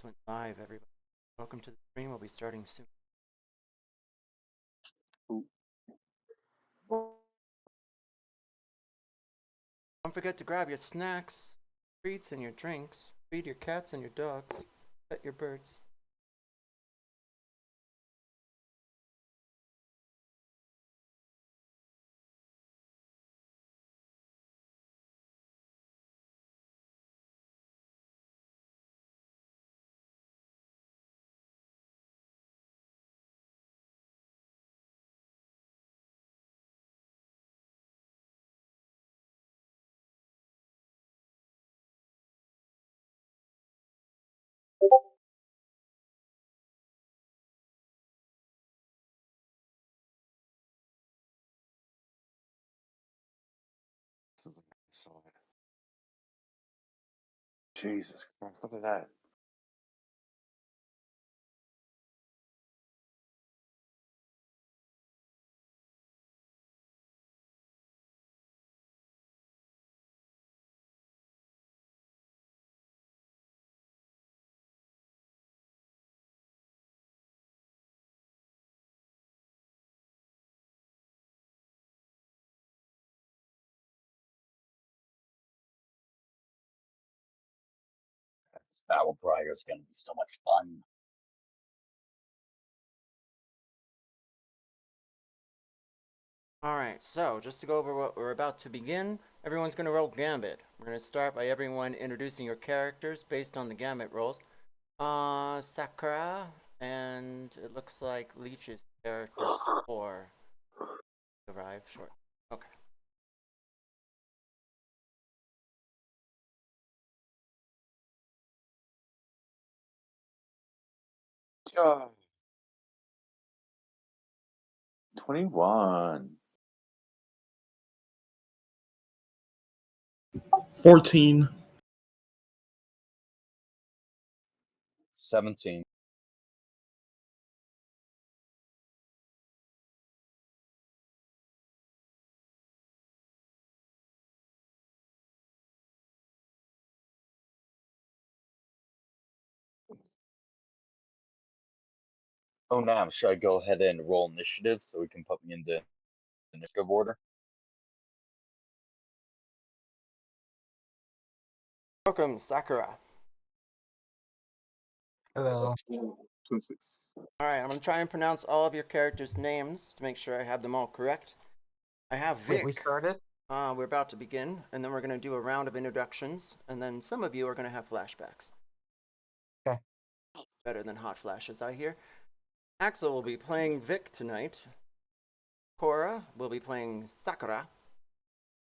went live, everybody. Welcome to the stream. We'll be starting soon. Don't forget to grab your snacks, treats, and your drinks. Feed your cats and your dogs. Pet your birds. This is solid. Jesus Christ, look at that. This battle prior is going to be so much fun. Alright, so just to go over what we're about to begin, everyone's going to roll Gambit. We're going to start by everyone introducing your characters based on the Gambit rolls. Sakura, and it looks like Leach's character Spore arrive short. Okay. Oh. 21. 14. 17. Oh, now should I go ahead and roll initiative so we can put me into initiative order? Welcome, Sakura. Hello. 26. Alright, I'm going to try and pronounce all of your characters' names to make sure I have them all correct. I have Vic. Wait, we started? We're about to begin, and then we're going to do a round of introductions, and then some of you are going to have flashbacks. Okay. Better than hot flashes, I hear. Axel will be playing Vic tonight. Cora will be playing Sakura.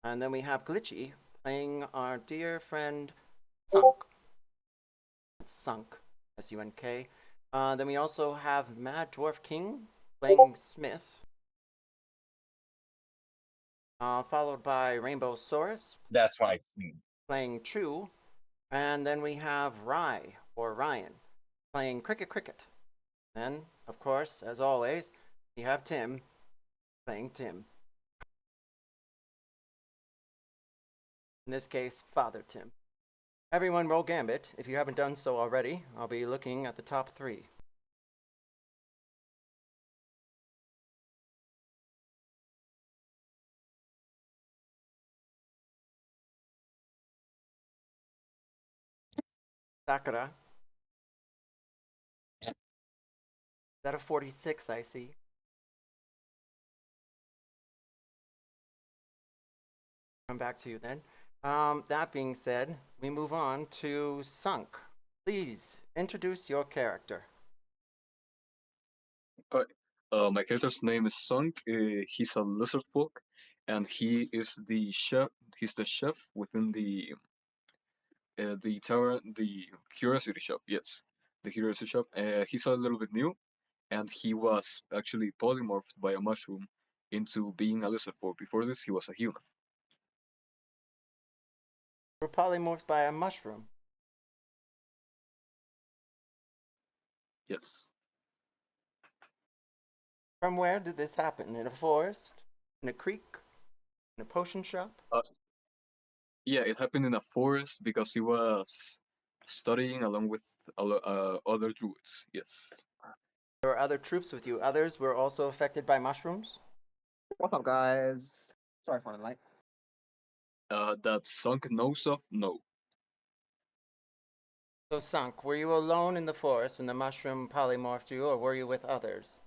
And then we have Glitchy playing our dear friend Sunk. Sunk, S-U-N-K. Then we also have Mad Dwarf King playing Smith. Followed by Rainbowsaurus. That's my playing Chuu. And then we have Rye, or Ryan, playing Krikit Krikit. Then, of course, as always, we have Tim playing Tim. In this case, Father Tim. Everyone roll Gambit. If you haven't done so already, I'll be looking at the top 3. Sakura. Is that a 46 I see? Come back to you then. That being said, we move on to Sunk. Please introduce your character. My character's name is Sunk. He's a lizard folk, and he is the chef. He's the chef within the Tavern, the Curiosity Shop. Yes, the Curiosity Shop. He's a little bit new, and he was actually polymorphed by a mushroom into being a lizard folk. Before this, he was a human. We're polymorphed by a mushroom. Yes. From where did this happen? In a forest? In a creek? In a potion shop? Yeah, it happened in a forest because he was studying along with other druids. Yes. There were other troops with you. Others were also affected by mushrooms. What's up, guys? Sorry for the light. That Sunk knows of? No. So, Sunk, were you alone in the forest when the mushroom polymorphed you, or were you with others?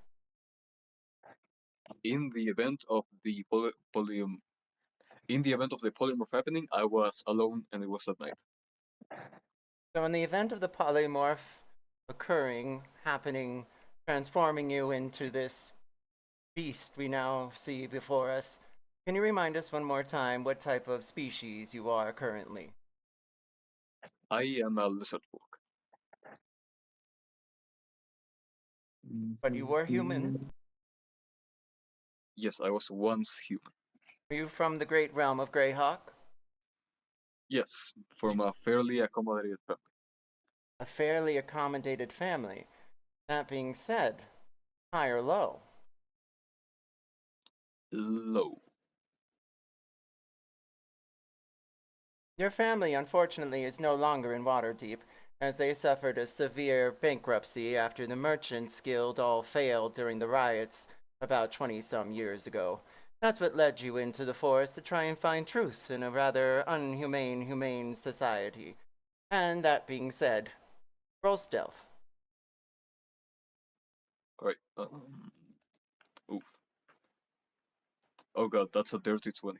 In the event of the polymorph happening, I was alone and it was at night. So, in the event of the polymorph occurring, happening, transforming you into this beast we now see before us, can you remind us one more time what type of species you are currently? I am a lizard folk. But you were human. Yes, I was once human. Are you from the great realm of Greyhawk? Yes, from a fairly accommodated family. A fairly accommodated family. That being said, high or low? Low. Your family, unfortunately, is no longer in Waterdeep, as they suffered a severe bankruptcy after the Merchants Guild all failed during the riots about 20-some years ago. That's what led you into the forest to try and find truth in a rather humane society. And that being said, roll stealth. Alright. Oof. Oh god, that's a dirty 20.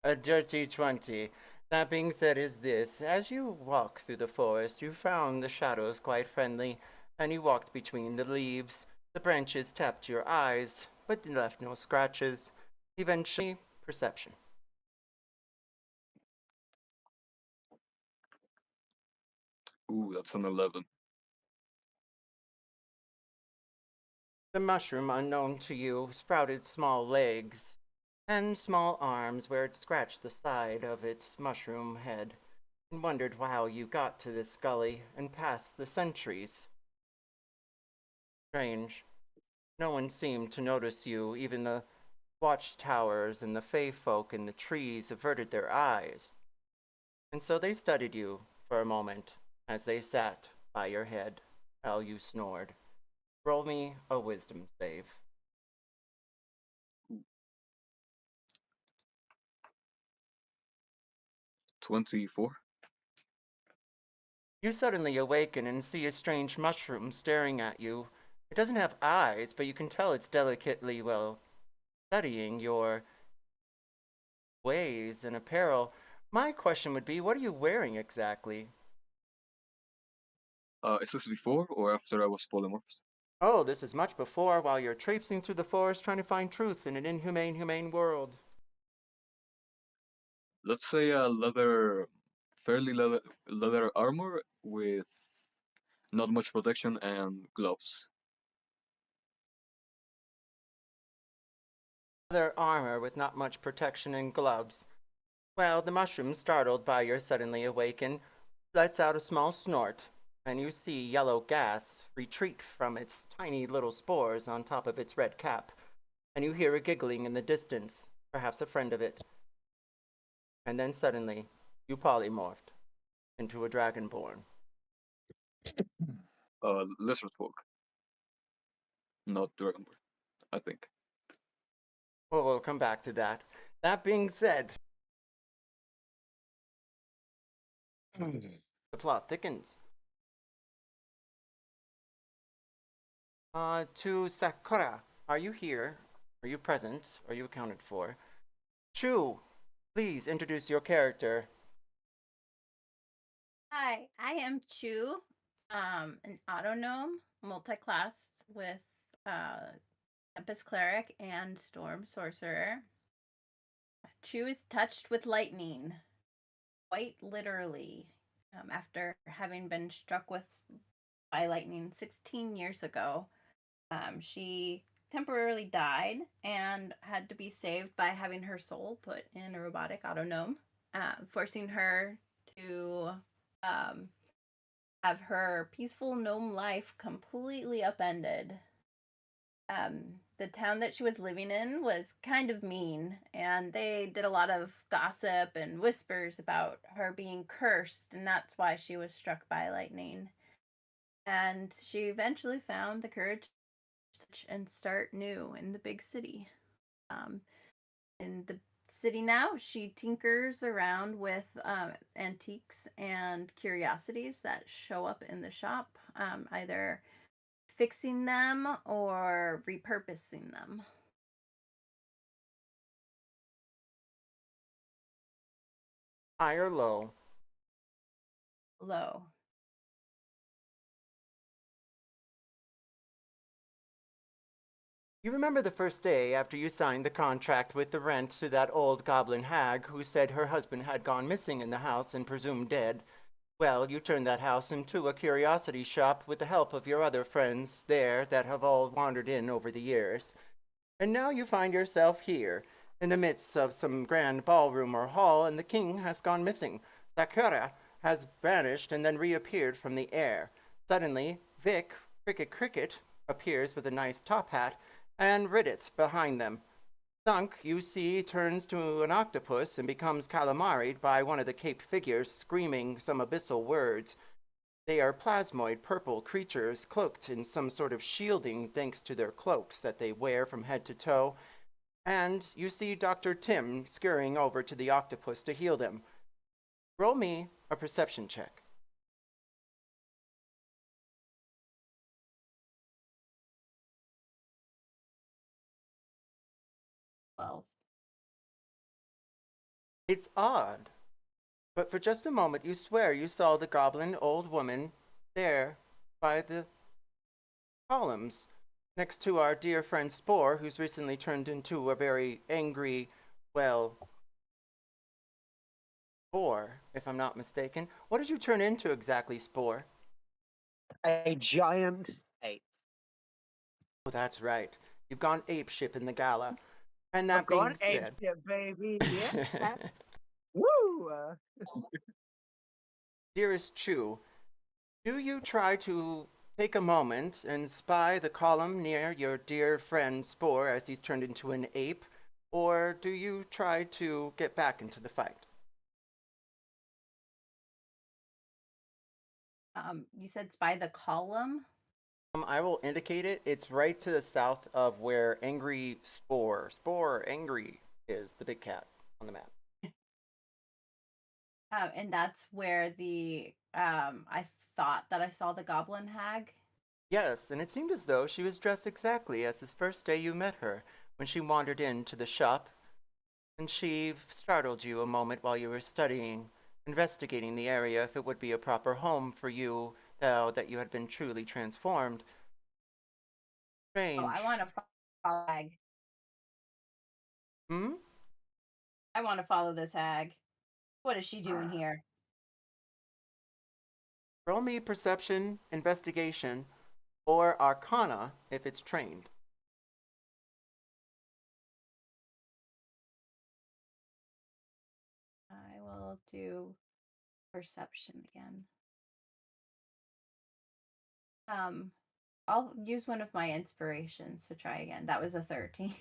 A dirty 20. That being said is this. As you walk through the forest, you found the shadows quite friendly, and you walked between the leaves. The branches tapped your eyes, but left no scratches. Eventually, perception. Ooh, that's an 11. The mushroom, unknown to you, sprouted small legs and small arms where it scratched the side of its mushroom head, and wondered how you got to this gully and past the sentries. Strange. No one seemed to notice you, even the watchtowers and the fey folk in the trees averted their eyes. And so they studied you for a moment as they sat by your head while you snored. Roll me a wisdom save. 24. You suddenly awaken and see a strange mushroom staring at you. It doesn't have eyes, but you can tell it's delicately, well, studying your ways and apparel. My question would be, what are you wearing exactly? Is this before or after I was polymorphed? Oh, this is much before, while you're traipsing through the forest trying to find truth in an humane world. Let's say a fairly leather armor with not much protection and gloves. Leather armor with not much protection and gloves. Well, the mushroom, startled by your suddenly awaken, lets out a small snort, and you see yellow gas retreat from its tiny little spores on top of its red cap, and you hear a giggling in the distance, perhaps a friend of it. And then suddenly, you polymorphed into a dragonborn. Lizard folk, not dragonborn, I think. Well, we'll come back to that. That being said, the plot thickens. To Sakura, are you here? Are you present? Are you accounted for? Chuu, please introduce your character. Hi, I am Chuu, an auto-gnome, multi-class with Tempest Cleric and Storm Sorcerer. Chuu is touched with lightning, quite literally, after having been struck by lightning 16 years ago. She temporarily died and had to be saved by having her soul put in a robotic auto-gnome, forcing her to have her peaceful gnome life completely upended. the town that she was living in was kind of mean, and they did a lot of gossip and whispers about her being cursed, and that's why she was struck by lightning. And she eventually found the courage and start new in the big city. In the city now, she tinkers around with antiques and curiosities that show up in the shop, either fixing them or repurposing them. High or low? Low. You remember the first day after you signed the contract with the rent to that old goblin hag who said her husband had gone missing in the house and presumed dead? Well, you turned that house into a curiosity shop with the help of your other friends there that have all wandered in over the years. And now you find yourself here, in the midst of some grand ballroom or hall, and the king has gone missing. Sakura has vanished and then reappeared from the air. Suddenly, Vic, Krikit Krikit, appears with a nice top hat, and Riddith behind them. Sunk, you see, turns to an octopus and becomes calamaried by one of the caped figures, screaming some abyssal words. They are plasmoid purple creatures, cloaked in some sort of shielding thanks to their cloaks that they wear from head to toe. And you see Dr. Tim scurrying over to the octopus to heal them. Roll me a perception check. 12. It's odd, but for just a moment you swear you saw the goblin old woman there by the columns next to our dear friend Spore, who's recently turned into a very angry, well, Spore, if I'm not mistaken. What did you turn into exactly, Spore? A giant ape. Oh, that's right. You've gone apeshit in the gala. And I've that being gone ape said, shit, baby. Yeah. Woo! dearest Chuu, do you try to take a moment and spy the column near your dear friend Spore as he's turned into an ape, or do you try to get back into the fight? You said spy the column? I will indicate it. It's right to the south of where Angry Spore Angry is, the big cat on the map. And that's where the I thought that I saw the goblin hag. Yes, and it seemed as though she was dressed exactly as the first day you met her, when she wandered into the shop, and she startled you a moment while you were studying, investigating the area if it would be a proper home for you now that you had been truly transformed. Strange. Oh, I want to follow hag. Hmm? I want to follow this hag. What is she doing here? Roll me perception, investigation, or arcana if it's trained. I will do perception again. I'll use one of my inspirations to try again. That was a 13.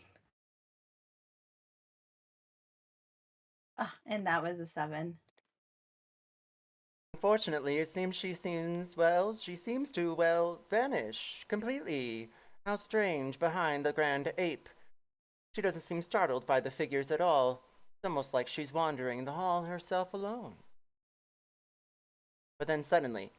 And that was a 7. Unfortunately, it seems she seems to, vanish completely. How strange, behind the grand ape. She doesn't seem startled by the figures at all. It's almost like she's wandering the hall herself alone. But then suddenly,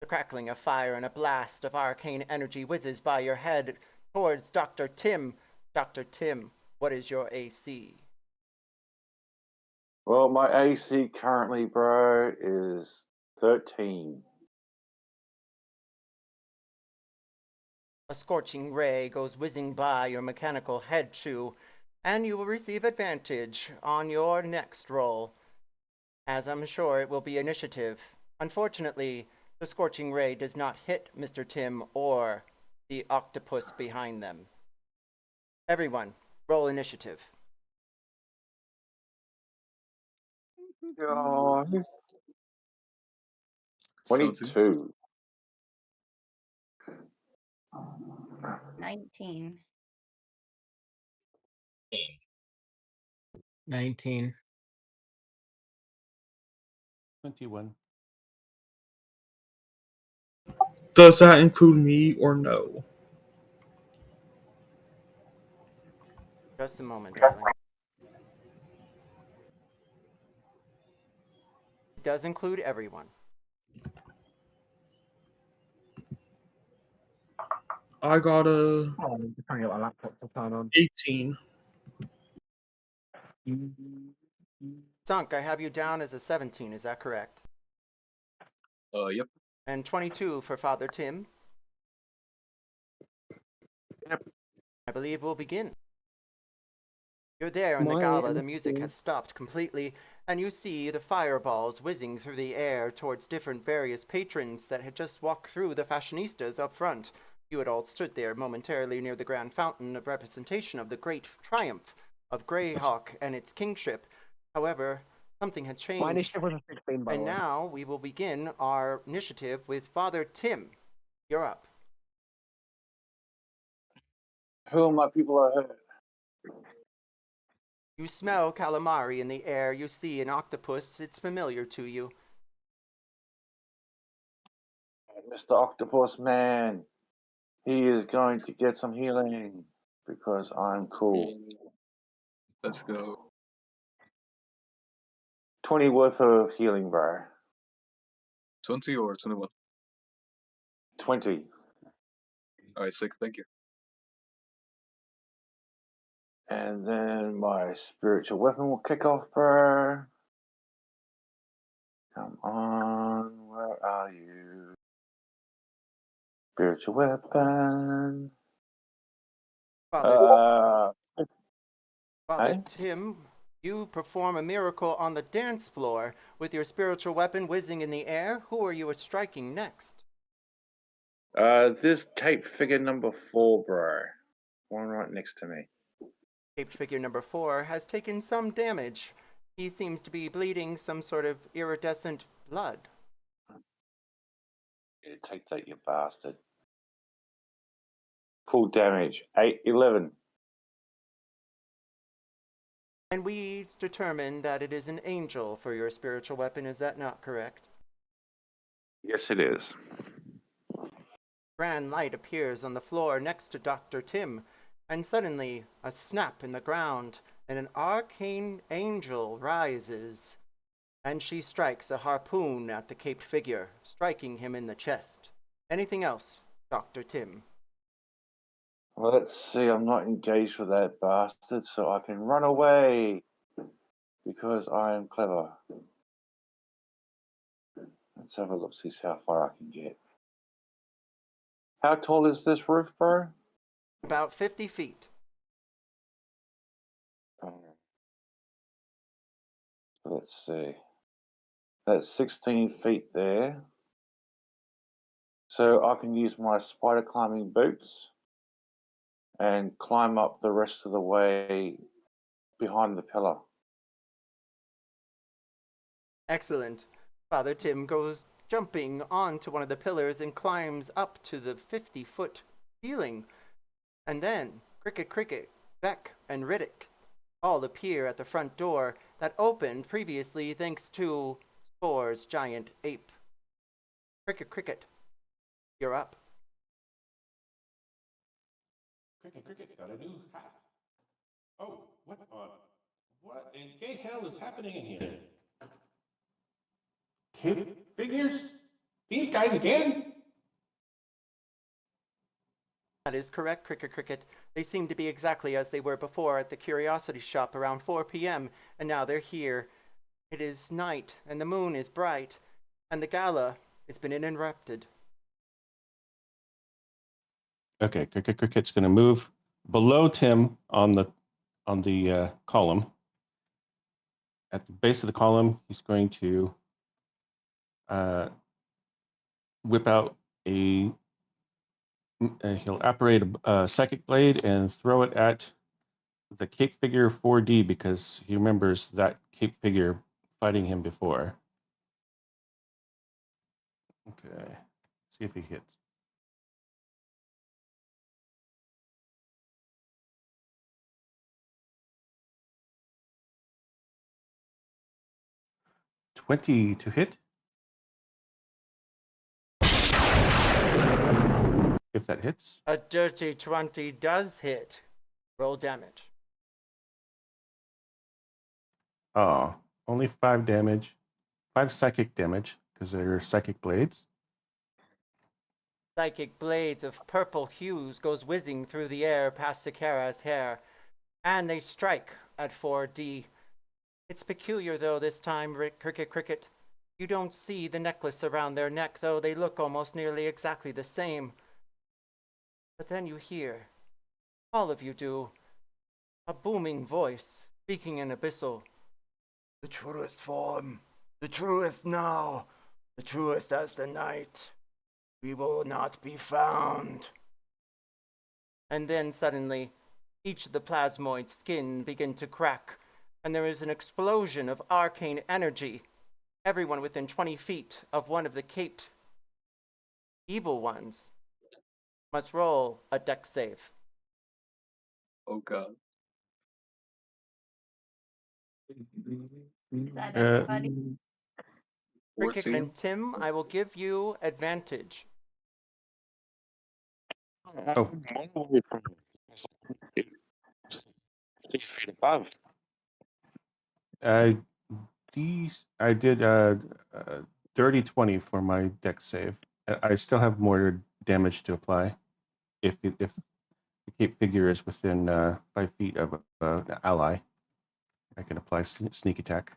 the crackling of fire and a blast of arcane energy whizzes by your head towards Dr. Tim. Dr. Tim, what is your AC? Well, my AC currently, bro, is 13. A scorching ray goes whizzing by your mechanical head, Chuu, and you will receive advantage on your next roll, as I'm sure it will be initiative. Unfortunately, the scorching ray does not hit Mr. Tim or the octopus behind them. Everyone, roll initiative. Oh, 17. 22. 19. 19. 21. Does that include me or no? Just a moment, darling. It does include everyone. I got a Oh, I'm just trying to get my laptop to turn on. 18. Sunk, I have you down as a 17, is that correct? Yep. And 22 for Father Tim. Yep. I believe we'll begin. You're there in the My gala, the music MP. has stopped completely, and you see the fireballs whizzing through the air towards different various patrons that had just walked through the fashionistas up front. You had all stood there momentarily near the grand fountain of representation of the great triumph of Greyhawk and its kingship. However, something had My changed, initiative was a 16, by the and way. now we will begin our initiative with Father Tim. You're up. Who are my people I heard? You smell calamari in the air. You see an octopus. It's familiar to you. Mr. Octopus Man. He is going to get some healing because I'm cool. Let's go. 20 worth of healing, bro. 20 or 21? 20. Alright, sick. Thank you. And then my spiritual weapon will kick off, bro. Come on, where are you? Spiritual weapon. Father Hey? Tim, you perform a miracle on the dance floor with your spiritual weapon whizzing in the air. Who are you striking next? This cape figure number 4, bro. One right next to me. Caped figure number 4 has taken some damage. He seems to be bleeding some sort of iridescent blood. Yeah, take that, you bastard. Full damage. 8, 11. And we determine that it is an angel for your spiritual weapon. Is that not correct? Yes, it is. Grand light appears on the floor next to Dr. Tim, and suddenly a snap in the ground, and an arcane angel rises, and she strikes a harpoon at the caped figure, striking him in the chest. Anything else, Dr. Tim? Well, let's see. I'm not engaged with that bastard, so I can run away because I am clever. Let's have a look, see how far I can get. How tall is this roof, bro? About 50 feet. Let's see. That's 16 feet there. So I can use my spider climbing boots and climb up the rest of the way behind the pillar. Excellent. Father Tim goes jumping onto one of the pillars and climbs up to the 50-foot ceiling. And then Krikit Krikit, Beck, and Riddick all appear at the front door that opened previously thanks to Spore's giant ape. Krikit Krikit, you're up. Krikit, Krikit, got a new hat. Oh, what in gay hell is happening in here? Kid figures? These guys again? That is correct, Krikit Krikit. They seem to be exactly as they were before at the curiosity shop around 4 p.m., and now they're here. It is night, and the moon is bright, and the gala has been interrupted. Okay, Krikit Krikit's going to move below Tim on the column. At the base of the column, he's going to whip out he'll apparate a psychic blade and throw it at the cape figure 4D because he remembers that cape figure fighting him before. Okay, see if he hits. 20 to hit. If that hits. A dirty 20 does hit. Roll damage. Oh, only 5 damage. 5 psychic damage, because they're psychic blades. Psychic blades of purple hues goes whizzing through the air past Sakura's hair, and they strike at 4D. It's peculiar, though, this time, Krikit Krikit. You don't see the necklace around their neck, though they look almost nearly exactly the same. But then you hear, all of you do, a booming voice speaking in abyssal. The truest form, the truest now, the truest as the night. We will not be found. And then suddenly, each of the plasmoid skin begin to crack, and there is an explosion of arcane energy. Everyone within 20 feet of one of the caped evil ones must roll a dex save. Oh god. Is that Uh, everybody? Krikit 14. and Tim, I will give you advantage. Oh. I did dirty 20 for my dex save. I still have more damage to apply if the cape figure is within 5 feet of an ally. I can apply sneak attack.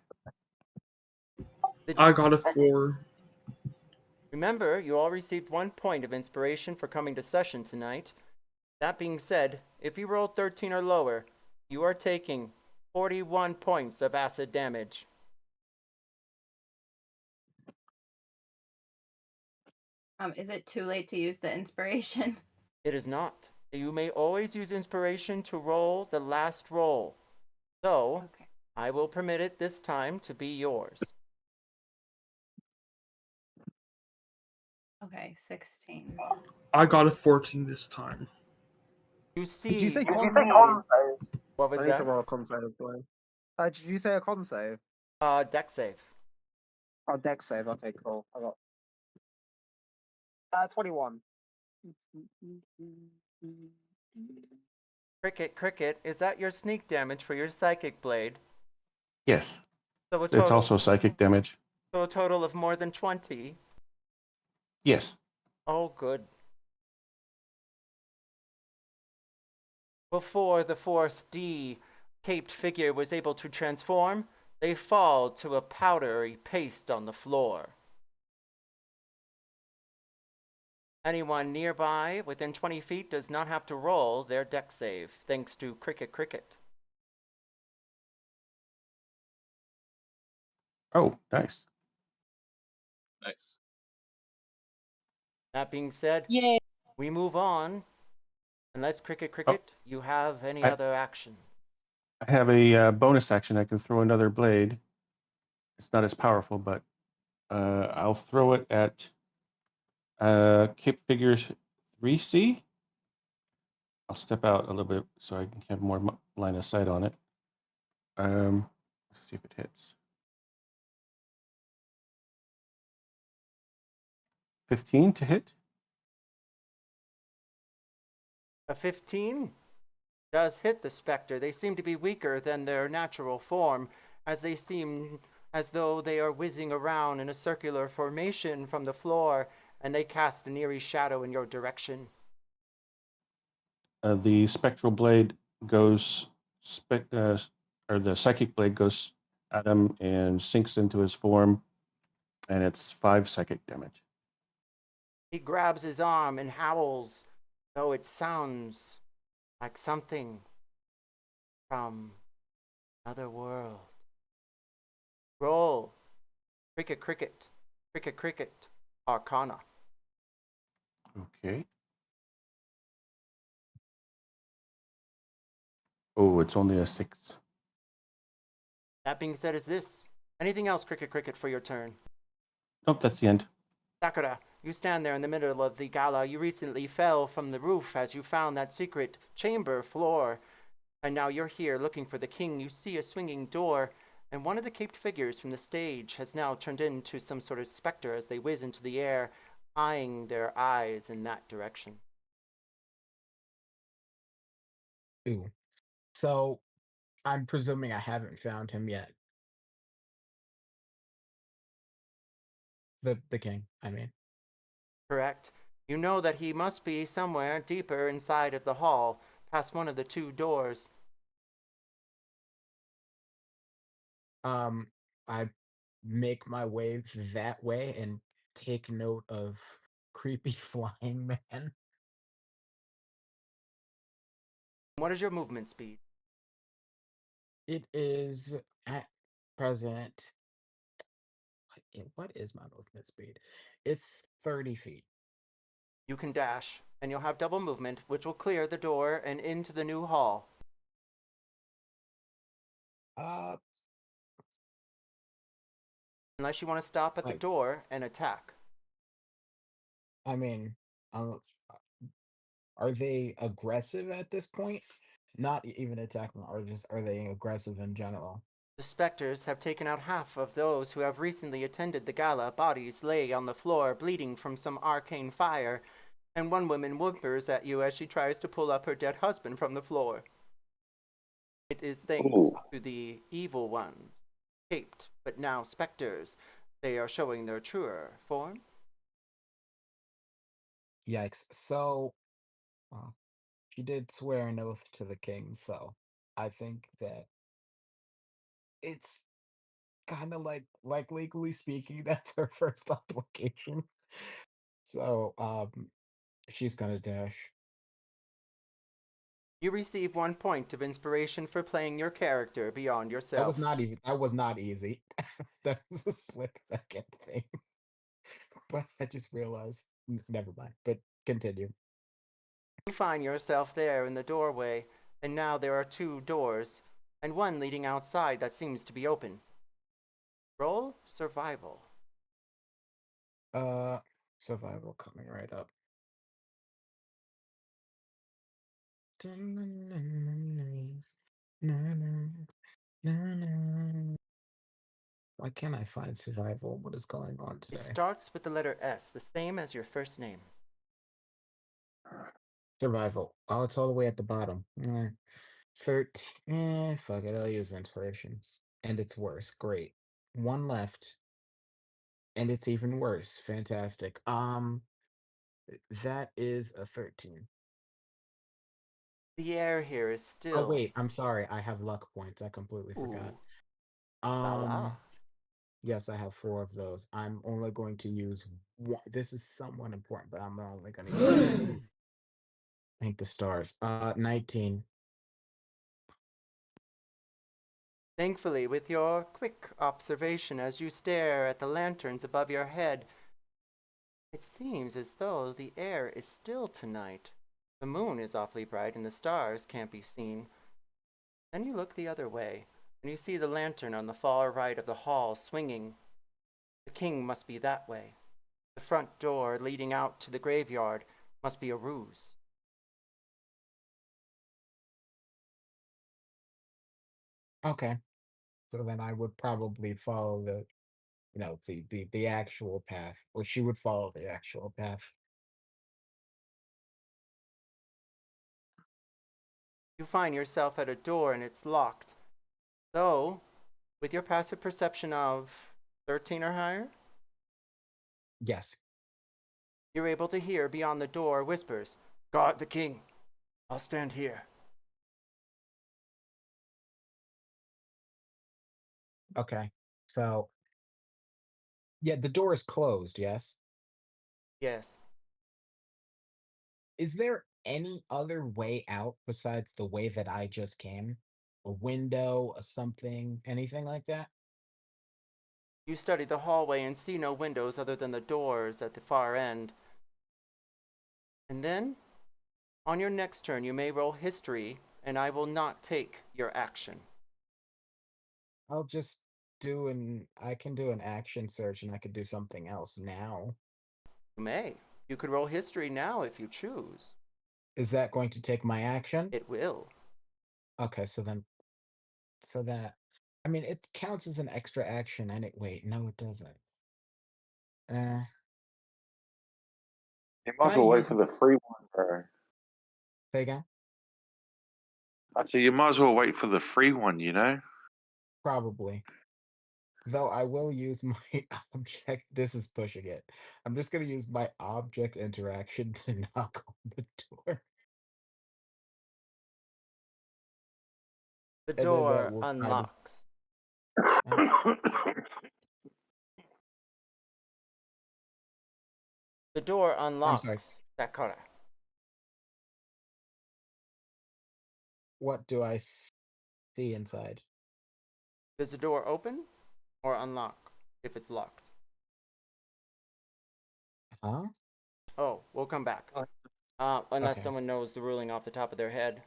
I got a 4. Remember, you all received 1 point of inspiration for coming to session tonight. That being said, if you rolled 13 or lower, you are taking 41 points of acid damage. Is it too late to use the inspiration? It is not. You may always use inspiration to roll the last roll. So, Okay. I will permit it this time to be yours. Okay, 16. I got a 14 this time. You see... Did you say con save? What was I need to that? roll a con save, boy. Did you say a con save? Dex save. Oh, dex save. Okay, cool. I got 21. Krikit, Krikit, is that your sneak damage for your psychic blade? Yes. So It's also psychic damage. So a total of more than 20? Yes. Oh, good. Before the 4th D caped figure was able to transform, they fall to a powdery paste on the floor. Anyone nearby within 20 feet does not have to roll their dex save, thanks to Krikit Krikit. Oh, nice. Nice. That being said, Yay. we move on. Unless Krikit Krikit, you have any other action. I have a bonus action. I can throw another blade. It's not as powerful, but I'll throw it at Cape Figure 3C. I'll step out a little bit so I can have more line of sight on it. Let's see if it hits. 15 to hit. A 15 does hit the specter. They seem to be weaker than their natural form, as they seem as though they are whizzing around in a circular formation from the floor, and they cast an eerie shadow in your direction. The spectral blade goes, or the psychic blade goes at him and sinks into his form, and it's 5 psychic damage. He grabs his arm and howls, though it sounds like something from another world. Roll. Krikit Krikit. Krikit Krikit. Arcana. Okay. Oh, it's only a 6. That being said, is this. Anything else, Krikit Krikit, for your turn? Nope, that's the end. Sakura, you stand there in the middle of the gala. You recently fell from the roof as you found that secret chamber floor. And now you're here looking for the king. You see a swinging door, and one of the caped figures from the stage has now turned into some sort of specter as they whiz into the air, eyeing their eyes in that direction. Ooh. So I'm presuming I haven't found him yet. The king, I mean. Correct. You know that he must be somewhere deeper inside of the hall, past one of the 2 doors. I make my way that way and take note of creepy flying man. What is your movement speed? It is at present. What is my movement speed? It's 30 feet. You can dash, and you'll have double movement, which will clear the door and into the new hall. Unless you want to stop at the Like- door and attack. I mean, are they aggressive at this point? Not even attacking, or just are they aggressive in general? The specters have taken out half of those who have recently attended the gala. Bodies lay on the floor, bleeding from some arcane fire, and one woman whimpers at you as she tries to pull up her dead husband from the floor. It is thanks Ooh. to the evil ones, caped, but now specters. They are showing their truer form. Yikes. So, well, she did swear an oath to the king, so I think that it's kind of like legally speaking, that's her first obligation. So, she's gonna dash. You receive 1 point of inspiration for playing your character beyond That yourself. was not even. That was not easy. That was a split-second thing. But I just realized. Never mind. But continue. You find yourself there in the doorway, and now there are 2 doors, and one leading outside that seems to be open. Roll survival. Survival coming right up. Why can't I find survival? What is going on today? It starts with the letter S, the same as your first name. Survival. Oh, it's all the way at the bottom. 13. Fuck it. I'll use inspiration. And it's worse. Great. 1 left. And it's even worse. Fantastic. That is a 13. The air here is still. Oh wait, I'm sorry. I have luck points. I completely forgot. Ooh. La la. Yes, I have 4 of those. I'm only going to use 1. This is somewhat important, but I'm only going to use. Thank the stars. 19. Thankfully, with your quick observation as you stare at the lanterns above your head, it seems as though the air is still tonight. The moon is awfully bright and the stars can't be seen. Then you look the other way, and you see the lantern on the far right of the hall swinging. The king must be that way. The front door leading out to the graveyard must be a ruse. Okay. So then I would probably follow the actual path. Or she would follow the actual path. You find yourself at a door and it's locked. Though, with your passive perception of 13 or higher, Yes. you're able to hear beyond the door whispers, "Guard the king. I'll stand here." Okay. So yeah, the door is closed, yes. Yes. Is there any other way out besides the way that I just came? A window, a something, anything like that? You study the hallway and see no windows other than the doors at the far end. And then, on your next turn, you may roll history, and I will not take your action. I'll just I can do an action search and I could do something else now. You may. You could roll history now if you choose. Is that going to take my action? It will. Okay, so that I mean, it counts as an extra action, and wait, no, it doesn't. You Can might as I well wait use for the free one, bro. say again? Actually, you might as well wait for the free one, you know? Probably. Though I will use my object. This is pushing it. I'm just gonna use my object interaction to knock on the door. The And then that door will kind of unlocks. The door I'm sorry. unlocks, Sakura. What do I see inside? Does the door open or unlock if it's locked? Huh? Oh, we'll come back. Unless someone knows the ruling off the top of their head.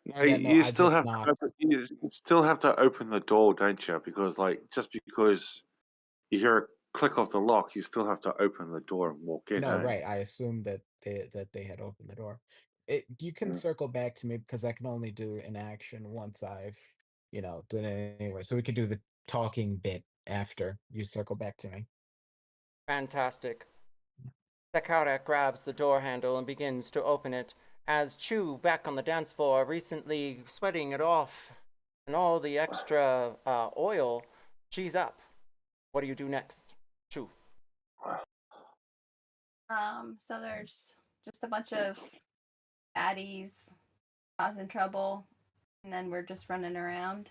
No, Yeah, no, you I still just have knocked. to open, you still have to open the door, don't you? Because just because you hear a click of the lock, you still have to open the door and walk in. No, Eh? right. I assumed that they had opened the door. You can Mm. circle back to me because I can only do an action once I've, done it anyway. So we could do the talking bit after you circle back to me. Fantastic. Sakura grabs the door handle and begins to open it as Chuu, back on the dance floor, recently sweating it off and all the extra oil, she's up. What do you do next, Chuu? So there's just a bunch of baddies causing trouble, and then we're just running around.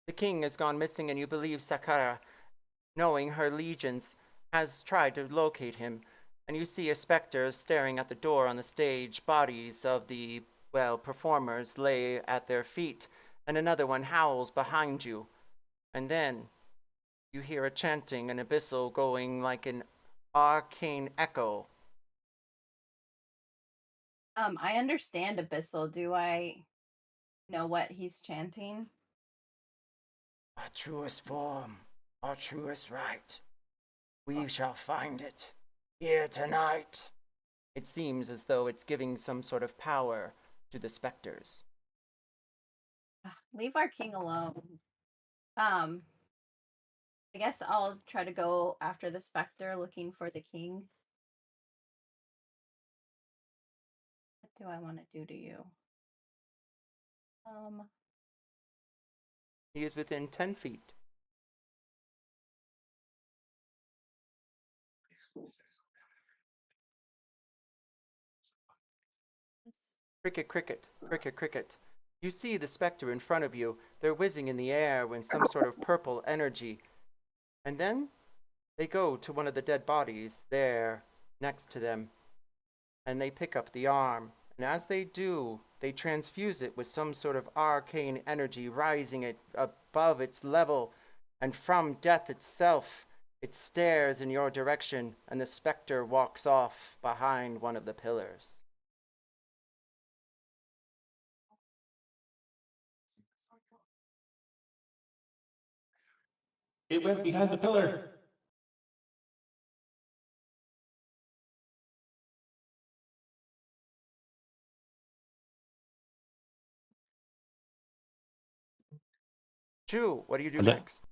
The king has gone missing, and you believe Sakura, knowing her legions, has tried to locate him. And you see a specter staring at the door on the stage. Bodies of the, performers lay at their feet, and another one howls behind you. And then you hear a chanting, an abyssal going like an arcane echo. I understand abyssal. Do I know what he's chanting? Our truest form, our truest right. We shall find it here tonight. It seems as though it's giving some sort of power to the specters. Leave our king alone. I guess I'll try to go after the specter looking for the king. What do I want to do to you? He is within 10 feet. Krikit Krikit, Krikit Krikit. You see the specter in front of you. They're whizzing in the air with some sort of purple energy. And then they go to one of the dead bodies there next to them. And they pick up the arm. And as they do, they transfuse it with some sort of arcane energy, rising it above its level. And from death itself, it stares in your direction, and the specter walks off behind one of the pillars. It went behind the pillar. Chuu, what do you do And that- next?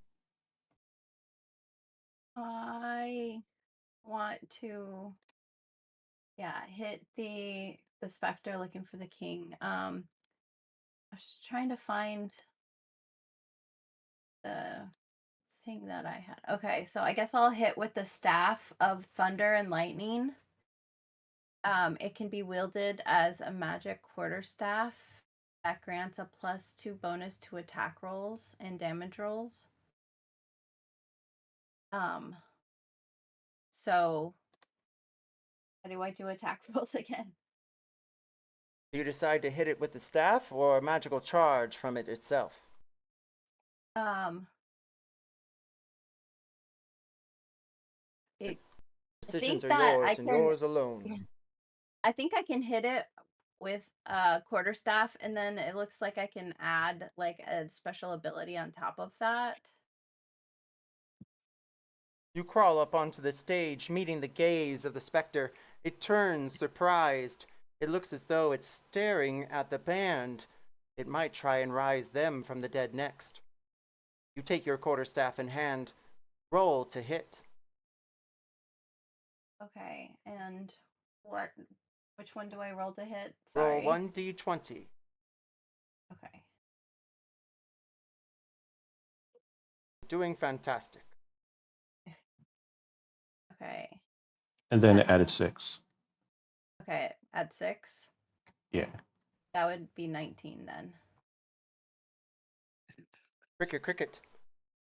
I want to, hit the specter looking for the king. I was trying to find the thing that I had. Okay, so I guess I'll hit with the staff of thunder and lightning. It can be wielded as a magic quarterstaff that grants a +2 bonus to attack rolls and damage rolls. So how do I do attack rolls again? Do you decide to hit it with the staff or a magical charge from it itself? Decisions are yours and yours alone. I think I can hit it with a quarterstaff, and then it looks like I can add like a special ability on top of that. You crawl up onto the stage, meeting the gaze of the specter. It turns, surprised. It looks as though it's staring at the band. It might try and rise them from the dead next. You take your quarterstaff in hand. Roll to hit. Okay, and which one do I roll to hit? Roll Sorry. 1d20. Okay. Doing fantastic. Okay. And then That's- added 6. Okay, add 6. Yeah. That would be 19 then. Krikit Krikit.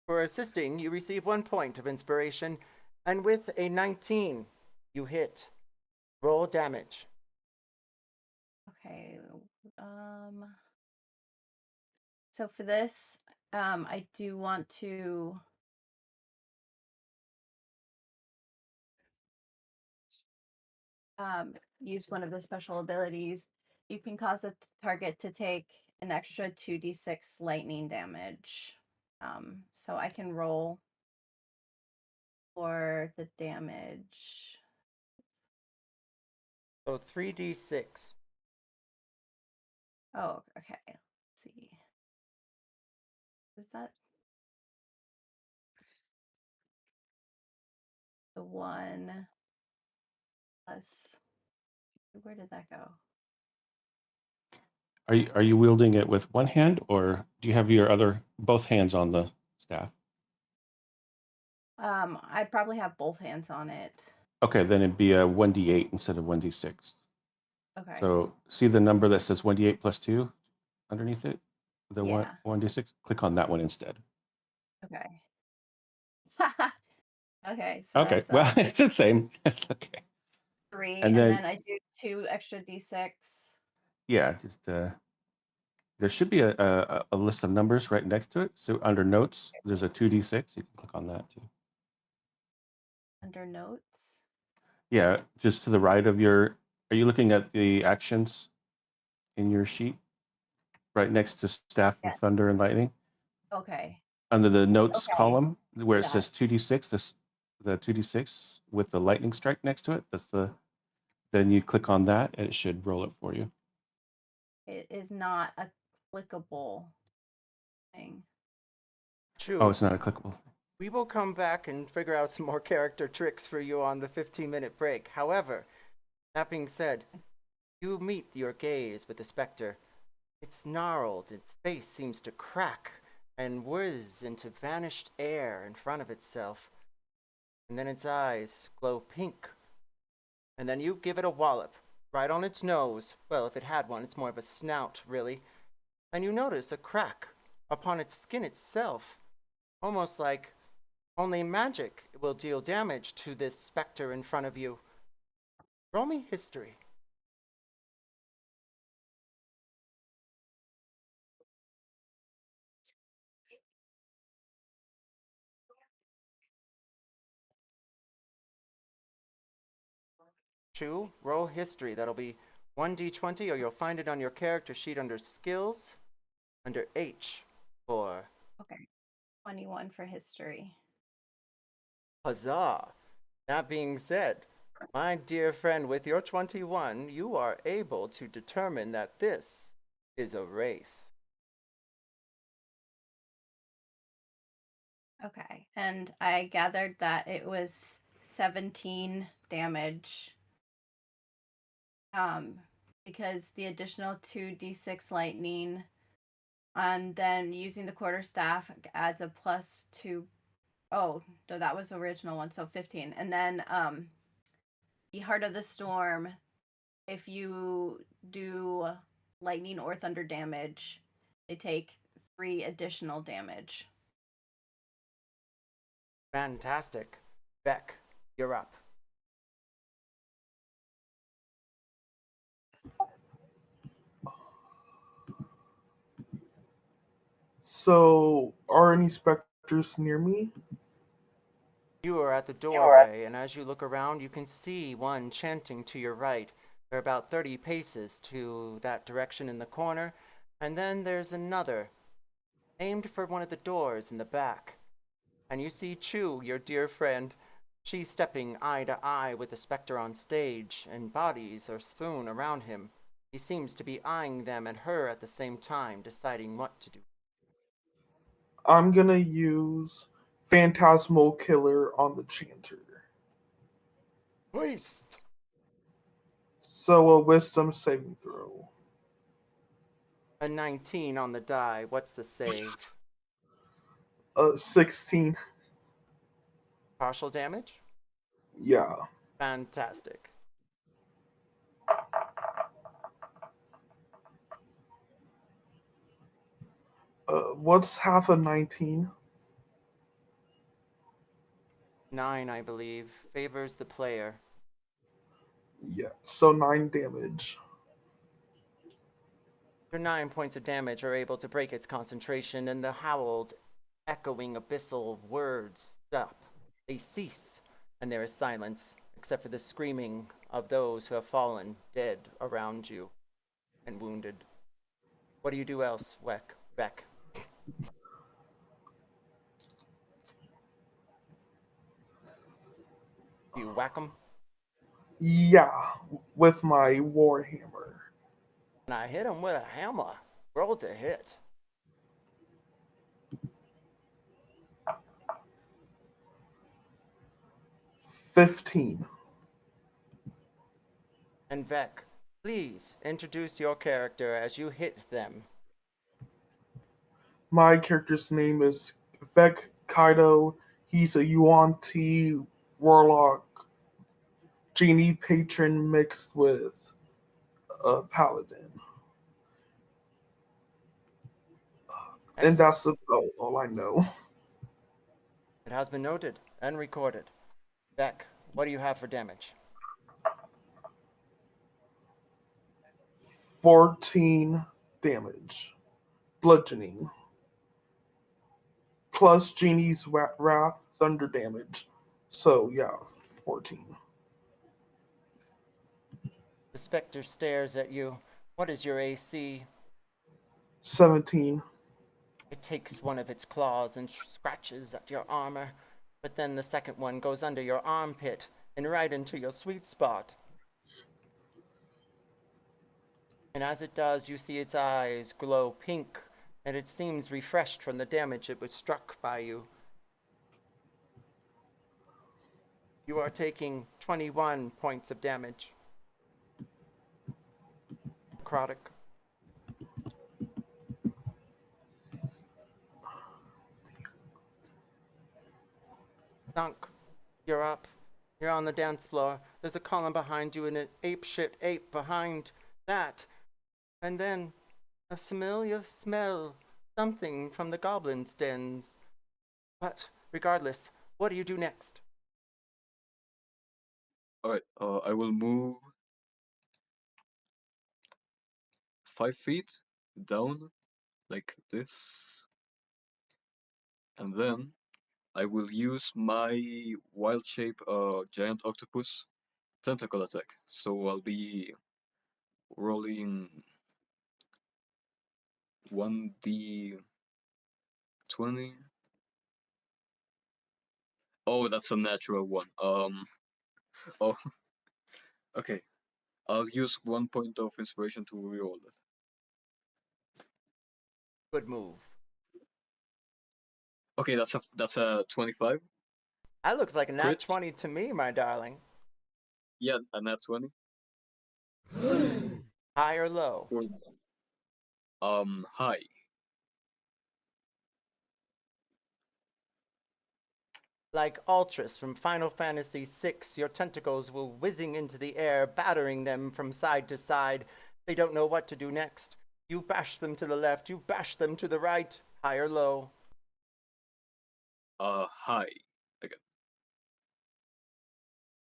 For assisting, you receive 1 point of inspiration, and with a 19, you hit. Roll damage. Okay. So for this, I do want to use one of the special abilities. You can cause a target to take an extra 2d6 lightning damage. So I can roll for the damage. So 3d6. Oh, okay. Let's see. Is that the 1 plus? Where did that go? Are you wielding it with one hand, or do you have your both hands on the staff? I probably have both hands on it. Okay, then it'd be a 1d8 instead of 1d6. Okay. So see the number that says 1d8 plus 2 underneath it? The Yeah. 1d6? Click on that one instead. Okay. Okay. So Okay, that's, well, it's the same. It's okay. 3, and and then- then I do 2 extra d6. Yeah, just there should be a list of numbers right next to it. So under notes, there's a 2d6. You can click on that too. Under notes. Yeah, just to the right of your. Are you looking at the actions in your sheet? Right next to staff of Yes. thunder and lightning. Okay. Under the notes Okay. column where it Got says 2d6, the 2d6 with the lightning strike next to it. Then you click on that and it should roll it for you. It is not a clickable thing. Chuu. Oh, it's not a clickable. We will come back and figure out some more character tricks for you on the 15-minute break. However, that being said, you meet your gaze with the specter. It's gnarled, its face seems to crack and whiz into vanished air in front of itself. And then its eyes glow pink. And then you give it a wallop right on its nose. Well, if it had one, it's more of a snout, really. And you notice a crack upon its skin itself, almost like only magic will deal damage to this specter in front of you. Roll me history. Chuu, roll history. That'll be 1d20, or you'll find it on your character sheet under skills, under H for Okay. 21 for history. huzzah. That being said, my dear friend, with your 21, you are able to determine that this is a wraith. Okay. And I gathered that it was 17 damage. Because the additional 2d6 lightning, and then using the quarterstaff adds a plus 2. Oh, no, that was the original one, so 15. And then the Heart of the Storm, if you do lightning or thunder damage, they take 3 additional damage. Fantastic. Beck, you're up. So, are any specters near me? You are at the doorway, and as you look around, you can see one chanting to your right. They're about 30 paces to that direction in the corner, and then there's another, aimed for one of the doors in the back. And you see Chuu, your dear friend. She's stepping eye to eye with the specter on stage, and bodies are strewn around him. He seems to be eyeing them and her at the same time, deciding what to do. I'm gonna use Phantasmal Killer on the Chanter. Waste. So a Wisdom saving throw. A 19 on the die. What's the save? 16. Partial damage? Yeah. Fantastic. What's half of 19? 9, I believe. Favors the player. Yeah. So 9 damage. Your 9 points of damage are able to break its concentration, and the howled, echoing abyssal words stop. They cease, and there is silence, except for the screaming of those who have fallen dead around you and wounded. What do you do else, Beck? Do you whack them? Yeah. With my Warhammer. And I hit him with a hammer. Roll to hit. $15. And Vec, please introduce your character as you hit them. My character's name is Vic Character. He's a UNT Warlock Genie Patron mixed with a Paladin. And that's about all I know. It has been noted and recorded. Vec, what do you have for damage? 14 damage. Bludgeoning. Plus Genie's Wrath Thunder damage. So, yeah, 14. The specter stares at you. What is your AC? 17. It takes one of its claws and scratches at your armor, but then the second one goes under your armpit and right into your sweet spot. And as it does, you see its eyes glow pink, and it seems refreshed from the damage it was struck by you. You are taking 21 points of damage. Necrotic. Dunk, you're up. You're on the dance floor. There's a column behind you and an apeshit ape behind that. And then a familiar smell. Something from the goblin's dens. But regardless, what do you do next? Alright, I will move 5 feet down like this. And then I will use my wild shape giant octopus tentacle attack. So I'll be rolling 1d20. Oh, that's a natural one. Oh, okay. I'll use 1 point of inspiration to reroll it. Good move. Okay, that's a 25. That looks like a nat Crit. 20 to me, my darling. Yeah, a nat 20. High or low? High. Like Ultras from Final Fantasy VI, your tentacles will whizzing into the air, battering them from side to side. They don't know what to do next. You bash them to the left, you bash them to the right. High or low? High. Again.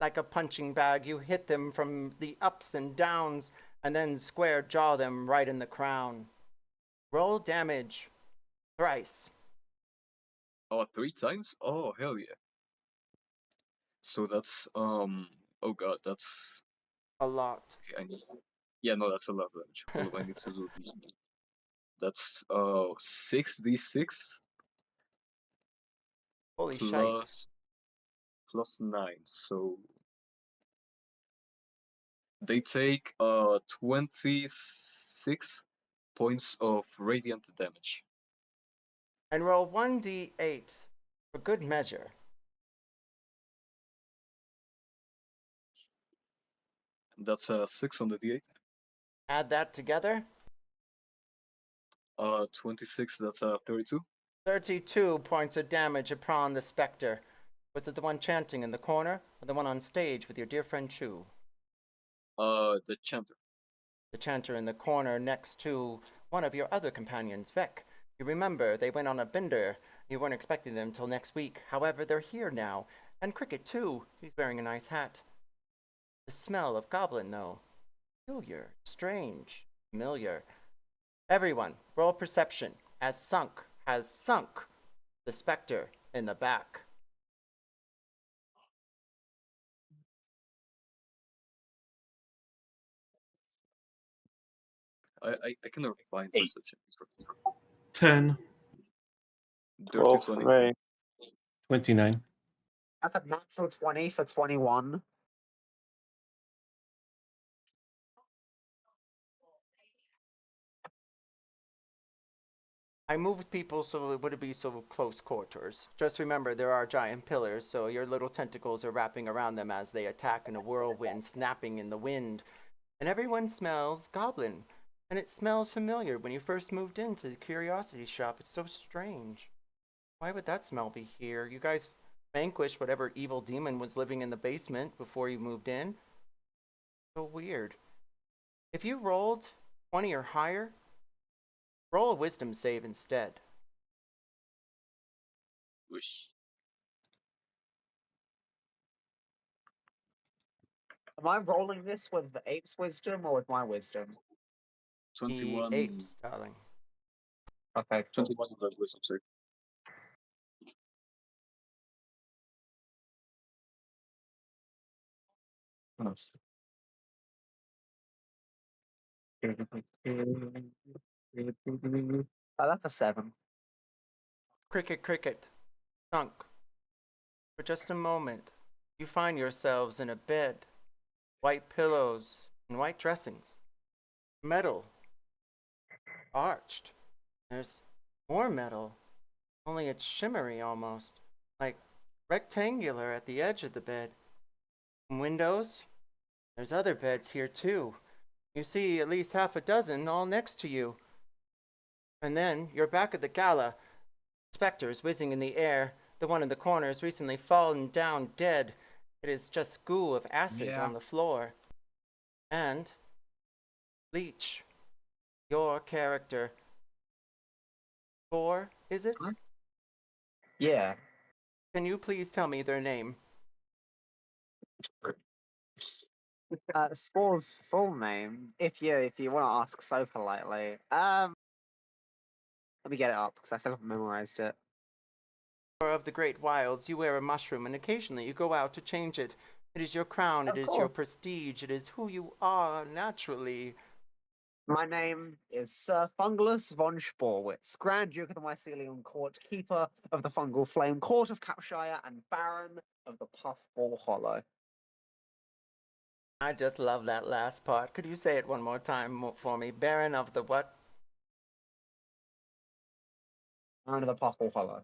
Like a punching bag, you hit them from the ups and downs, and then square jaw them right in the crown. Roll damage. Thrice. Oh, 3 times? Oh, hell yeah. So that's oh god, that's A lot. okay, I need. Yeah, no, that's a lot of damage. Hold on, I need to do the. That's 6d6 Holy shite. plus 9. So they take 26 points of radiant damage. and roll 1d8 for good measure. That's a 6 on the d8. Add that together. 26, that's a 32. 32 points of damage upon the specter. Was it the one chanting in the corner, or the one on stage with your dear friend Chuu? The chanter. The chanter in the corner next to one of your other companions, Vic. You remember, they went on a bender. You weren't expecting them till next week. However, they're here now. And Krikit, too. He's wearing a nice hat. The smell of goblin, though. Peculiar, strange, familiar. Everyone, roll perception, as Sunk has sunk the specter in the back. I cannot find 8. perception. 10. Dirty 12 for 20. me. 29. That's a natural 20 for 21. I moved people so it wouldn't be so close quarters. Just remember, there are giant pillars, so your little tentacles are wrapping around them as they attack in a whirlwind, snapping in the wind. And everyone smells goblin. And it smells familiar. When you first moved into the curiosity shop, it's so strange. Why would that smell be here? You guys vanquished whatever evil demon was living in the basement before you moved in. So weird. If you rolled 20 or higher, roll a wisdom save instead. Whoosh. Am I rolling this with the ape's wisdom or with my wisdom? The 21. apes, darling. Okay, cool. 21 on the wisdom save. Nice. Oh, that's a 7. Krikit Krikit. Sunk. For just a moment, you find yourselves in a bed. White pillows and white dressings. Metal. Arched. There's more metal. Only it's shimmery almost. Like rectangular at the edge of the bed. Windows. There's other beds here too. You see at least half a dozen all next to you. And then you're back at the gala. Specters whizzing in the air. The one in the corner has recently fallen down dead. It is just goo of acid on the floor. And Leach, your character. Spore, is it? Yeah. Can you please tell me their name? Spore's full name, if you want to ask so politely. Let me get it up because I still haven't memorized it. Of the great wilds, you wear a mushroom, and occasionally you go out to change it. It is your crown, it is your prestige, it is who you are naturally. My name is Sir Fungulus von Sporewitz, Grand Duke of the Mycelium Court, Keeper of the Fungal Flame, Court of Capshire, and Baron of the Puffball Hollow. I just love that last part. Could you say it one more time for me? Baron of the what? Baron of the Puffball Hollow.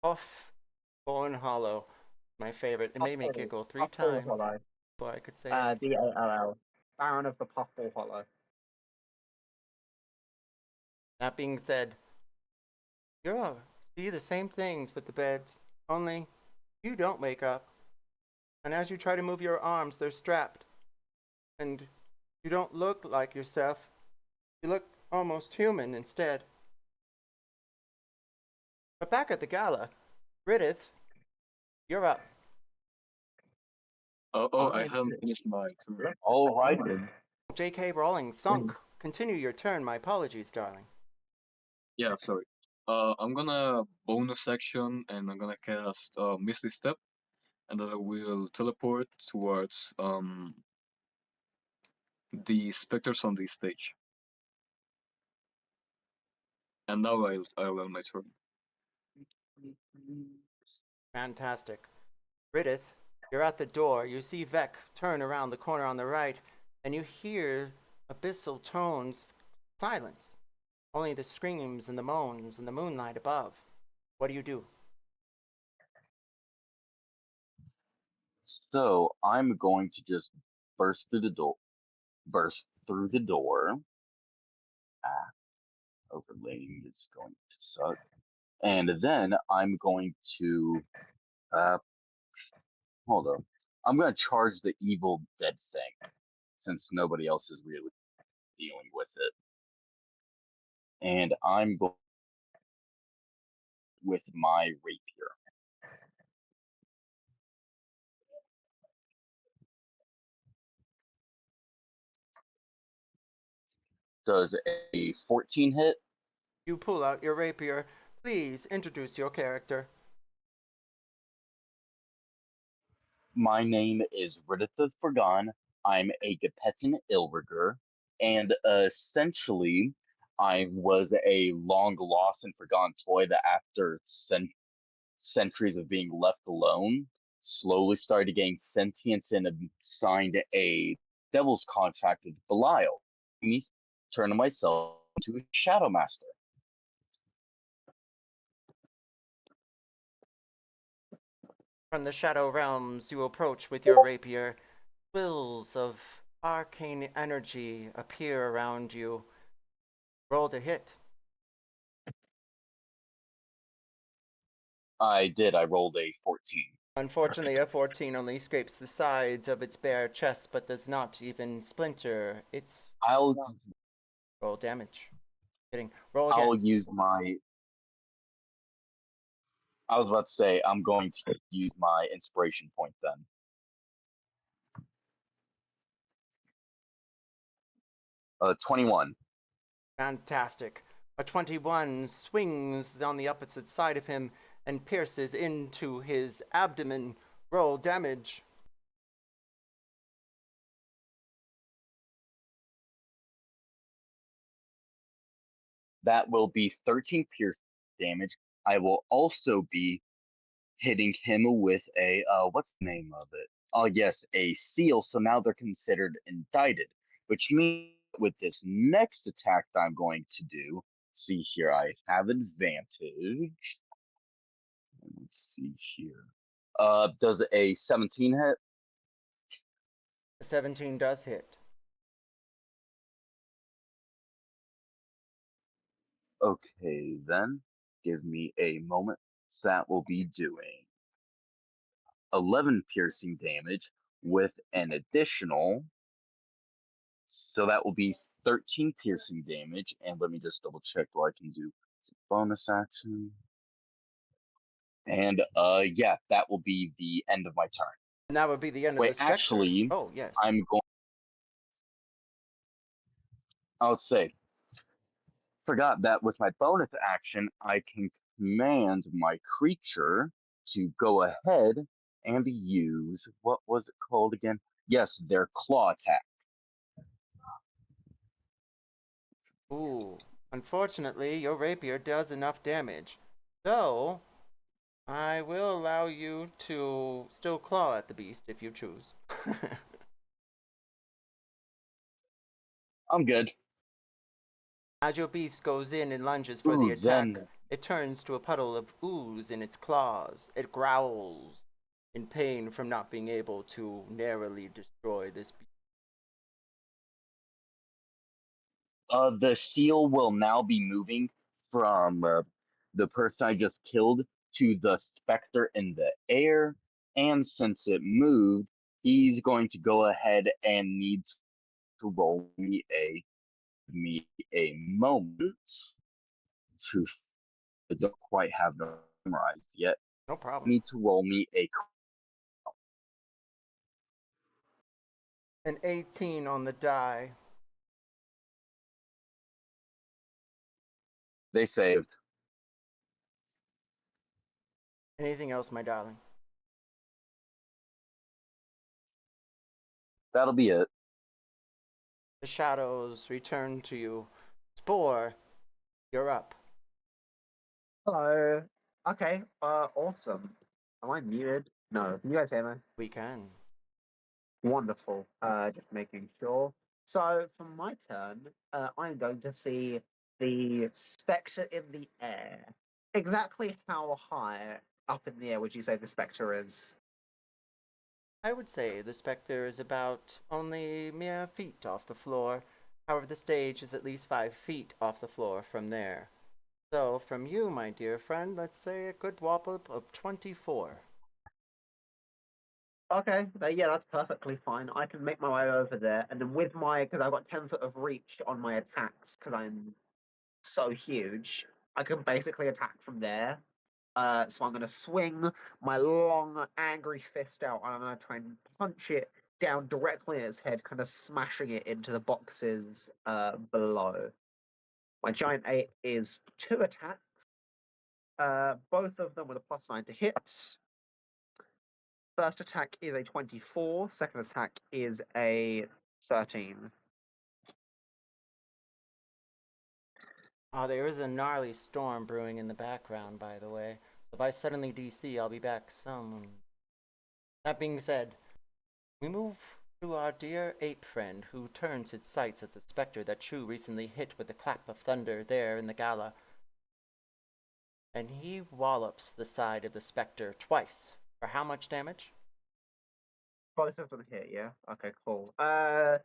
Puffball Hollow. My favorite. It made me giggle 3 times before I could say it. D-A-L-L. Baron of the Puffball Hollow. That being said, you see the same things with the beds, only you don't wake up. And as you try to move your arms, they're strapped. And you don't look like yourself. You look almost human instead. But back at the gala, Ridith, you're up. I haven't finished my turn. All right then. J.K. Rowling, Sunk. Continue your turn. My apologies, darling. Yeah, sorry. I'm gonna bonus action and I'm gonna cast Misty Step, and then I will teleport towards the specters on the stage. And now I'll end my turn. Fantastic. Ridith, you're at the door. You see Vec turn around the corner on the right, and you hear abyssal tones silence. Only the screams and the moans and the moonlight above. What do you do? So I'm going to just burst through the door. Burst through the door. Overlaying is going to suck. And then I'm going to hold on. I'm going to charge the evil dead thing, since nobody else is really dealing with it. And I'm going with my rapier. Does a 14 hit? You pull out your rapier. Please introduce your character. My name is Riditha Forgon. I'm a Gepetin Ilriger, and essentially, I was a long lost and forgotten toy that, after centuries of being left alone, slowly started to gain sentience and signed a devil's contract with Belial. Me turning myself into a Shadow Master. From the Shadow Realms, you approach with your rapier. Quills of arcane energy appear around you. Roll to hit. I did. I rolled a 14. Unfortunately, a 14 only scrapes the sides of its bare chest, but does not even splinter. It's I'll roll damage. Kidding. Roll again. I'll use my. I was about to say I'm going to use my inspiration point then. 21. Fantastic. A 21 swings on the opposite side of him and pierces into his abdomen. Roll damage. That will be 13 pierce damage. I will also be hitting him with a what's the name of it? Oh yes, a seal. So now they're considered indicted, which means with this next attack that I'm going to do, see here, I have advantage. Let's see here. Does a 17 hit? 17 does hit. Okay, then give me a moment. So that will be doing 11 piercing damage with an additional. So that will be 13 piercing damage. And let me just double check what I can do. Bonus action. And yeah, that will be the end of my turn. And that would be the end of Wait, the specter. actually, Oh, yes. I'm going. I'll say. Forgot that with my bonus action, I can command my creature to go ahead and use, what was it called again? Yes, their claw attack. Ooh. Unfortunately, your rapier does enough damage. So, I will allow you to still claw at the beast if you choose. I'm good. As your beast goes in and lunges for the attack, it turns to a puddle of ooze in its claws. It growls in pain from not being able to narrowly destroy this beast. The seal will now be moving from the person I just killed to the specter in the air. And since it moved, he's going to go ahead and need to roll me a moment to. I don't quite have it memorized yet. No problem. Need to roll me a. An 18 on the die. They saved. Anything else, my darling? That'll be it. The shadows return to you. Spore, you're up. Hello. Okay, awesome. Am I muted? No. Can you guys hear me? We can. Wonderful. Just making sure. So, for my turn, I'm going to see the spectre in the air. Exactly how high up in the air would you say the spectre is? I would say the specter is about only mere feet off the floor. However, the stage is at least 5 feet off the floor from there. So, from you, my dear friend, let's say a good wallop of 24. Okay, yeah, that's perfectly fine. I can make my way over there, and then with my, because I've got 10 foot of reach on my attacks, because I'm so huge, I can basically attack from there. So I'm going to swing my long, angry fist out, and I'm going to try and punch it down directly in its head, kind of smashing it into the boxes below. My giant 8 is 2 attacks, both of them with a +9 to hit. First attack is a 24. Second attack is a 13. There is a gnarly storm brewing in the background, by the way. So if I suddenly DC, I'll be back soon. That being said, we move to our dear ape friend, who turns its sights at the specter that Chuu recently hit with a clap of thunder there in the gala. And he wallops the side of the specter twice. For how much damage? Both of them hit, yeah? Okay, cool. Blood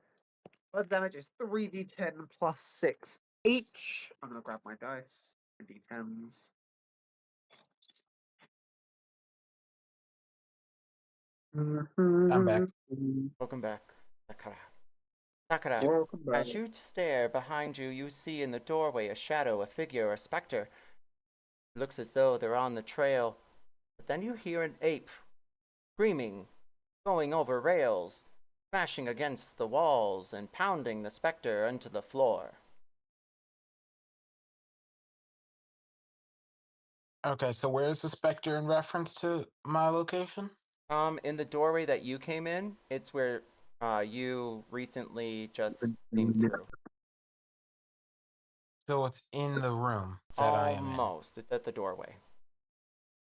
damage is 3d10 plus 6 each. I'm gonna grab my dice. 3d10s. I'm back. Welcome back, Sakura. Sakura, Welcome back. as you stare behind you, you see in the doorway a shadow, a figure, a specter. It looks as though they're on the trail. But then you hear an ape screaming, going over rails, smashing against the walls, and pounding the specter into the floor. Okay, so where's the specter in reference to my location? In the doorway that you came in, it's where you recently just came through. So it's in the room that I am in. Almost. It's at the doorway.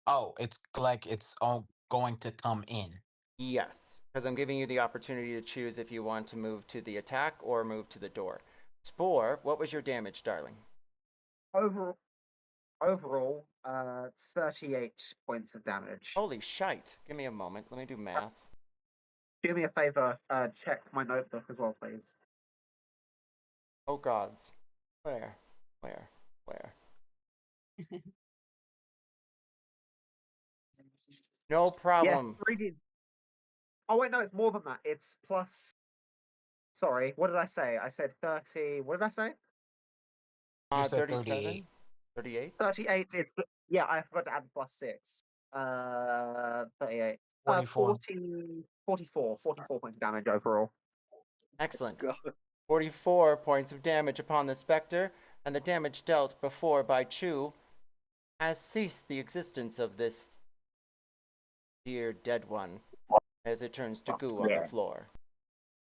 Oh, it's like it's all going to come in. Yes, because I'm giving you the opportunity to choose if you want to move to the attack or move to the door. Spore, what was your damage, darling? Overall, 38 points of damage. Holy shite. Give me a moment. Let me do math. Do me a favor, check my notebook as well, please. Oh gods. Where? No problem. Yeah, 3D. Oh wait, no, it's more than that. It's plus. Sorry, what did I say? I said 30. What did I say? You said 37? 38? 38. Yeah, I forgot to add plus 6. 38. 44. 44 points of damage overall. Excellent. God. 44 points of damage upon the specter, and the damage dealt before by Chuu has ceased the existence of this dear dead one as it turns to goo on the floor.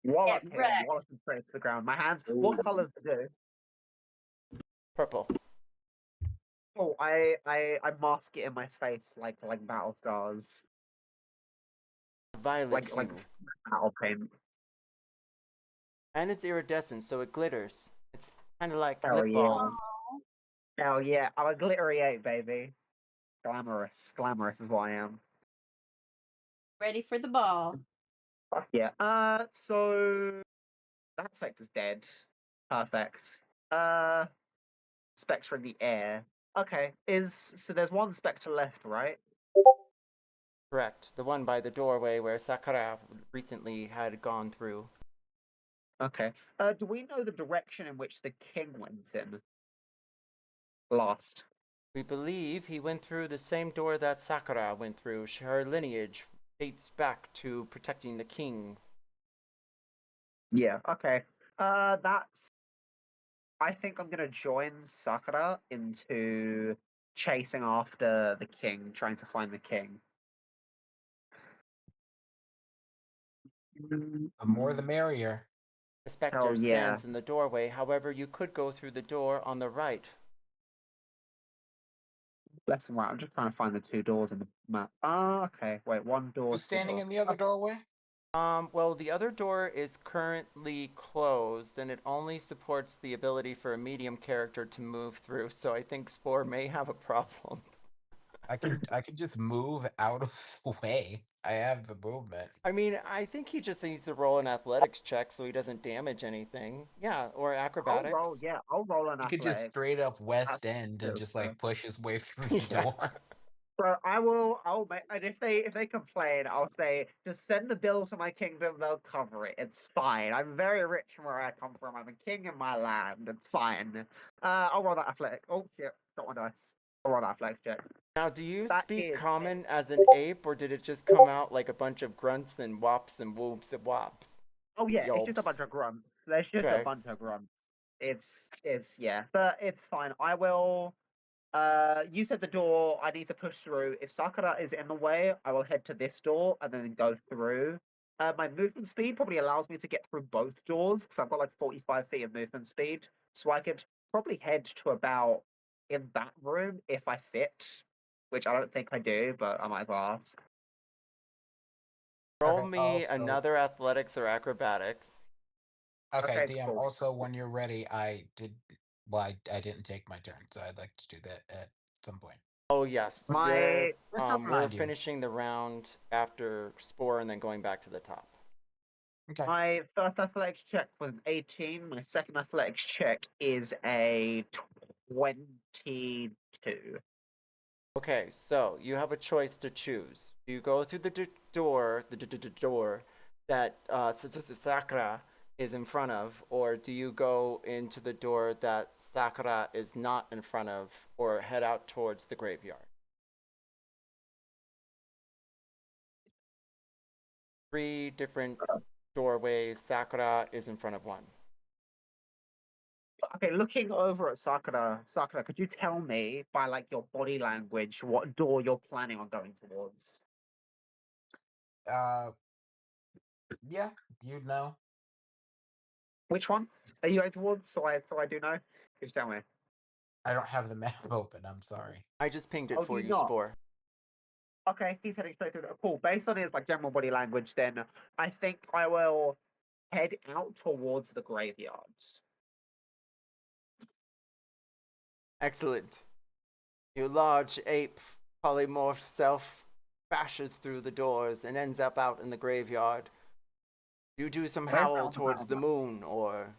Wallop Get him. wrecked. Wallop him straight to the ground. My hands. What colors do? Purple. Oh, I mask it in my face like battle scars, Violet hue. like battle paint. And it's iridescent, so it glitters. It's kind of like Hell lip yeah. balm. Hell yeah, I'm a glittery 8, baby. Glamorous is what I am. Ready for the ball. Fuck yeah. So that specter's dead. Perfect. Spectre in the air. Okay, so there's one spectre left, right? Correct. The one by the doorway where Sakura recently had gone through. Okay. Do we know the direction in which the king went in? Last. We believe he went through the same door that Sakura went through. Her lineage dates back to protecting the king. Yeah, okay. That's. I think I'm gonna join Sakura into chasing after the king, trying to find the king. The more the merrier. The specter Hell yeah. stands in the doorway. However, you could go through the door on the right. Left and right. I'm just trying to find the 2 doors in the map. Ah, okay. Wait, one door. Who's standing in the other doorway? Well, the other door is currently closed, and it only supports the ability for a medium character to move through, so I think Spore may have a problem. I could just move out of the way. I have the movement. I mean, I think he just needs to roll an athletics check so he doesn't damage anything. Yeah, or acrobatics. I'll roll an He could just athletics. straight up West That's End true, and just so. like push his way through the Yeah. door. So I'll make, and if they complain, I'll say, just send the bill to my kingdom, they'll cover it. It's fine. I'm very rich from where I come from. I'm a king in my land. It's fine. I'll roll that athletic. Oh shit, got one dice. I'll roll that athletic check. Now, do you That speak is common as an ape, or did it just come out like a bunch of grunts and wops and whoops and wops? Oh yeah, it's just a Yelps. bunch of grunts. There's just a Okay. bunch of grunts. It's yeah, but it's fine. I will. You said the door I need to push through. If Sakura is in the way, I will head to this door and then go through. My movement speed probably allows me to get through both doors because I've got like 45 feet of movement speed. So I could probably head to about in that room if I fit, which I don't think I do, but I might as well ask. Roll Okay, me also- another athletics or acrobatics. Okay, Okay, DM. cool. Also, when you're ready, I didn't take my turn, so I'd like to do that at some point. Oh yes, My Just to we're remind you. finishing the round after Spore and then going back to the top. Okay. my first athletics check was an 18. My second athletics check is a 22. Okay, so you have a choice to choose. Do you go through the door, door that Sakura is in front of, or do you go into the door that Sakura is not in front of, or head out towards the graveyard? Three different doorways. Sakura is in front of one. Okay, looking over at Sakura, could you tell me by like your body language what door you're planning on going towards? Yeah, you'd know. Which one are you going towards? So I do know. Could you tell me? I don't have the map open. I'm sorry. I just pinged it Oh, do for you you, not? Spore. Okay, he's heading straight through. Cool. Based on his like general body language, then I think I will head out towards the graveyard. Excellent. Your large ape polymorph self bashes through the doors and ends up out in the graveyard. You do some Where's that howl on the towards map? the moon, or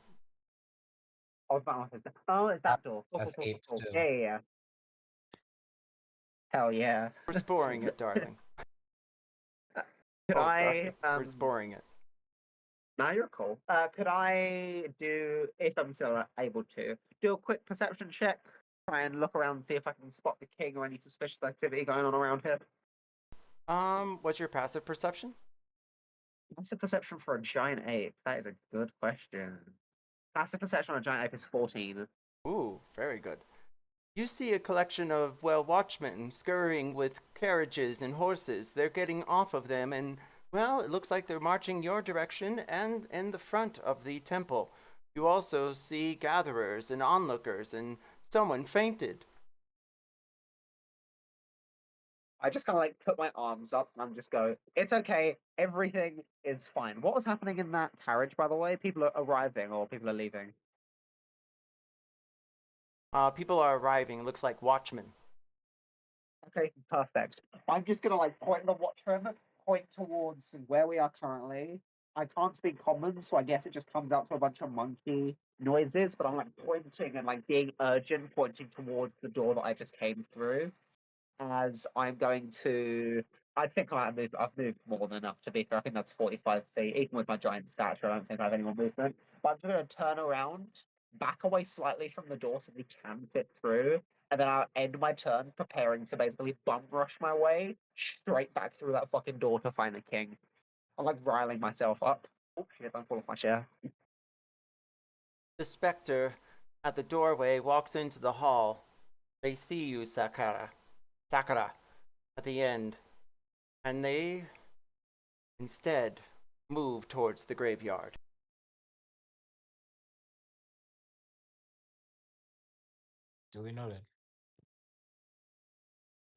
Oh, it's that one. Oh, it's that door. Cool, That's cool, cool, apes cool. too. Yeah. Hell yeah. we're sporing it, darling. Could Oh, sorry. I We're sporing it. No, you're cool. Could I do, if I'm still able to, do a quick perception check? Try and look around, see if I can spot the king or any suspicious activity going on around here. What's your passive perception? What's the perception for a giant ape? That is a good question. Passive perception on a giant ape is 14. Ooh, very good. You see a collection of, well, watchmen scurrying with carriages and horses. They're getting off of them, and, well, it looks like they're marching your direction and in the front of the temple. You also see gatherers and onlookers, and someone fainted. I just kind of like put my arms up and I'm just go, it's okay, everything is fine. What was happening in that carriage, by the way? People are arriving or people are leaving? People are arriving. It looks like watchmen. Okay, perfect. I'm just gonna like point the watchman, point towards where we are currently. I can't speak common, so I guess it just comes out to a bunch of monkey noises, but I'm like pointing and like being urgent, pointing towards the door that I just came through. As I'm going to, I think I've moved more than enough to be fair. I think that's 45 feet. Even with my giant stature, I don't think I have any more movement. But I'm just going to turn around, back away slightly from the door so we can fit through, and then I'll end my turn preparing to basically bum rush my way straight back through that fucking door to find the king. I'm like riling myself up. Oh shit, don't fall off my chair. The specter at the doorway walks into the hall. They see you, Sakura, at the end, and they instead move towards the graveyard. Duly noted.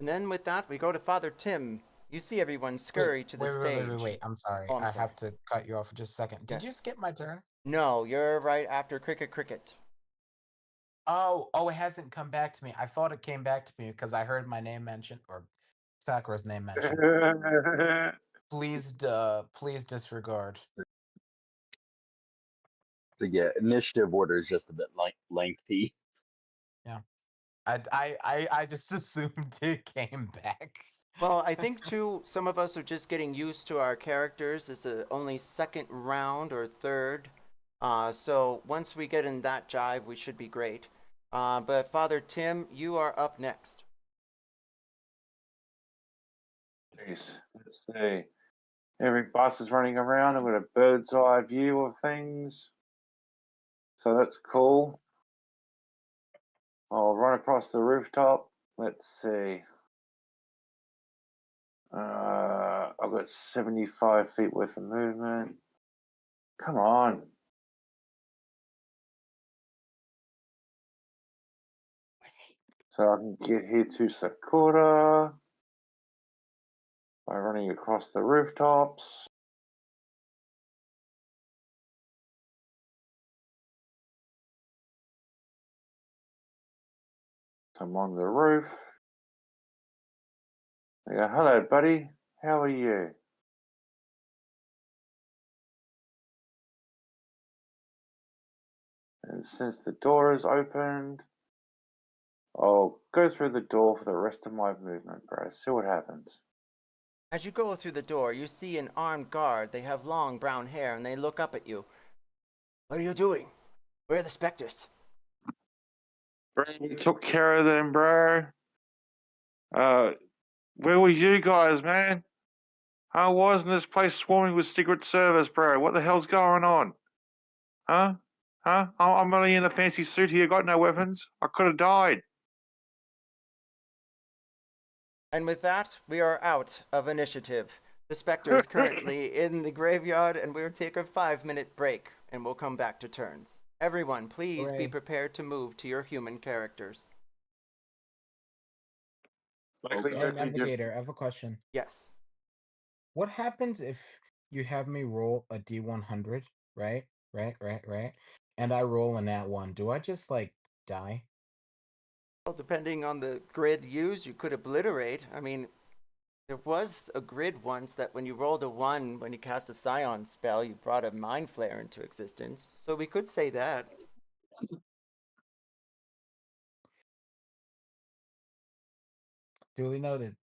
And then with that, we go to Father Tim. You see everyone scurry to the stage. Wait. I'm sorry. Oh, I'm I sorry. have to cut you off for just a second. Did you Yes. skip my turn? No, you're right after Krikit Krikit. Oh, it hasn't come back to me. I thought it came back to me because I heard my name mentioned or Sakura's name mentioned. Please disregard. So yeah, initiative order is just a bit lengthy. Yeah. I just assumed it came back. Well, I think too, some of us are just getting used to our characters. It's only second round or third. So once we get in that jive, we should be great. But Father Tim, you are up next. Jeez, let's see. Every bus is running around. I've got a bird's eye view of things. So that's cool. I'll run across the rooftop. Let's see. I've got 75 feet worth of movement. Come on. So I can get here to Sakura by running across the rooftops. So I'm on the roof. I go, hello, buddy. How are you? And since the door is opened, I'll go through the door for the rest of my movement, bro. See what happens. As you go through the door, you see an armed guard. They have long brown hair and they look up at you. What are you doing? Where are the specters? Bro, we took care of them, bro. Where were you guys, man? How wasn't this place swarming with Secret Service, bro? What the hell's going on? Huh? I'm only in a fancy suit here, got no weapons. I could have died. And with that, we are out of initiative. The Spectre is currently in the graveyard, and we'll take a 5-minute break, and we'll come back to turns. Everyone, please be Hooray. prepared to move to your human characters. Hey, Navigator, I have a question. Yes. What happens if you have me roll a D100, right? And I roll a nat 1. Do I just, like, die? Well, depending on the grid used, you could obliterate. I mean, there was a grid once that when you rolled a 1, when you cast a Scion spell, you brought a Mind Flare into existence. So we could say that. Duly noted.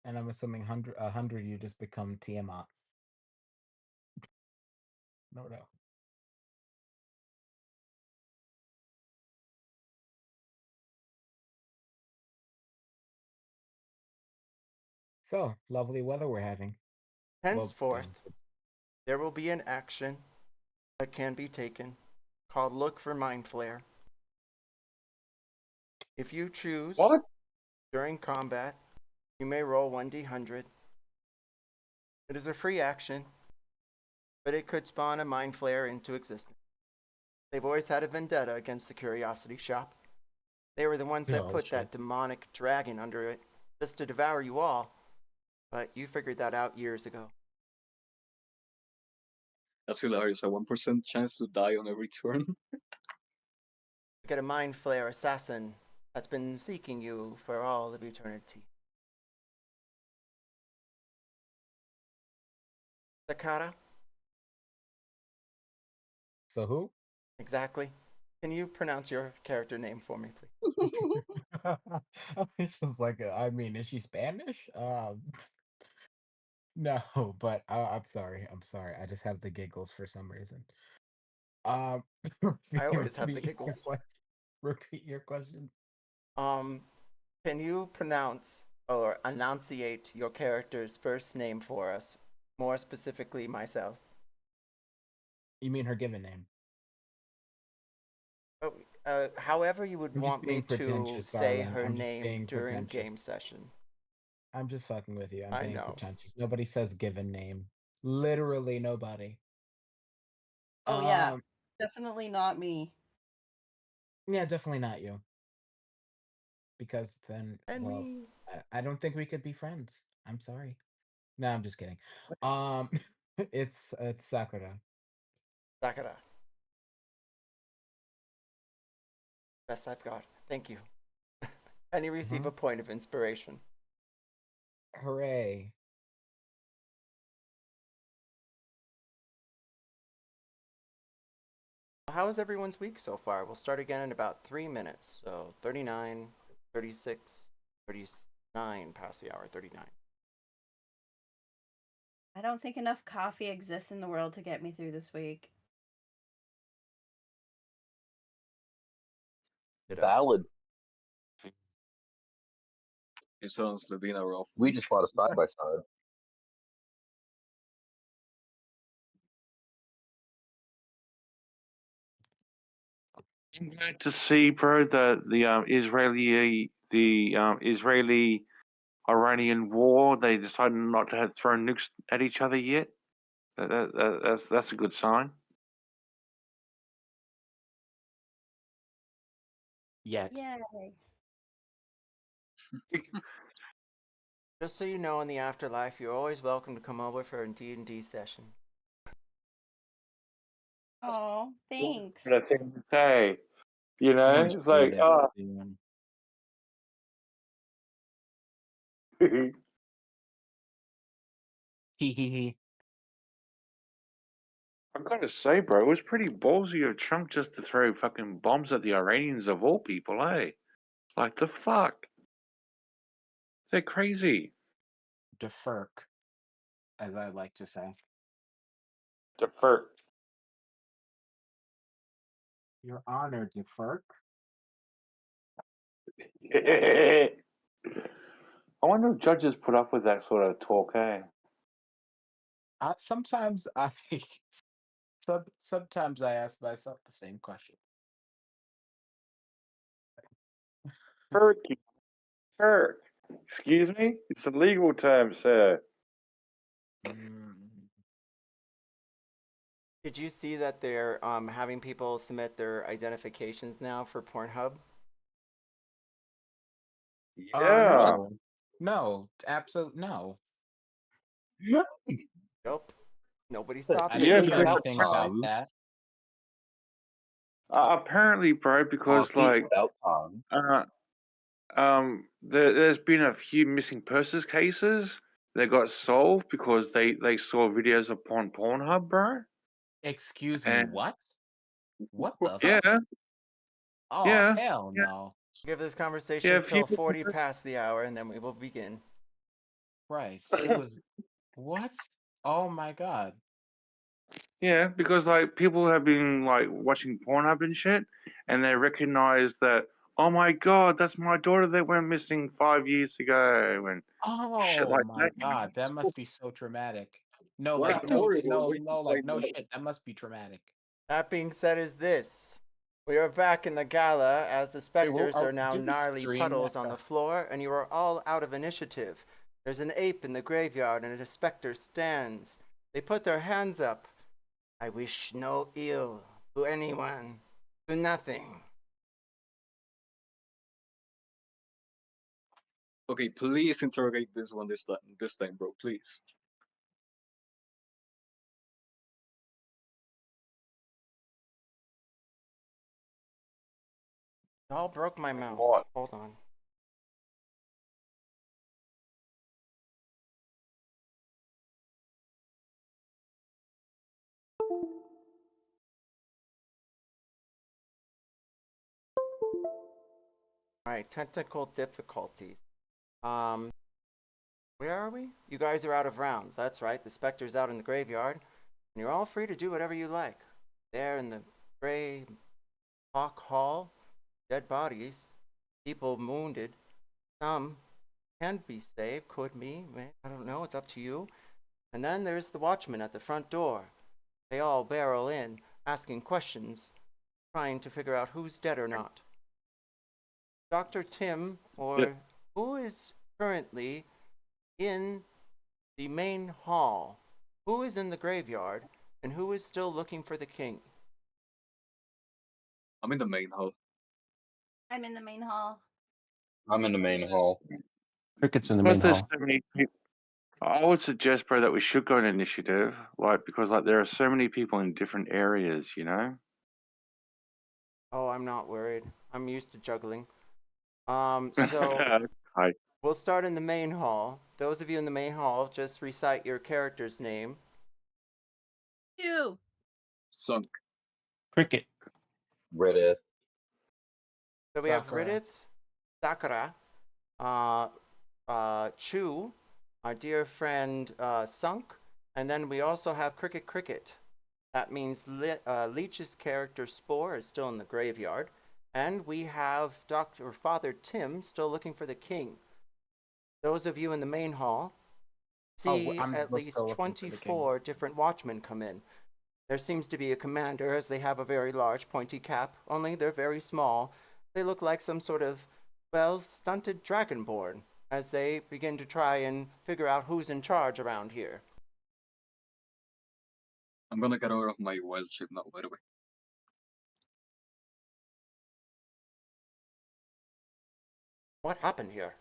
And I'm assuming 100 you just become Tiamat. No. So, lovely weather we're having. Henceforth, there will be an action that can be taken called Look for Mind Flare. If you choose What? during combat, you may roll 1d100. It is a free action, but it could spawn a Mind Flare into existence. They've always had a vendetta against the Curiosity Shop. They were the ones that put that demonic dragon under it just to devour you all, but you figured that out years ago. That's hilarious. A 1% chance to die on every turn. You get a Mind Flare assassin that's been seeking you for all of eternity. Sakura? So who? Exactly. Can you pronounce your character name for me, please? It's just like, I mean, is she Spanish? No, but I'm sorry. I just have the giggles for some reason. I always have the giggles. Repeat your question. Can you pronounce or enunciate your character's first name for us? More specifically, myself. You mean her given name? Oh, however you would I'm just want me being to pretentious, say darling. her I'm just name being during pretentious. game session. I'm just fucking with you. I'm I being know. pretentious. Nobody says given name. Literally nobody. Oh yeah, definitely not me. Yeah, definitely not you. Because then, And well, me. I don't think we could be friends. I'm sorry. No, I'm just kidding. It's Sakura. Sakura. Best I've got. Thank you. And you receive a point of inspiration. Hooray! How is everyone's week so far? We'll start again in about 3 minutes. So 39, 36, 39 past the hour, 39. I don't think enough coffee exists in the world to get me through this week. Valid. It sounds Levina rough. We just bought a side by side. I'm glad to see, bro, that the Israeli Iranian war, they decided not to have thrown nukes at each other yet. That's a good sign. Yet. Yay. Just so you know, in the afterlife, you're always welcome to come over for a D&D session. Oh, thanks. But I think to say, you know, One's it's really like, there for everyone. Hee. I've got to say, bro, it was pretty ballsy of Trump just to throw fucking bombs at the Iranians of all people, eh? Like, the fuck? They're crazy. Deferk, as I like to say. Defer. Your Honor, Deferk. I wonder if judges put up with that sort of talk, eh? Sometimes I think. Sometimes I ask myself the same question. Ferk. Excuse me? It's a legal term, sir. Did you see that they're having people submit their identifications now for Pornhub? Yeah. No, absolutely no. Nope. Nobody's I stopping didn't Yeah, know you. about Anything about Tom. that. Apparently, bro, because Coffee without Tom. there's been a few missing persons cases that got solved because they saw videos of Pornhub, bro. Excuse me, And what? What the yeah, fuck? Oh, yeah, hell yeah, no. Give this conversation yeah. till People, 40 past the hour, and then we will begin. Christ, it was... What? Oh my god. yeah, because like people have been like watching Pornhub and shit, and they recognize that. Oh my god, that's my daughter that went missing 5 years ago, and shit Oh like my that. god, that must be so traumatic. No, What a like, no, horrible way to like, play no that. shit, that must be traumatic. That being said, is this. We are back in the gala as the specters are now do we gnarly stream puddles that on the stuff? floor, and you are all out of initiative. There's an ape in the graveyard, and a specter stands. They put their hands up. I wish no ill to anyone, to nothing. Okay, please interrogate this one this time, bro. Please. Y'all broke my mouse. What? Hold on. Alright, technical difficulties. Where are we? You guys are out of rounds. That's right, the specter's out in the graveyard, and you're all free to do whatever you like. There in the Greyhawk Hall, dead bodies, people wounded. Some can be saved, could be, I don't know, it's up to you. And then there's the watchman at the front door. They all barrel in, asking questions, trying to figure out who's dead or not. Dr. Tim, or who is currently in the main hall? Who is in the graveyard, and who is still looking for the king? I'm in the main hall. I'm in the main hall. I'm in the main hall. Cricket's in the main Because there's hall. so many people. I would suggest, bro, that we should go on initiative, because there are so many people in different areas, you know. Oh, I'm not worried. I'm used to juggling. So Hi. we'll start in the main hall. Those of you in the main hall, just recite your character's name. Chuu. Sunk. Krikit. Reddit. So we have Sakura. Ridith, Sakura, Chuu, our dear friend Sunk, and then we also have Krikit Krikit. That means Leach's character Spore is still in the graveyard, and we have Father Tim still looking for the king. Those of you in the main hall see at we're least still looking for the king. 24 different watchmen come in. There seems to be a commander, as they have a very large pointy cap, only they're very small. They look like some sort of, well, stunted dragonborn, as they begin to try and figure out who's in charge around here. I'm gonna get out of my wild shape now, by the way. What happened here?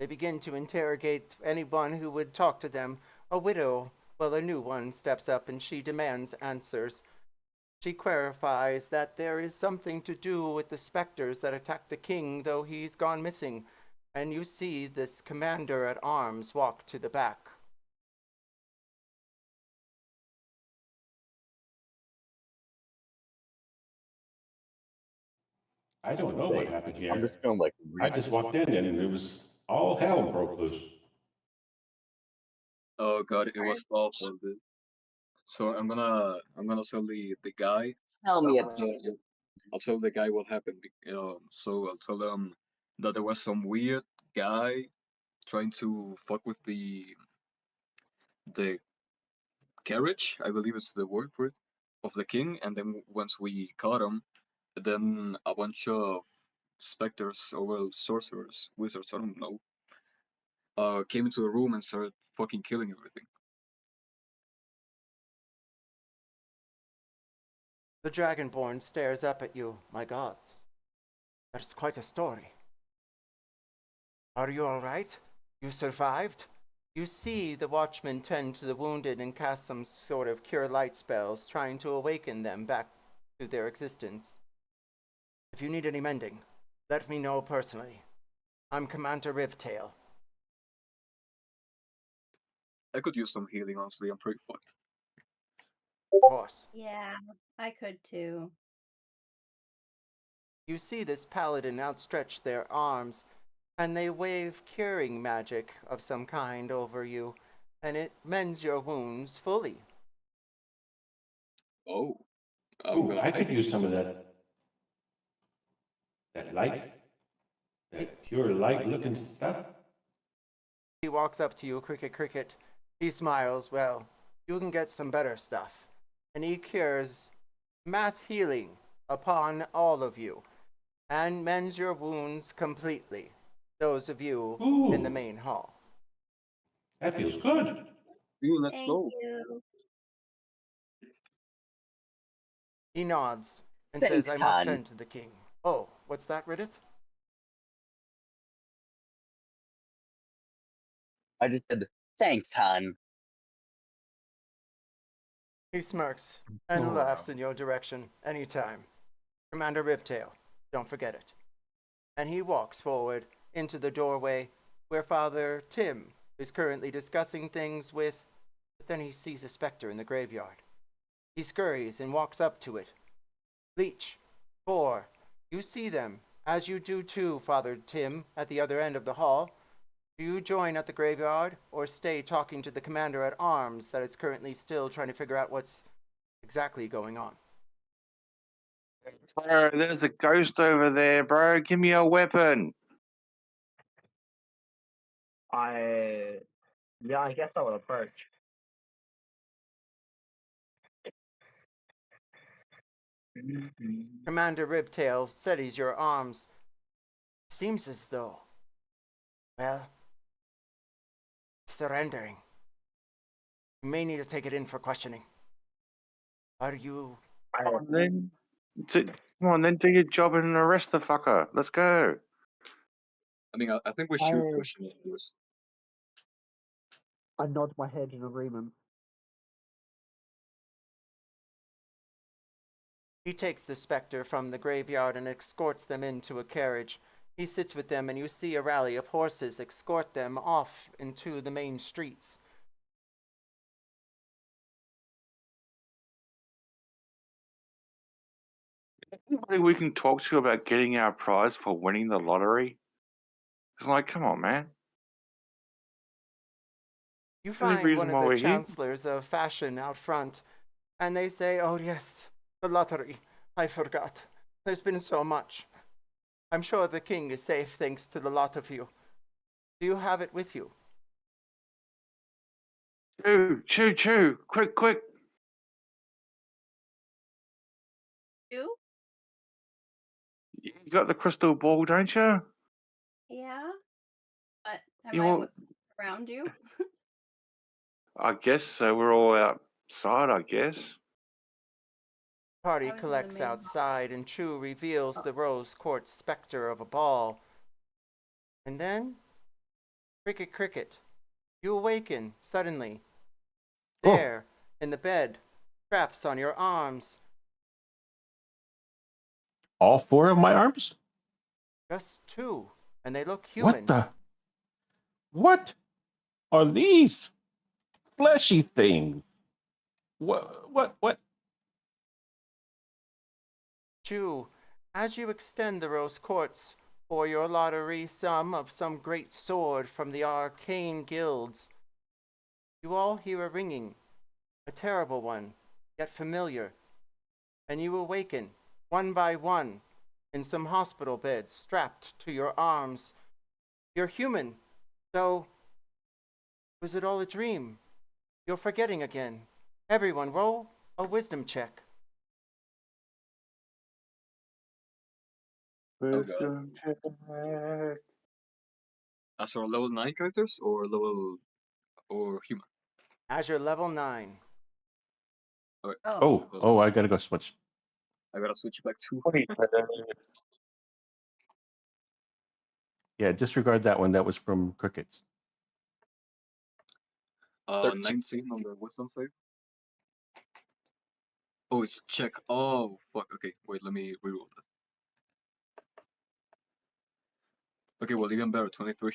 They begin to interrogate anyone who would talk to them. A widow, well, a new one, steps up and she demands answers. She clarifies that there is something to do with the specters that attacked the king, though he's gone missing. And you see this commander at arms walk to the back. I don't know what happened here. I'm just gonna like. I just walked in and it was all hell broke loose. Oh god, it was awful, dude. So I'm gonna tell the guy. Tell me I'll tell the guy what happened. So I'll tell him that there was some weird guy trying to fuck with the carriage, I believe is the word for it, of the king. And then once we caught him, then a bunch of specters or well sorcerers, wizards, I don't know, came into the room and started fucking killing everything. The Dragonborn stares up at you. My gods, that's quite a story. Are you all right? You survived? You see the watchmen tend to the wounded and cast some sort of cure light spells, trying to awaken them back to their existence. If you need any mending, let me know personally. I'm Commander Rivtail. I could use some healing, honestly. I'm pretty fucked. Of course. Yeah, I could too. You see this paladin outstretch their arms, and they wave curing magic of some kind over you, and it mends your wounds fully. Oh. Ooh, I could use some of that light, that pure light looking stuff. He walks up to you, Krikit Krikit. He smiles. Well, you can get some better stuff. And he cures mass healing upon all of you and mends your wounds completely. Those of you in the main hall. That feels good. Let's Thank go. you. He nods and Thanks, says, I must Han. tend to the king. Oh, what's that, Ridith? I just said thanks, Han. He smirks and laughs in your direction anytime. Commander Rivtail, don't forget it. And he walks forward into the doorway where Father Tim is currently discussing things with, but then he sees a specter in the graveyard. He scurries and walks up to it. Leach, Spore, you see them, as you do too, Father Tim, at the other end of the hall. Do you join at the graveyard, or stay talking to the commander at arms that is currently still trying to figure out what's exactly going on? Bro, there's a ghost over there, bro. Give me a weapon. I guess I will approach. Commander Ribtail steadies your arms. Seems as though, well, surrendering. You may need to take it in for questioning. Are you... Then, Come on, then do your job and arrest the fucker. Let's go. I mean, I think we should question it first. I nod my head in agreement. He takes the spectre from the graveyard and escorts them into a carriage. He sits with them, and you see a rally of horses escort them off into the main streets. Anybody we can talk to about getting our prize for winning the lottery? It's like, come on, man. You Any find reason one of why the we're here? chancellors of fashion out front, and they say, "Oh yes, the lottery. I forgot. There's been so much. I'm sure the king is safe thanks to the lot of you. Do you have it with you?" Choo, quick. You? You got the crystal ball, don't you? Yeah. But am You I want- around you? I guess so. We're all outside, I guess. Party I was in the collects main hall. outside, and Chuu reveals the rose quartz specter of a ball. And then, Krikit Krikit, you awaken suddenly. Oh. There, in the bed, straps on your arms. All 4 of my arms? Just 2, and they look human. What are these fleshy things? What? Chuu, as you extend the rose quartz for your lottery sum of some great sword from the arcane guilds, you all hear a ringing, a terrible one, yet familiar, and you awaken, one by one, in some hospital beds strapped to your arms. You're human, so was it all a dream? You're forgetting again. Everyone, roll a wisdom check. Wisdom check. As our level 9 characters or human? As you're level 9. Okay. Oh, I gotta go switch. I gotta switch back to. Yeah, disregard that one. That was from Crickets. 19 on the wisdom save. Oh, it's check. Oh, fuck. Okay, wait, let me reroll that. Okay, well, even better, 23.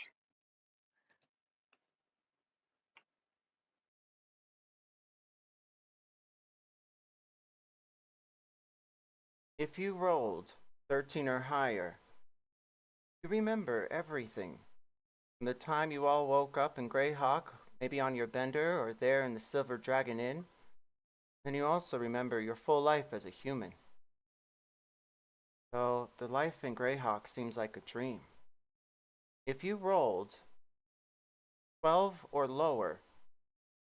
If you rolled 13 or higher, you remember everything. From the time you all woke up in Greyhawk, maybe on your bender or there in the Silver Dragon Inn, then you also remember your full life as a human. So the life in Greyhawk seems like a dream. If you rolled 12 or lower,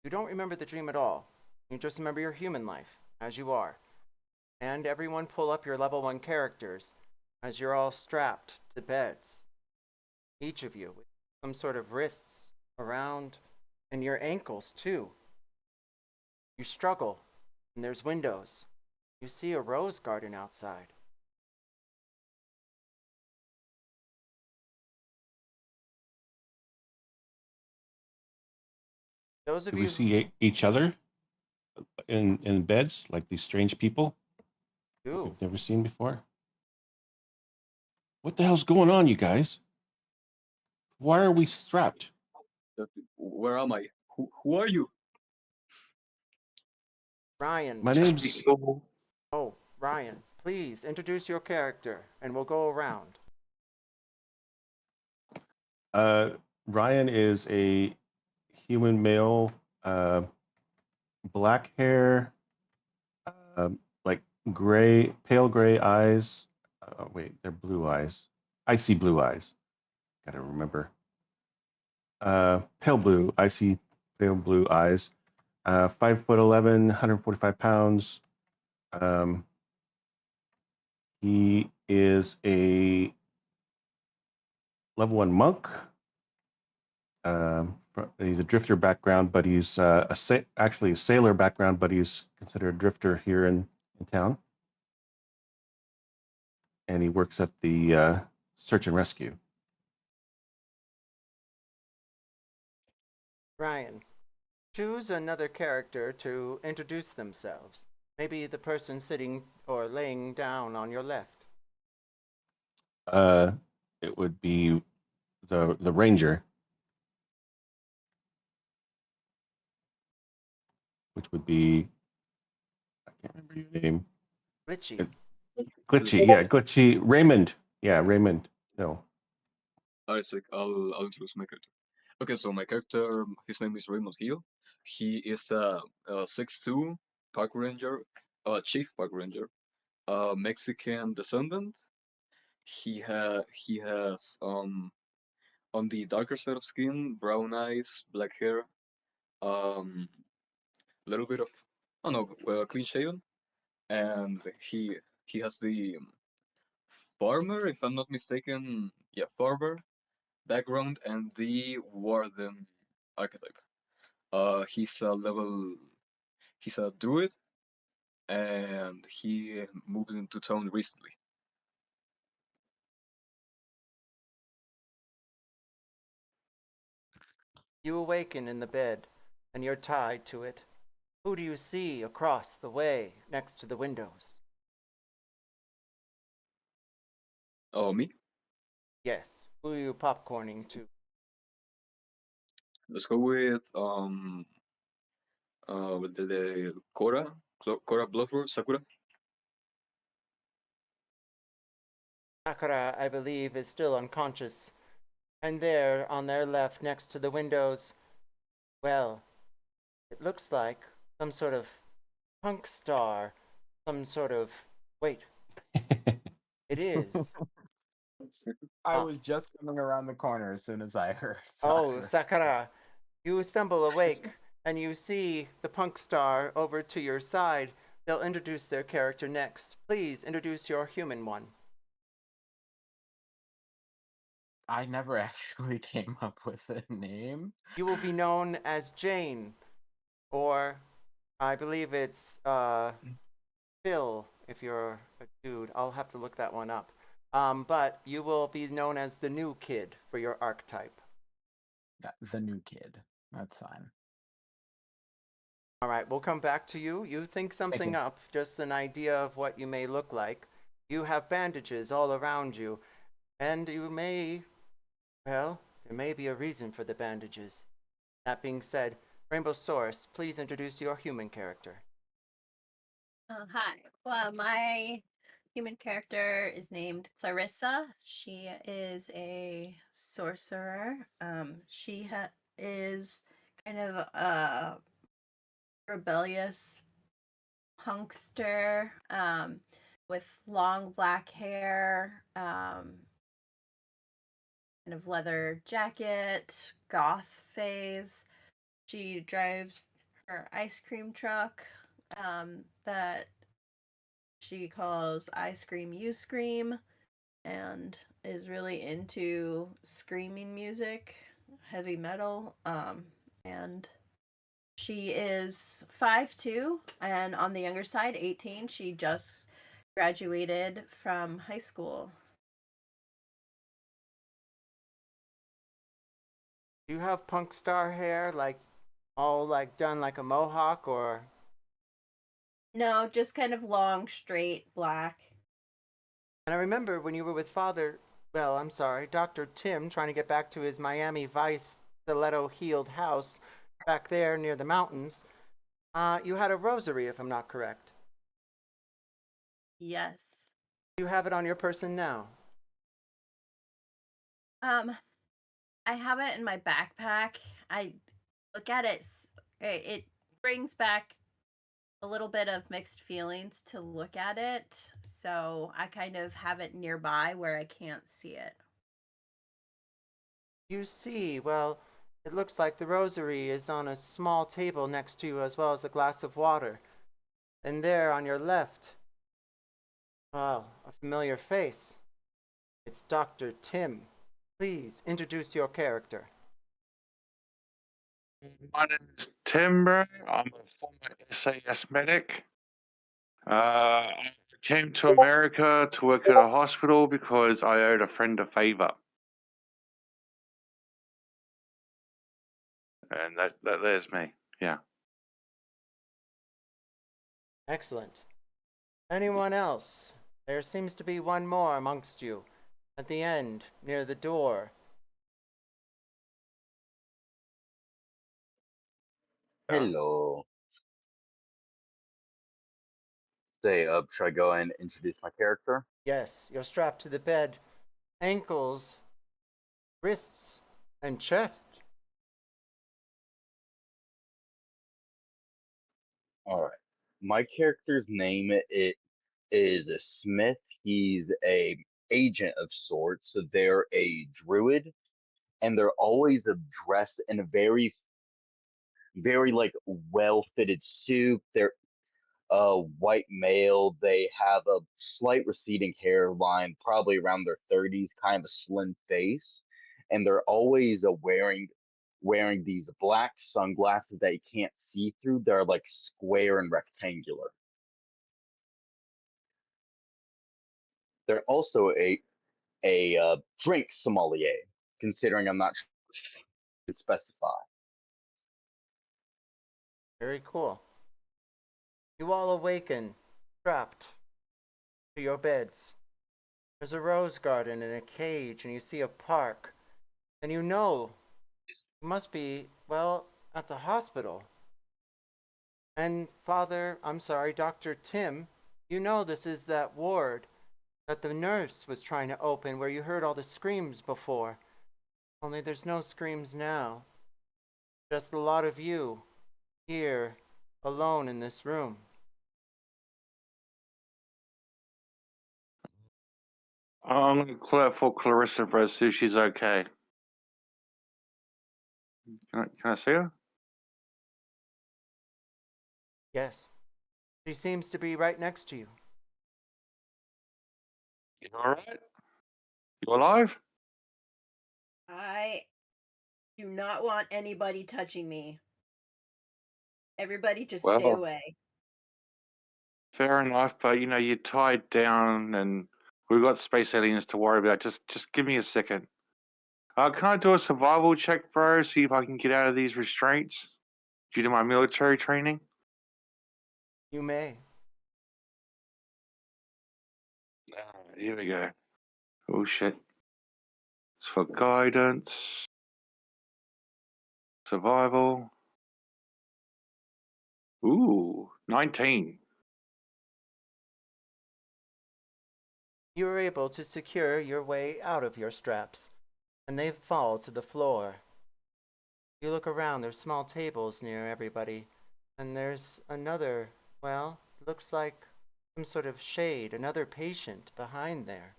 you don't remember the dream at all. You just remember your human life, as you are. And everyone pull up your level 1 characters, as you're all strapped to beds. Each of you with some sort of wrists around, and your ankles too. You struggle, and there's windows. You see a rose garden outside. Those of Do you we see each other in beds like these strange people who we've never seen before? What the hell's going on, you guys? Why are we strapped? Where am I? Who are you? Ryan. My name's Oh, Ryan, please introduce your character, and we'll go around. Ryan is a human male, black hair, like pale gray eyes. Wait, they're blue eyes. Icy blue eyes. Gotta remember. Pale blue, icy pale blue eyes. 5'11", 145 pounds. He is a level 1 monk. He's a drifter background, but he's actually a sailor background, but he's considered a drifter here in town. and he works at the search and rescue. Ryan, choose another character to introduce themselves. Maybe the person sitting or laying down on your left. It would be the ranger, which would be, I can't remember your name. Glitchy. Glitchy, yeah, Glitchy. Raymond, yeah, Raymond. No, Isaac, I'll introduce my character. Okay, so my character, his name is Raymond Hill. He is a 6'2" park ranger, chief park ranger, Mexican descendant. He has on the darker side of skin, brown eyes, black hair, little bit of, I don't know, clean shaven, and he has the farmer, if I'm not mistaken, yeah, farmer background and the warden archetype. He's a level, he's a druid, and he moved into town recently. You awaken in the bed, and you're tied to it. Who do you see across the way next to the windows? Oh, me? Yes. Who are you popcorning to? Let's go with the Cora, Cora Bloodroot, Sakura. Sakura, I believe, is still unconscious. And there, on their left, next to the windows, well, it looks like some sort of punk star. Some sort of. Wait, it is. I was just coming around the corner as soon as I heard. Oh, Sakura. Sakura. You stumble awake, and you see the punk star over to your side. They'll introduce their character next. Please introduce your human one. I never actually came up with a name. You will be known as Jane, or I believe it's Phil if you're a dude. I'll have to look that one up. But you will be known as the new kid for your archetype. The new kid. That's fine. All right, we'll come back to you. You think something up, just an idea of what you may look like. You have bandages all around you, and you may, well, there may be a reason for the bandages. That being said, Rainbowsaurus, please introduce your human character. Hi. Well, my human character is named Clarissa. She is a sorcerer. She is kind of a rebellious punkster with long black hair, kind of leather jacket, goth phase. She drives her ice cream truck that she calls I Scream You Scream, and is really into screaming music, heavy metal, and she is 5'2", and on the younger side, 18. She just graduated from high school. Do you have punk star hair, like all like done like a mohawk, or? No, just kind of long, straight, black. And I remember when you were with Dr. Tim, trying to get back to his Miami Vice stiletto-heeled house back there near the mountains. You had a rosary, if I'm not correct. Yes. Do you have it on your person now? I have it in my backpack. I look at it. It brings back a little bit of mixed feelings to look at it, so I kind of have it nearby where I can't see it. You see, well, it looks like the rosary is on a small table next to you, as well as a glass of water. And there on your left, well, a familiar face. It's Dr. Tim. Please introduce your character. My name is Tim, bro. I'm a former SAS medic. I came to America to work at a hospital because I owed a friend a favor. And there's me. Yeah. Excellent. Anyone else? There seems to be one more amongst you. At the end, near the door. Hello. Say, should I go and introduce my character? Yes, you're strapped to the bed. Ankles, wrists, and chest. All right. My character's name is a Smith. He's a agent of sorts. So they're a druid, and they're always dressed in a very like well-fitted suit. They're white male. They have a slight receding hairline, probably around their 30s, kind of a slim face, and they're always wearing these black sunglasses that you can't see through. They're like square and rectangular. They're also a drink sommelier, considering I'm not sure to specify. Very cool. You all awaken, trapped to your beds. There's a rose garden and a cage, and you see a park. And you know you must be, well, at the hospital. And Dr. Tim, you know this is that ward that the nurse was trying to open where you heard all the screams before. Only there's no screams now. Just a lot of you here alone in this room. I'm going to call out for Clarissa, bro, see if she's okay. Can I see her? Yes. She seems to be right next to you. You alright? You alive? I do not want anybody touching me. Everybody just stay Well, away. fair enough, but you know, you're tied down and we've got space aliens to worry about. Just give me a second. Can I do a survival check, bro? See if I can get out of these restraints due to my military training? You may. Here we go. Oh shit. It's for guidance. Survival. Ooh, 19. You are able to secure your way out of your straps, and they fall to the floor. You look around, there's small tables near everybody, and there's another, well, looks like some sort of shade, another patient behind there.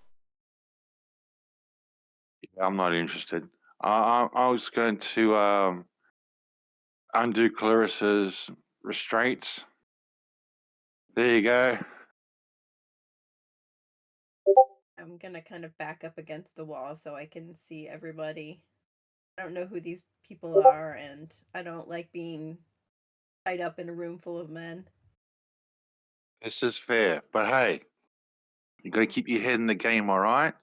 Yeah, I'm not interested. I was going to undo Clarissa's restraints. There you go. I'm gonna kind of back up against the wall so I can see everybody. I don't know who these people are, and I don't like being tied up in a room full of men. This is fair, but hey, you got to keep your head in the game, all right?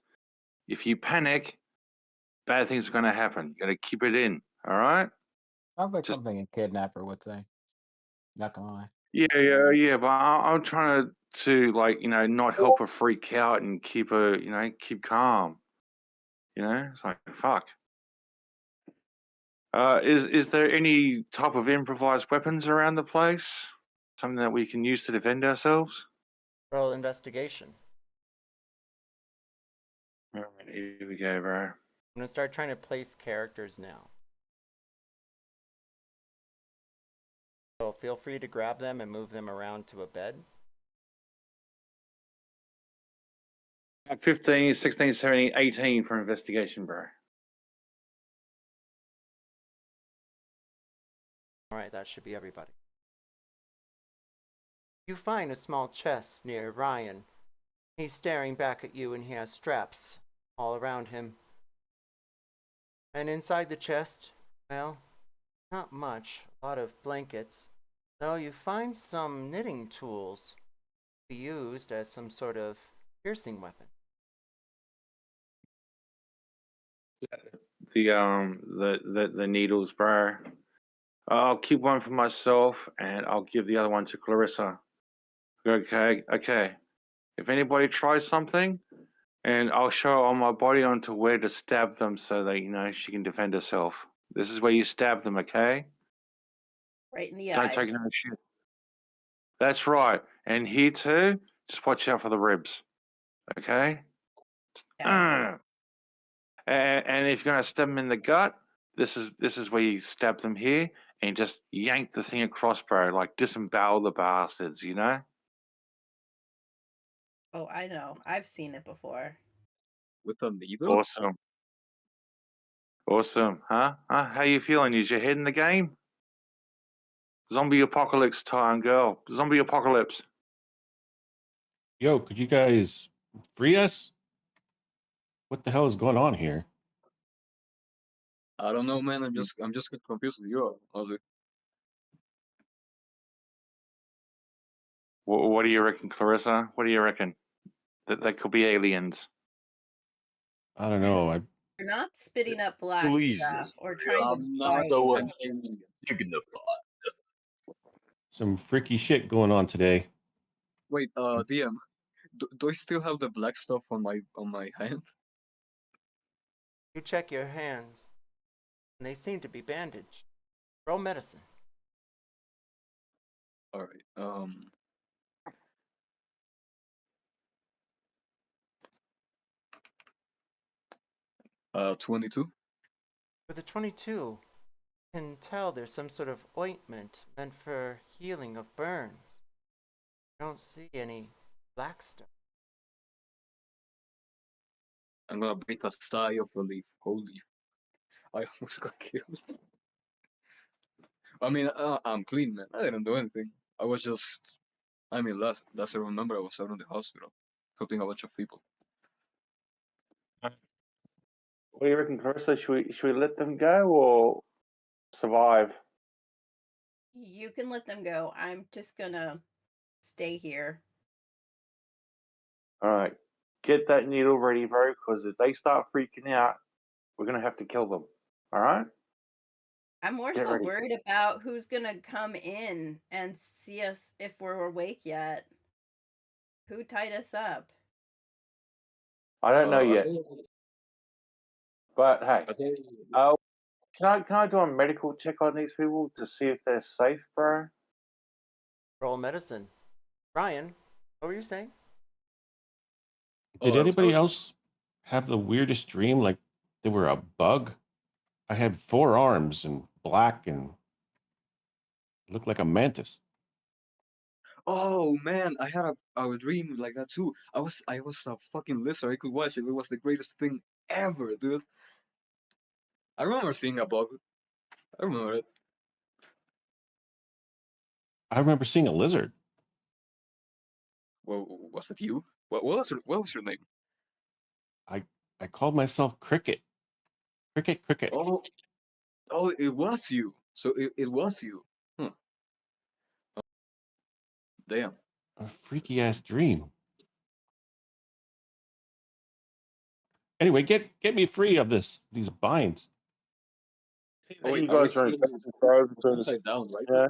If you panic, bad things are going to happen. You got to keep it in, all right? Sounds like Just something a kidnapper would say. Not gonna lie. yeah. But I'm trying to like not help her freak out and keep her keep calm. It's like fuck. Is there any type of improvised weapons around the place? Something that we can use to defend ourselves? Roll investigation. All right, here we go, bro. I'm going to start trying to place characters now. So feel free to grab them and move them around to a bed. 15, 16, 17, 18 for investigation, bro. Alright, that should be everybody. You find a small chest near Ryan. He's staring back at you and he has straps all around him. And inside the chest, well, not much. A lot of blankets. Though you find some knitting tools. be used as some sort of piercing weapon. The needles, bro. I'll keep one for myself, and I'll give the other one to Clarissa. Okay, okay. If anybody tries something, and I'll show on my body onto where to stab them, so that she can defend herself. This is where you stab them, okay? Right in the Don't eyes. take no shit. That's right. And here too, just watch out for the ribs, okay? Okay. And if you're gonna stab them in the gut, this is where you stab them here and just yank the thing across, bro. Like disembowel the bastards, you know? Oh, I know. I've seen it before. With a needle? Awesome. Awesome. Huh? How you feeling? Is your head in the game? Zombie apocalypse time, girl. Zombie apocalypse. Yo, could you guys free us? What the hell is going on here? I don't know, man. I'm just confused with you, Ozzy. What do you reckon, Clarissa? What do you reckon? That could be aliens. I don't know. You're not spitting up black Please, stuff or trying to I'm not bite. so dignified. Some freaky shit going on today. Wait, DM, do I still have the black stuff on my hand? You check your hands, and they seem to be bandaged. Roll medicine. All right. 22. With a 22, you can tell there's some sort of ointment meant for healing of burns. I don't see any black stuff. I'm gonna breathe a sigh of relief. Holy, I almost got killed. I mean, I'm clean, man. I didn't do anything. I was just, I mean, last I remember, I was out in the hospital, helping a bunch of people. What do you reckon, Clarissa? Should we let them go or survive? You can let them go. I'm just gonna stay here. All right. Get that needle ready, bro, because if they start freaking out, we're gonna have to kill them. All right? I'm more Get so ready. worried about who's gonna come in and see us if we're awake yet. Who tied us up? I don't know yet, but hey, I think, can I do a medical check on these people to see if they're safe, bro? Roll medicine. Ryan, what were you saying? Did I anybody was, else have the weirdest dream? Like they were a bug? I had 4 arms and black and looked like a mantis. oh man, I had a dream like that too. I was a fucking lizard. I could watch it. It was the greatest thing ever, dude. I remember seeing a bug. I remember it. I remember seeing a lizard. Well, was it you? What was your name? I called myself Krikit. Krikit Krikit. Oh, it was you. So it was you. Huh. Damn. A freaky ass dream. Anyway, get me free of these binds. Oh wait, You are we guys are still infected, bro. upside down, right? Yeah.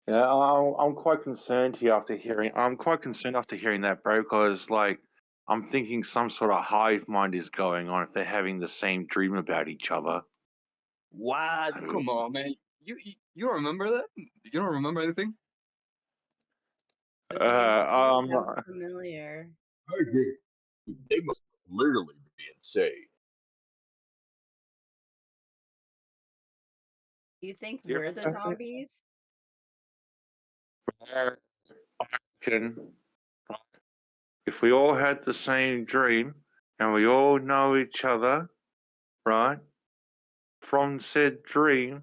Yeah, I'm quite concerned here after hearing. I'm quite concerned after hearing that, bro, because like I'm thinking some sort of hive mind is going on if they're having the same dream about each other. What? Come on, man. You don't remember that? You don't remember anything? Those names do I'm sound familiar. I agree. They must literally be insane. Do you think You're we're the perfect. zombies? I reckon if we all had the same dream and we all know each other, right, from said dream,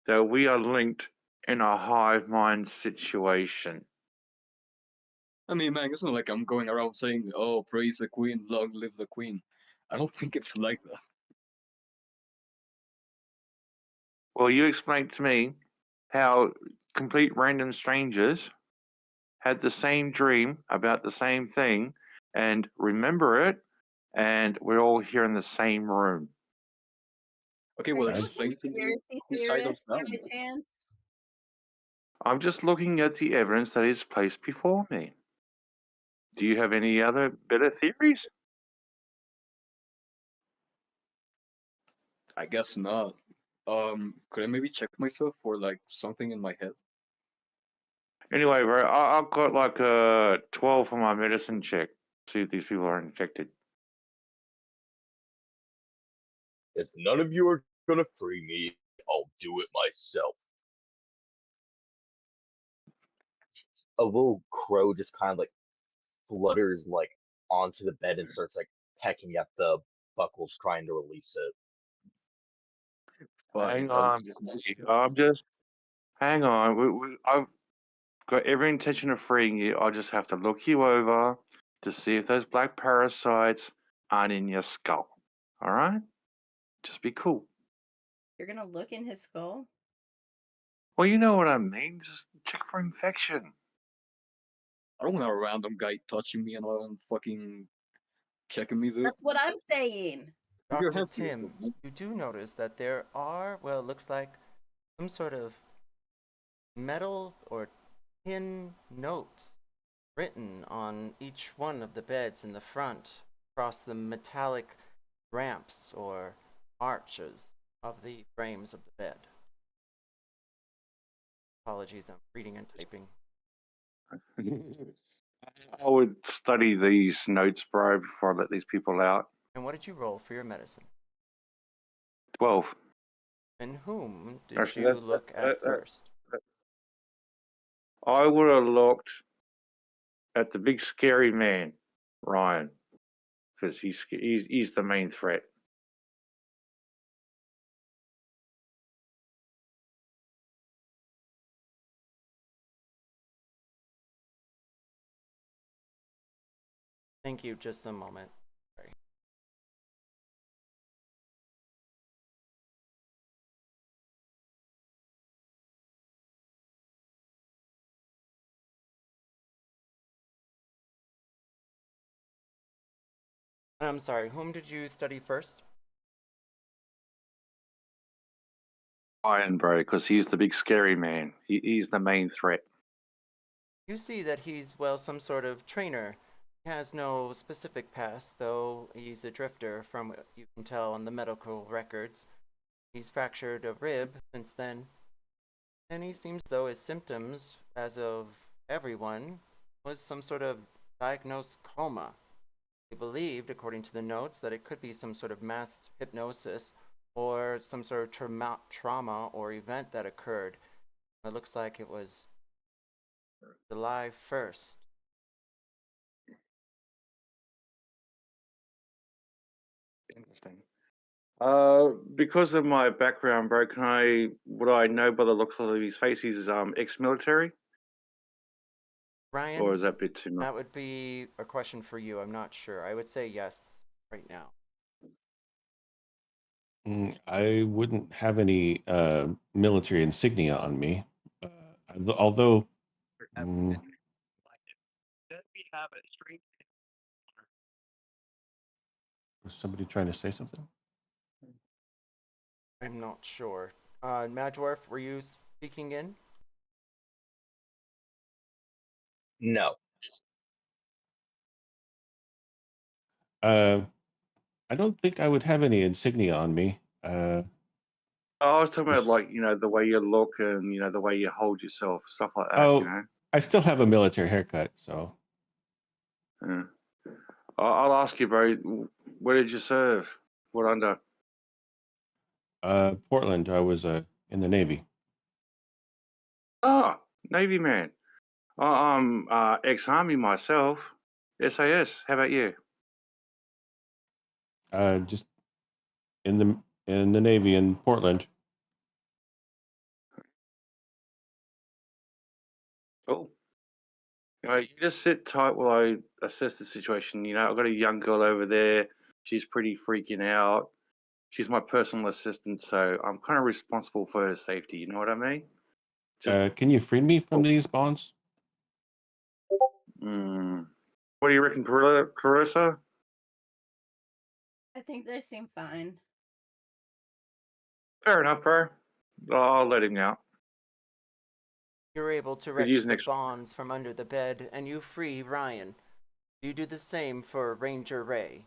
that we are linked in a hive mind situation. I mean, man, it's not like I'm going around saying, "Oh, praise the queen, long live the queen." I don't think it's like that. Well, you explained to me how complete random strangers had the same dream about the same thing and remember it, and we're all here in the same room. Okay, Are well, you a explain to me conspiracy whose side of theorist that. by chance? I'm just looking at the evidence that is placed before me. Do you have any other better theories? I guess not. Could I maybe check myself for like something in my head? Anyway, bro, I've got like 12 for my medicine check. See if these people are infected. If none of you are gonna free me, I'll do it myself. A little crow just kind of like flutters like onto the bed and starts like pecking at the buckles, trying to release it. Hang Fine. on, hang on. I've got every intention of freeing you. I just have to look you over to see if those black parasites aren't in your skull. All right? Just be cool. You're gonna look in his skull? Well, you know what I mean. Just check for infection. I don't want a random guy touching me and fucking checking me, dude. That's what I'm saying. Keep your Dr. hands to yourself, Tim, man. you do notice that there are, well, it looks like some sort of metal or tin notes written on each one of the beds in the front across the metallic ramps or arches of the frames of the bed. Apologies, I'm reading and typing. I would study these notes, bro, before I let these people out. And what did you roll for your medicine? 12. And whom did Actually, you look at first? I would have looked at the big scary man, Ryan, because he's the main threat. Thank you, just a moment. Sorry. I'm sorry, whom did you study first? Ryan, bro, because he's the big scary man. He's the main threat. You see that he's, well, some sort of trainer. He has no specific past, though he's a drifter from what you can tell on the medical records. He's fractured a rib since then, and he seems though his symptoms, as of everyone, was some sort of diagnosed coma. They believed, according to the notes, that it could be some sort of mass hypnosis or some sort of trauma or event that occurred. It looks like it was July 1st. Interesting. Because of my background, bro, would I know by the looks of his face he's ex-military? Ryan, Or is that a bit too much? that would be a question for you. I'm not sure. I would say yes right now. I wouldn't have any military insignia on me, although. Was somebody trying to say something? I'm not sure. Madworf, were you speaking in? No. I don't think I would have any insignia on me. I was talking about, like, the way you look and, the way you hold yourself, stuff like that, I still have a military haircut, so. Yeah. I'll ask you, bro, where did you serve? What under? Portland, I was in the Navy. Oh, Navy man. I'm ex-Army myself. SAS. How about you? Just in the Navy in Portland. Oh. You just sit tight while I assess the situation. I've got a young girl over there. She's pretty freaking out. She's my personal assistant, so I'm kind of responsible for her safety. You know what I mean? Can you free me from these bonds? What do you reckon, Carissa? I think they seem fine. Fair enough, bro. I'll let him out. You're able to Could use wrench an the extra. bonds from under the bed, and you free Ryan. You do the same for Ranger Ray.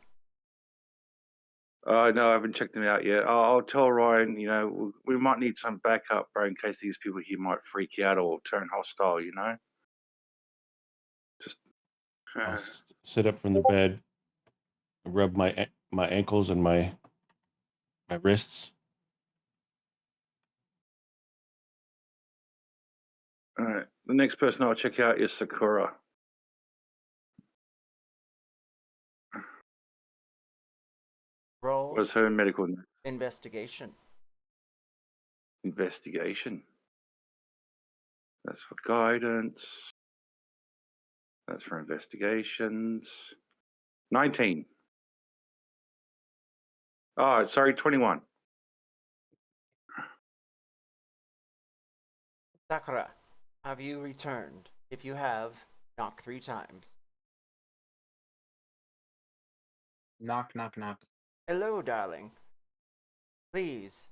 No, I haven't checked him out yet. I'll tell Ryan, you know, we might need some backup, bro, in case these people here might freak out or turn hostile, you know? Just. I'll sit up from the bed, rub my ankles and my wrists. All right. The next person I'll check out is Sakura. Roll What's her medical name? investigation. Investigation. That's for guidance. That's for investigations. 19. Oh, sorry, 21. Sakura, have you returned? If you have, knock 3 times. Knock, knock, knock. Hello, darling. Please,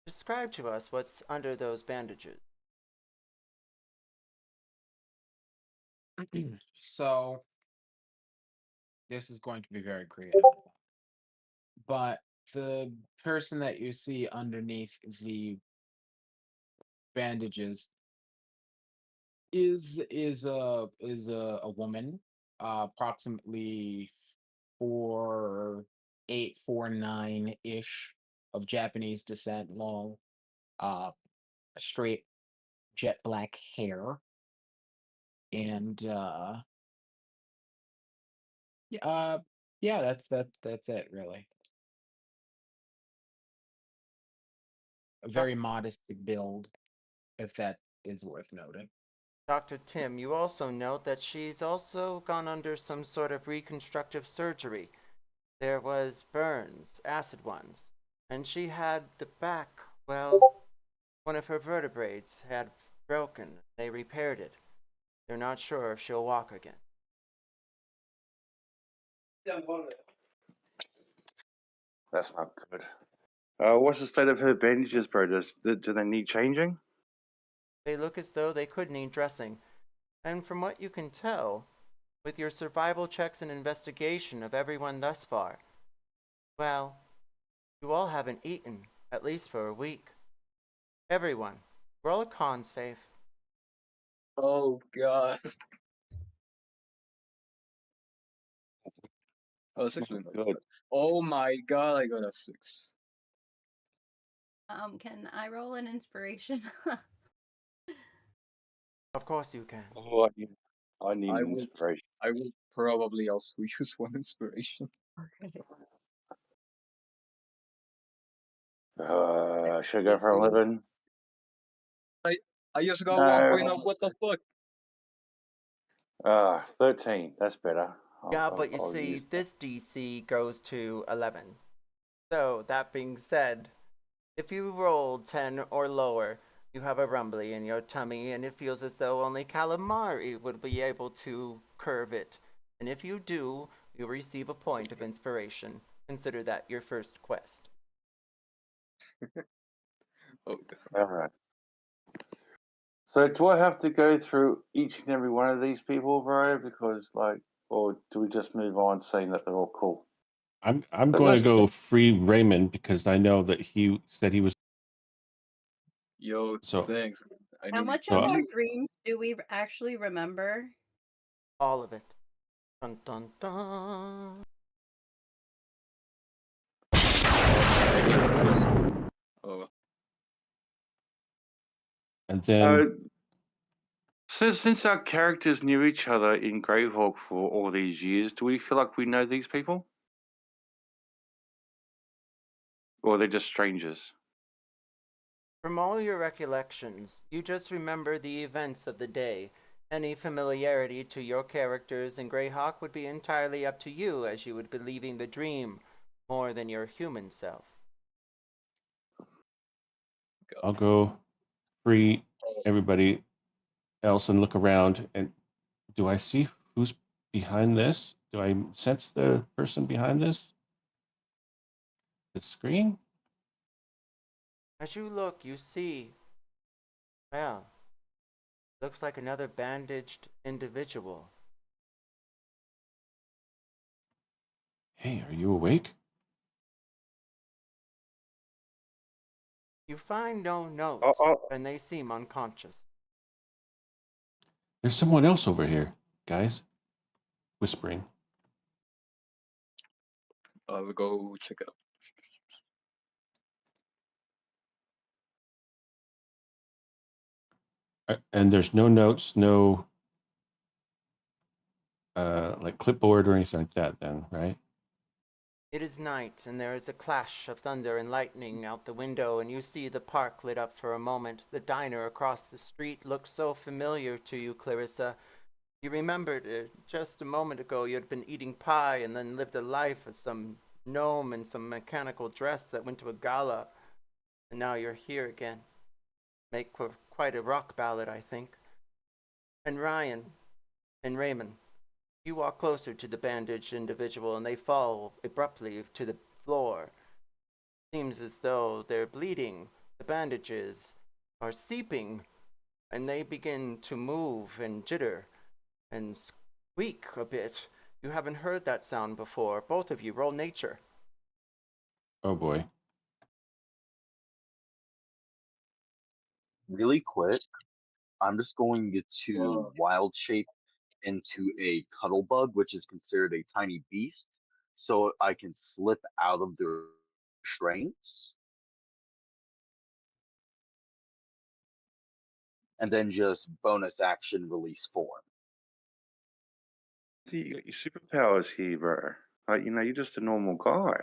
describe to us what's under those bandages. So, this is going to be very creative. But the person that you see underneath the bandages is a woman, approximately 4'8", 4'9" of Japanese descent, long, straight jet black hair, and yeah, that's it really. A very modest build, if that is worth noting. Dr. Tim, you also note that she's also gone under some sort of reconstructive surgery. There was burns, acid ones, and she had the back, well, one of her vertebrae had broken. They repaired it. They're not sure if she'll walk again. That's not good. What's the state of her bandages, bro? Do they need changing? They look as though they could need dressing. And from what you can tell, with your survival checks and investigation of everyone thus far, well, you all haven't eaten, at least for a week. Everyone, roll a con save. Oh god. Oh, that's actually not Good. good. Oh my god, I got a 6. Can I roll an inspiration? Of course you can. Oh, I need I an will inspiration. I will probably also use 1 inspiration. Okay. Should I go for 11? I just got No. 1.0, what the fuck? 13. That's better. Yeah, but you I'll see, use this DC goes to 11. So, that being said, if you roll 10 or lower, you have a rumbly in your tummy, and it feels as though only calamari would be able to curve it. And if you do, you'll receive a point of inspiration. Consider that your first quest. Oh god. All right. So do I have to go through each and every one of these people, bro? Because or do we just move on saying that they're all cool? I'm But going to let's go free Raymond because I know that he said he was. Yo, So thanks. I How needed much So of I- our dreams do we actually remember? All of it. Dun dun dun. Oh, and then since our characters knew each other in Greyhawk for all these years, do we feel like we know these people? Or they're just strangers? From all your recollections, you just remember the events of the day. Any familiarity to your characters in Greyhawk would be entirely up to you, as you would be leaving the dream more than your human self. I'll go free everybody else and look around. And do I see who's behind this? Do I sense the person behind this? The screen? As you look, you see, well, looks like another bandaged individual. Hey, are you awake? You find no notes, Oh, and they seem unconscious. There's someone else over here, guys. Whispering. I'll go check it out. And there's no notes, no like clipboard or anything like that then, right? It is night, and there is a clash of thunder and lightning out the window, and you see the park lit up for a moment. The diner across the street looks so familiar to you, Clarissa. You remembered just a moment ago you had been eating pie and then lived a life as some gnome in some mechanical dress that went to a gala, and now you're here again. Make for quite a rock ballad, I think. And Ryan and Raymond, you walk closer to the bandaged individual and they fall abruptly to the floor. Seems as though they're bleeding. The bandages are seeping and they begin to move and jitter and squeak a bit. You haven't heard that sound before. Both of you roll nature. Oh boy. Really quick, I'm just going to wild shape into a cuddle bug, which is considered a tiny beast, so I can slip out of their restraints, and then just bonus action release form. see, you got your superpowers here, bro. Like, you're just a normal guy.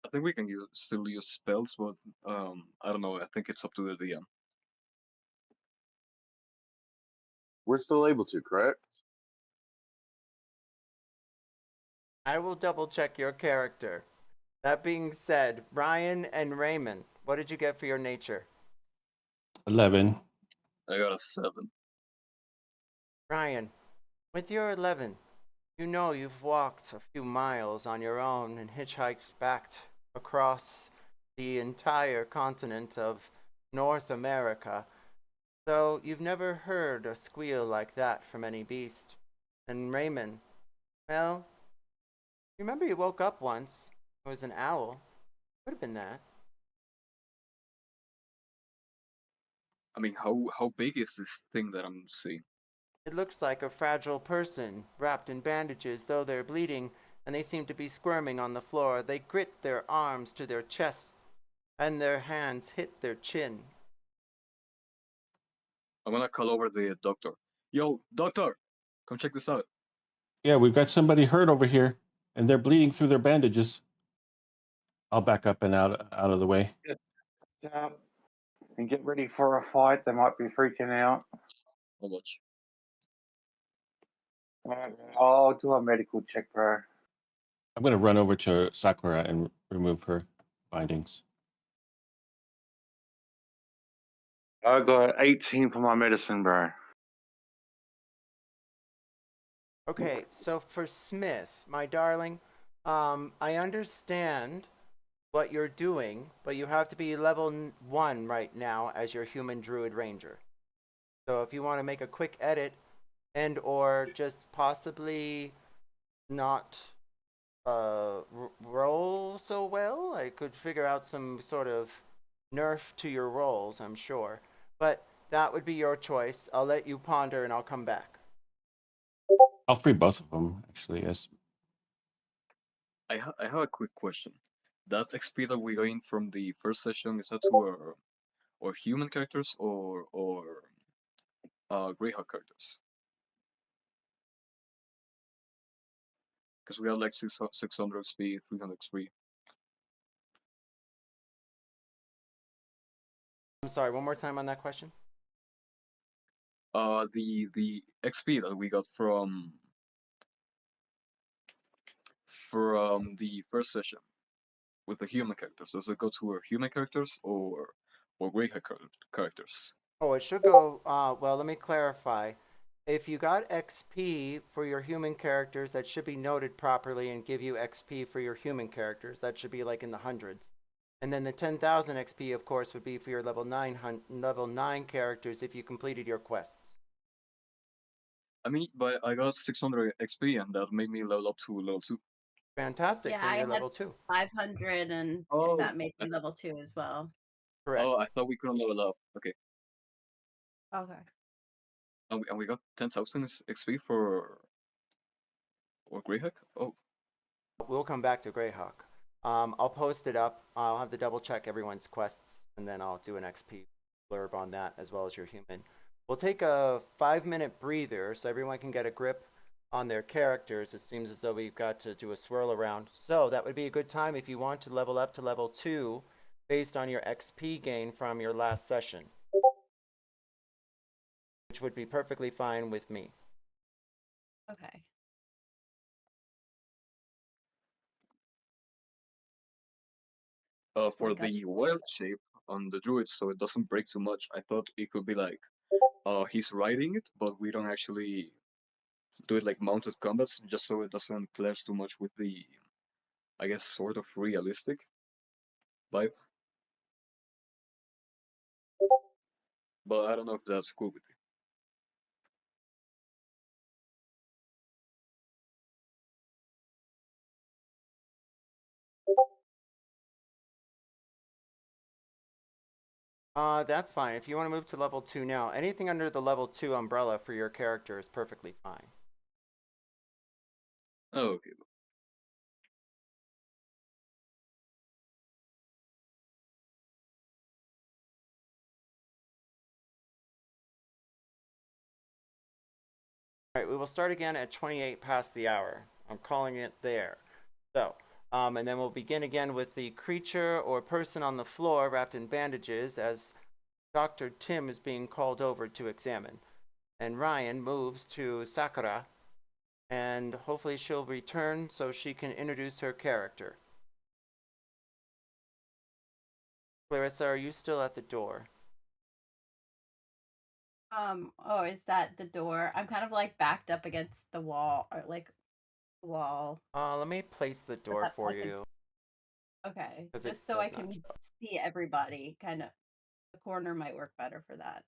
I think we can still use spells, but I don't know. I think it's up to the DM. We're still able to, correct? I will double check your character. That being said, Ryan and Raymond, what did you get for your nature? 11. I got a 7. Ryan, with your 11, you know you've walked a few miles on your own and hitchhiked back across the entire continent of North America, so you've never heard a squeal like that from any beast. And Raymond, well, remember you woke up once. It was an owl. Could have been that. I mean, how big is this thing that I'm seeing? It looks like a fragile person, wrapped in bandages, though they're bleeding, and they seem to be squirming on the floor. They grit their arms to their chests, and their hands hit their chin. I'm gonna call over the doctor. Yo, doctor, come check this out. Yeah, we've got somebody hurt over here, and they're bleeding through their bandages. I'll back up and out of the way. And get ready for a fight. They might be freaking out. How much? I'll do a medical check, bro. I'm going to run over to Sakura and remove her bindings. I got 18 for my medicine, bro. Okay, so for Smith, my darling, I understand what you're doing, but you have to be level 1 right now as your human druid ranger. So if you want to make a quick edit and or just possibly not roll so well, I could figure out some sort of nerf to your rolls, I'm sure. But that would be your choice. I'll let you ponder and I'll come back. I'll free both of them, actually. Yes. I have a quick question. That XP that we gained from the first session, is that to our human characters or Greyhawk characters? Because we have like 600 XP, 300 XP. I'm sorry, one more time on that question. The XP that we got from the first session with the human characters, does it go to our human characters or Greyhawk characters? Oh, it should go. Well, let me clarify. If you got XP for your human characters, that should be noted properly and give you XP for your human characters. That should be like in the hundreds. And then the 10,000 XP, of course, would be for your level 9 characters if you completed your quests. I mean, but I got 600 XP, and that made me level up to level 2. Fantastic. Yeah, Then I you're had level 2. 500, and Oh, that made me level 2 as well. Correct. I thought we couldn't level up. Okay. Okay. And we got 10,000 XP for Greyhawk? Oh, We'll come back to Greyhawk. I'll post it up. I'll have to double check everyone's quests, and then I'll do an XP blurb on that as well as your human. We'll take a 5-minute breather so everyone can get a grip on their characters. It seems as though we've got to do a swirl around. So that would be a good time if you want to level up to level 2 based on your XP gain from your last session, which would be perfectly fine with me. Okay. for Wake up. the wild shape on the druid, so it doesn't break too much. I thought it could be like, he's riding it, but we don't actually do it like mounted combats, just so it doesn't clash too much with the, I guess, sort of realistic vibe. But I don't know if that's cool with you. That's fine. If you want to move to level 2 now, anything under the level 2 umbrella for your character is perfectly fine. Oh, okay. All right, we will start again at 28 past the hour. I'm calling it there. So, and then we'll begin again with the creature or person on the floor wrapped in bandages as Dr. Tim is being called over to examine. And Ryan moves to Sakura, and hopefully she'll return so she can introduce her character. Clarissa, are you still at the door? Oh, is that the door? I'm kind of like backed up against the wall, or like wall. Let me place the so door that for I can you. Okay, 'Cause it just so does I not can show. see everybody. Kind of, the corner might work better for that.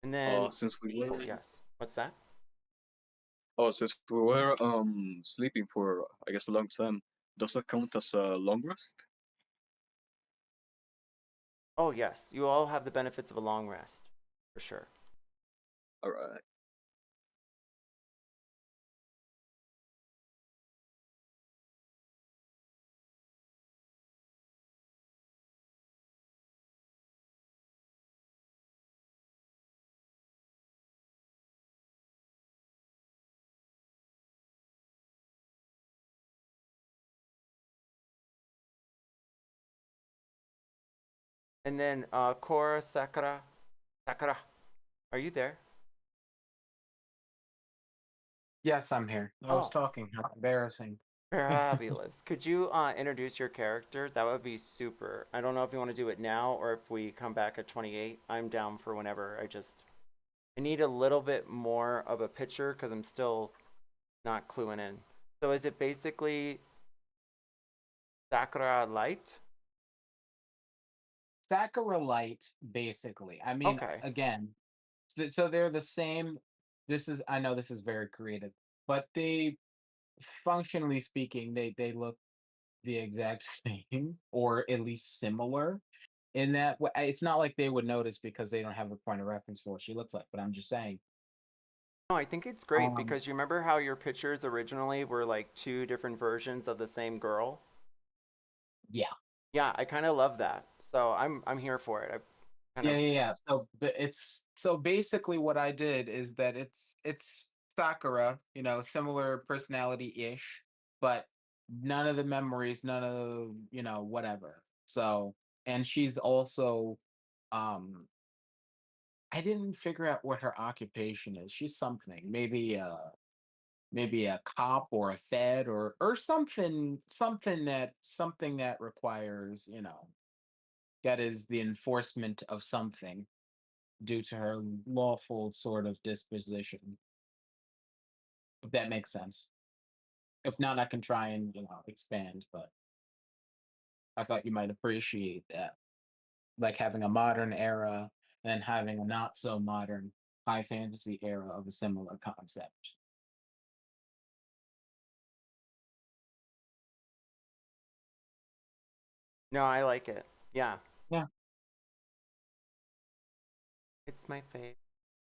And then, Since we were, oh yes, what's that? since we were sleeping for, I guess, a long time, does that count as a long rest? Oh yes, you all have the benefits of a long rest, for sure. All right. And then, Cora, Sakura, are you there? Yes, I'm here. I was Oh. talking. How embarrassing. Fabulous. Could you introduce your character? That would be super. I don't know if you want to do it now or if we come back at 28. I'm down for whenever. I need a little bit more of a picture because I'm still not cluing in. So is it basically Sakura Light? Sakura Light, basically. I mean, Okay. again, so they're the same. I know this is very creative, but they, functionally speaking, they look the exact same, or at least similar. In that way, it's not like they would notice because they don't have a point of reference for what she looks like. But I'm just saying. No, I think it's great Um, because you remember how your pictures originally were like two different versions of the same girl? yeah. Yeah, I kind of love that. So I'm here for it. I kind Yeah, of yeah, yeah. So, but it's so basically what I did is that it's Sakura, similar personality-ish, but none of the memories, none of, whatever. So, and she's also, um, I didn't figure out what her occupation is. She's something, maybe maybe a cop or a fed or something that requires, that is the enforcement of something due to her lawful sort of disposition. If that makes sense. If not, I can try and, expand, but I thought you might appreciate that. Like having a modern era and then having a not so modern high fantasy era of a similar concept. No, I like it. Yeah. Yeah. It's my fave.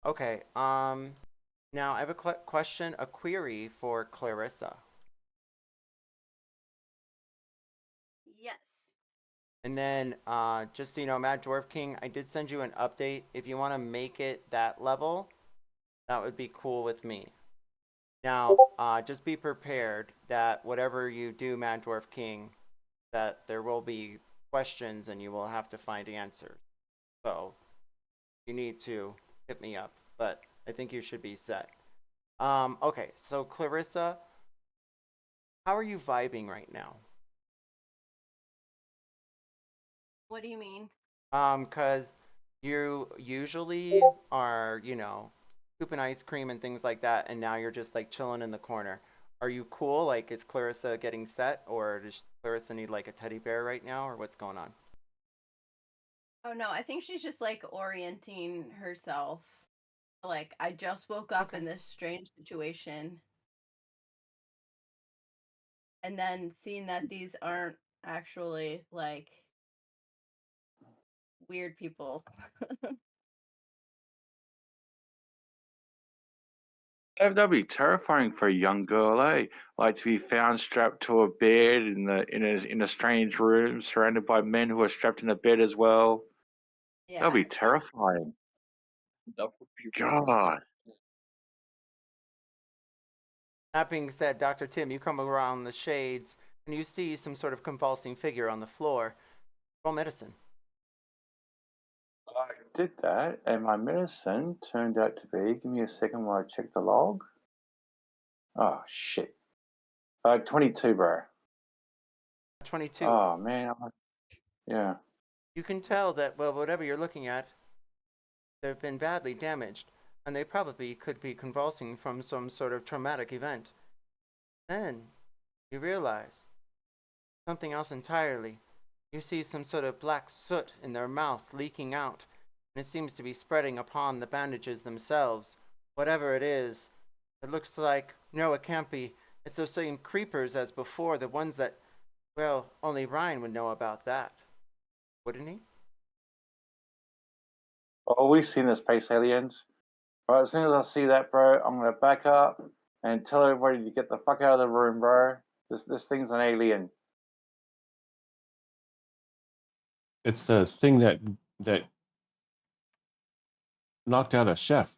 Okay. Now I have a question, a query for Clarissa. Yes. And then, just so you know, Mad Dwarf King, I did send you an update. If you want to make it that level, that would be cool with me. Now, just be prepared that whatever you do, Mad Dwarf King, that there will be questions and you will have to find answers. So, you need to hit me up, but I think you should be set. Okay, so Clarissa, how are you vibing right now? What do you mean? Cause you usually are, scooping ice cream and things like that, and now you're just like chilling in the corner. Are you cool? Like, is Clarissa getting set, or does Clarissa need like a teddy bear right now, or what's going on? Oh no, I think she's just like orienting herself. Like, I just woke up Okay. in this strange situation. And then seeing that these aren't actually like weird people. That'd be terrifying for a young girl, eh? Like to be found strapped to a bed in a strange room, surrounded by men who are strapped in a bed as well. That'd Yeah. be terrifying. That would be really God. That being said, Dr. Tim, you come around the shades and you see some sort of convulsing figure on the floor. Roll medicine. I did that, and my medicine turned out to be. Give me a second while I check the log. Oh shit. 22, bro. 22. Oh man. Yeah. You can tell that, well, whatever you're looking at, they've been badly damaged, and they probably could be convulsing from some sort of traumatic event. Then you realize something else entirely. You see some sort of black soot in their mouth leaking out, and it seems to be spreading upon the bandages themselves. Whatever it is, it looks like, no, it can't be. It's those same creepers as before, the ones that, well, only Ryan would know about that. Wouldn't he? Oh, we've seen the space aliens. Right, as soon as I see that, bro, I'm gonna back up and tell everybody to get the fuck out of the room, bro. This thing's an alien. It's the thing that knocked out a chef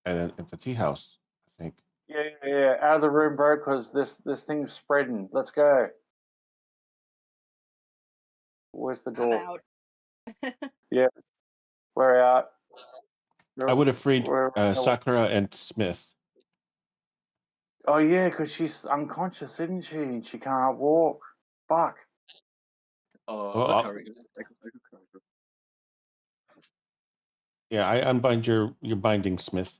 at the tea house, I think. Yeah, out of the room, bro, because this thing's spreading. Let's go. Where's the I'm door? out. Yeah, we're out. I would have freed We're Sakura and Smith. Oh yeah, because she's unconscious, isn't she? And she can't walk. Fuck. Well, I'll carry it. I could carry her. yeah, I unbind your binding, Smith.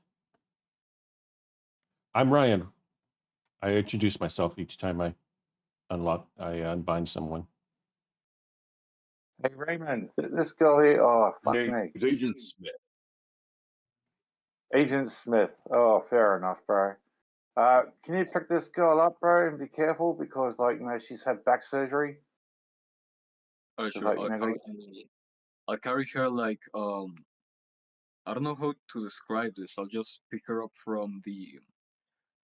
I'm Ryan. I introduce myself each time I unbind someone. Hey Raymond, this girl here. Oh fuck Name me. is Agent Smith. Agent Smith. Oh, fair enough, bro. Can you pick this girl up, bro, and be careful because, like, she's had back surgery. Sure. Like, I'll carry her like I don't know how to describe this. I'll just pick her up from the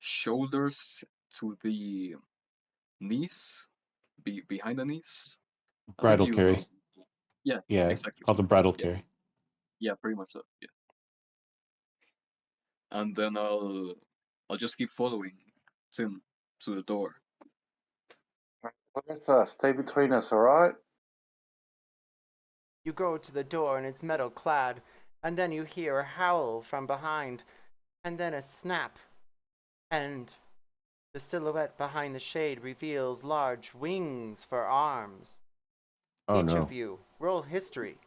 shoulders to the knees, behind the knees. I'll let Bridal you. carry. Yeah, Yeah, it's exactly. called the bridal Yeah, carry. yeah, pretty much that. Yeah, and then I'll just keep following Tim to the door. stay between us, all right? You go to the door and it's metal clad, and then you hear a howl from behind, and then a snap, and The silhouette behind the shade reveals large wings for arms. Oh Each no. of you, roll history.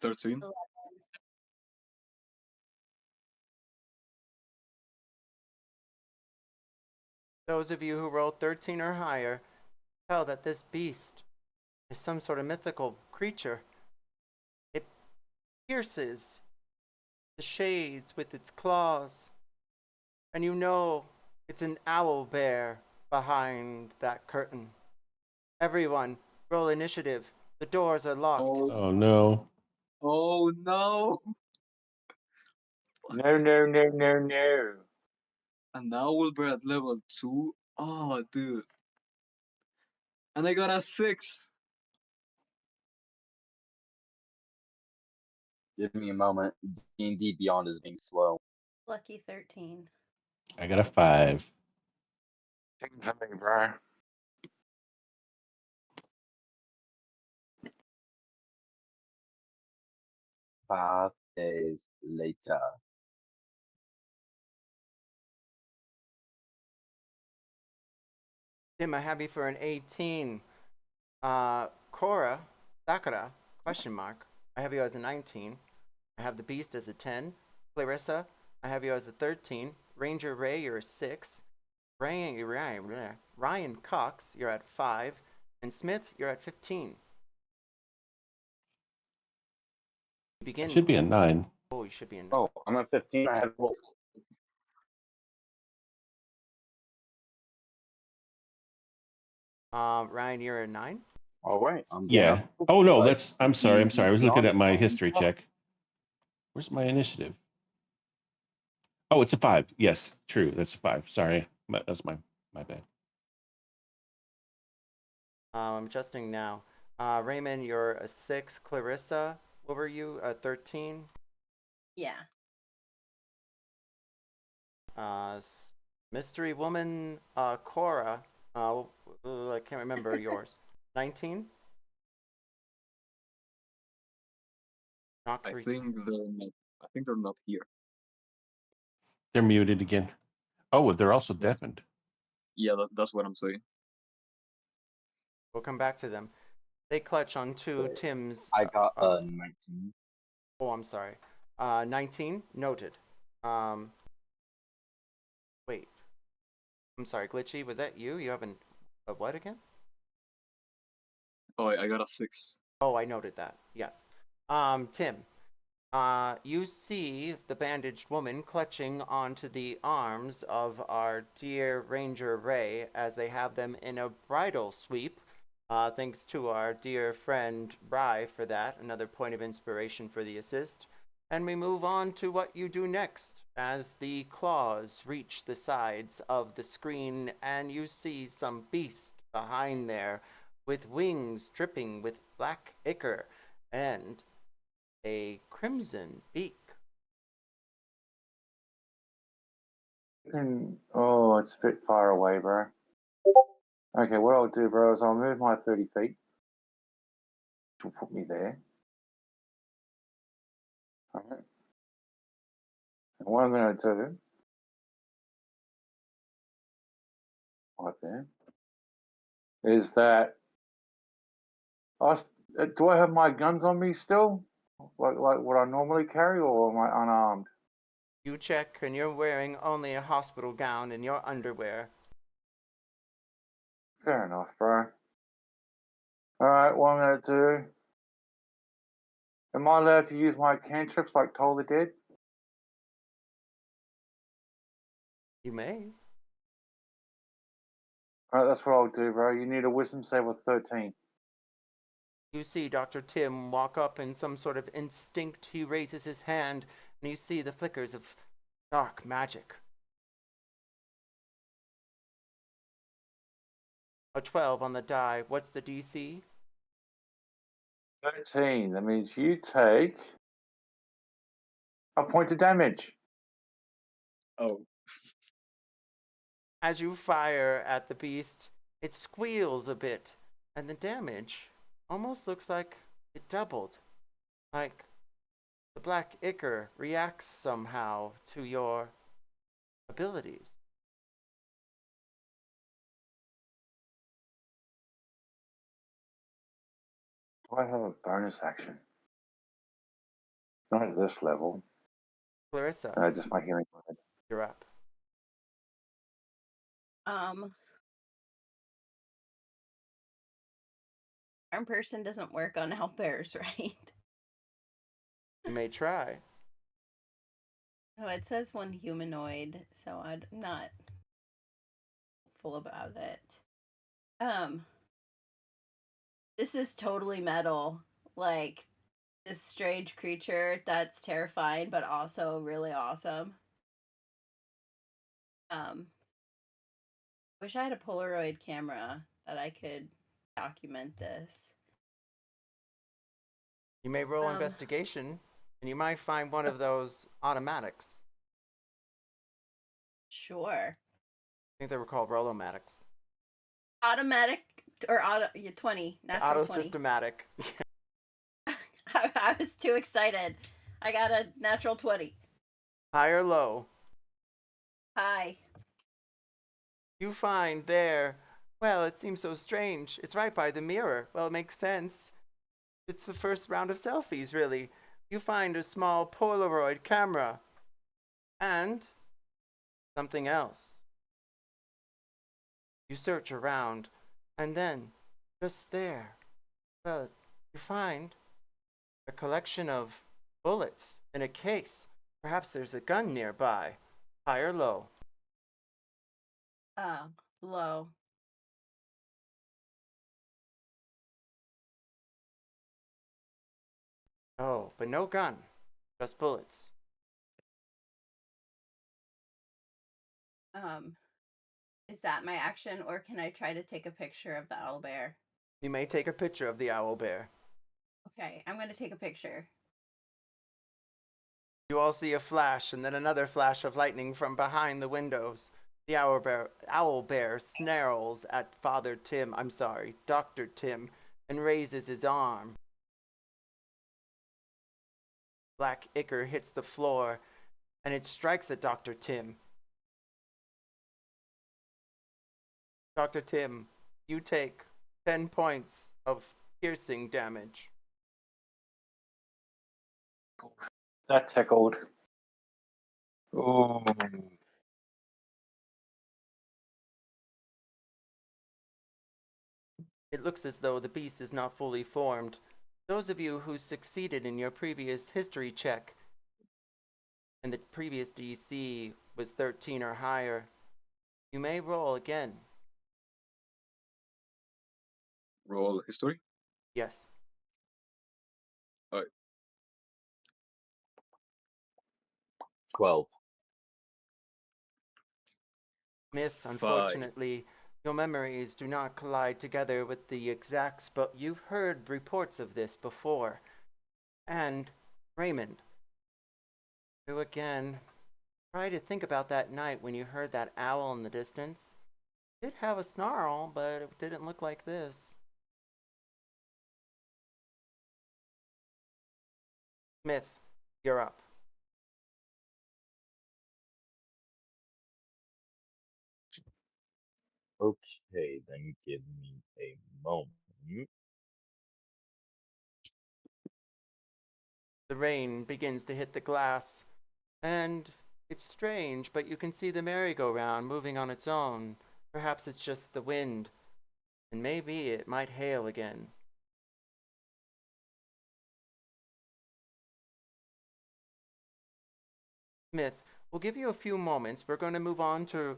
13. Those of you who rolled 13 or higher tell that this beast is some sort of mythical creature. It pierces the shades with its claws, and you know it's an owl bear behind that curtain. Everyone, roll initiative. The doors are locked. Oh no. Oh no! No, no, no, no, no. And now we'll be at level 2. Oh, dude. And I got a 6. Give me a moment. D&D Beyond is being slow. Lucky 13. I got a 5. Sing for me, bro. Five days later. Tim, I have you for an 18. Cora, Sakura, question mark. I have you as a 19. I have the Beast as a 10. Clarissa, I have you as a 13. Ranger Ray, you're a 6. Ryan Cox, you're at 5. And Smith, you're at 15. You begin. It should be a 9. Oh, you should be in. Oh, I'm at 15. I have rolled. Ryan, you're a 9. All right. Yeah. Oh no, that's. I'm sorry. I was looking at my history check. Where's my initiative? Oh, it's a 5. Yes, true. That's a 5. Sorry, that's my bad. I'm adjusting now. Raymond, you're a 6. Clarissa, what were you? A 13. Yeah. Mystery woman, Cora. I can't remember yours. 19. Knock I 3. think they're not here. They're muted again. Oh, they're also deafened. Yeah, that's what I'm saying. We'll come back to them. They clutch onto Tim's. I got a 19. Oh, I'm sorry. 19. Noted. Wait. I'm sorry, Glitchy. Was that you? You have a what again? Oh, I got a 6. Oh, I noted that. Yes. Tim. You see the bandaged woman clutching onto the arms of our dear Ranger Ray as they have them in a bridal sweep. Thanks to our dear friend Bry for that. Another point of inspiration for the assist. And we move on to what you do next as the claws reach the sides of the screen and you see some beast behind there with wings dripping with black ichor and a crimson beak. Oh, it's a bit far away, bro. Okay, what I'll do, bro, is I'll move my 30 feet, which will put me there. Alright. And what I'm going to do, right there, is that do I have my guns on me still? Like what I normally carry, or am I unarmed? You check and you're wearing only a hospital gown and your underwear. Fair enough, bro. Alright, what I'm going to do, am I allowed to use my cantrips like Toll the Dead? You may. Alright, that's what I'll do, bro. You need a wisdom save of 13. You see Dr. Tim walk up in some sort of instinct. He raises his hand and you see the flickers of dark magic. A 12 on the die. What's the DC? 13. That means you take a point of damage. Oh. As you fire at the beast, it squeals a bit, and the damage almost looks like it doubled. Like the black ichor reacts somehow to your abilities. Do I have a bonus action? Not at this level. Clarissa, Just my hearing word. you're up. Arm person doesn't work on owlbears, right? You may try. Oh, it says one humanoid, so I'm not full about it. This is totally metal. Like, this strange creature that's terrifying, but also really awesome. Wish I had a Polaroid camera that I could document this. You may roll investigation, and you might find one of those automatics. Sure. I think they were called rollomatics. Automatic or auto 20, natural 20. Auto-systematic. I was too excited. I got a natural 20. High or low? Hi. You find there, well, it seems so strange. It's right by the mirror. Well, it makes sense. It's the first round of selfies, really. You find a small Polaroid camera. And something else. You search around, and then, just there, well, you find a collection of bullets in a case. Perhaps there's a gun nearby. High or low? Low. Oh, but no gun. Just bullets. Is that my action, or can I try to take a picture of the owlbear? You may take a picture of the owl bear. Okay, I'm going to take a picture. You all see a flash and then another flash of lightning from behind the windows. The owl bear snarls at Dr. Tim, and raises his arm. Black ichor hits the floor, and it strikes at Dr. Tim. Dr. Tim, you take 10 points of piercing damage. That tickled. Ooh. It looks as though the beast is not fully formed. Those of you who succeeded in your previous history check, and the previous DC was 13 or higher, you may roll again. Roll history. Yes. Alright. 12. Myth, unfortunately, your memories do not collide together with the exacts, but you've heard reports of this before. And Raymond, who again, try to think about that night when you heard that owl in the distance. It did have a snarl, but it didn't look like this. Smith, you're up. Okay, then give me a moment. The rain begins to hit the glass, and it's strange, but you can see the merry-go-round moving on its own. Perhaps it's just the wind, and maybe it might hail again. Smith, we'll give you a few moments. We're going to move on to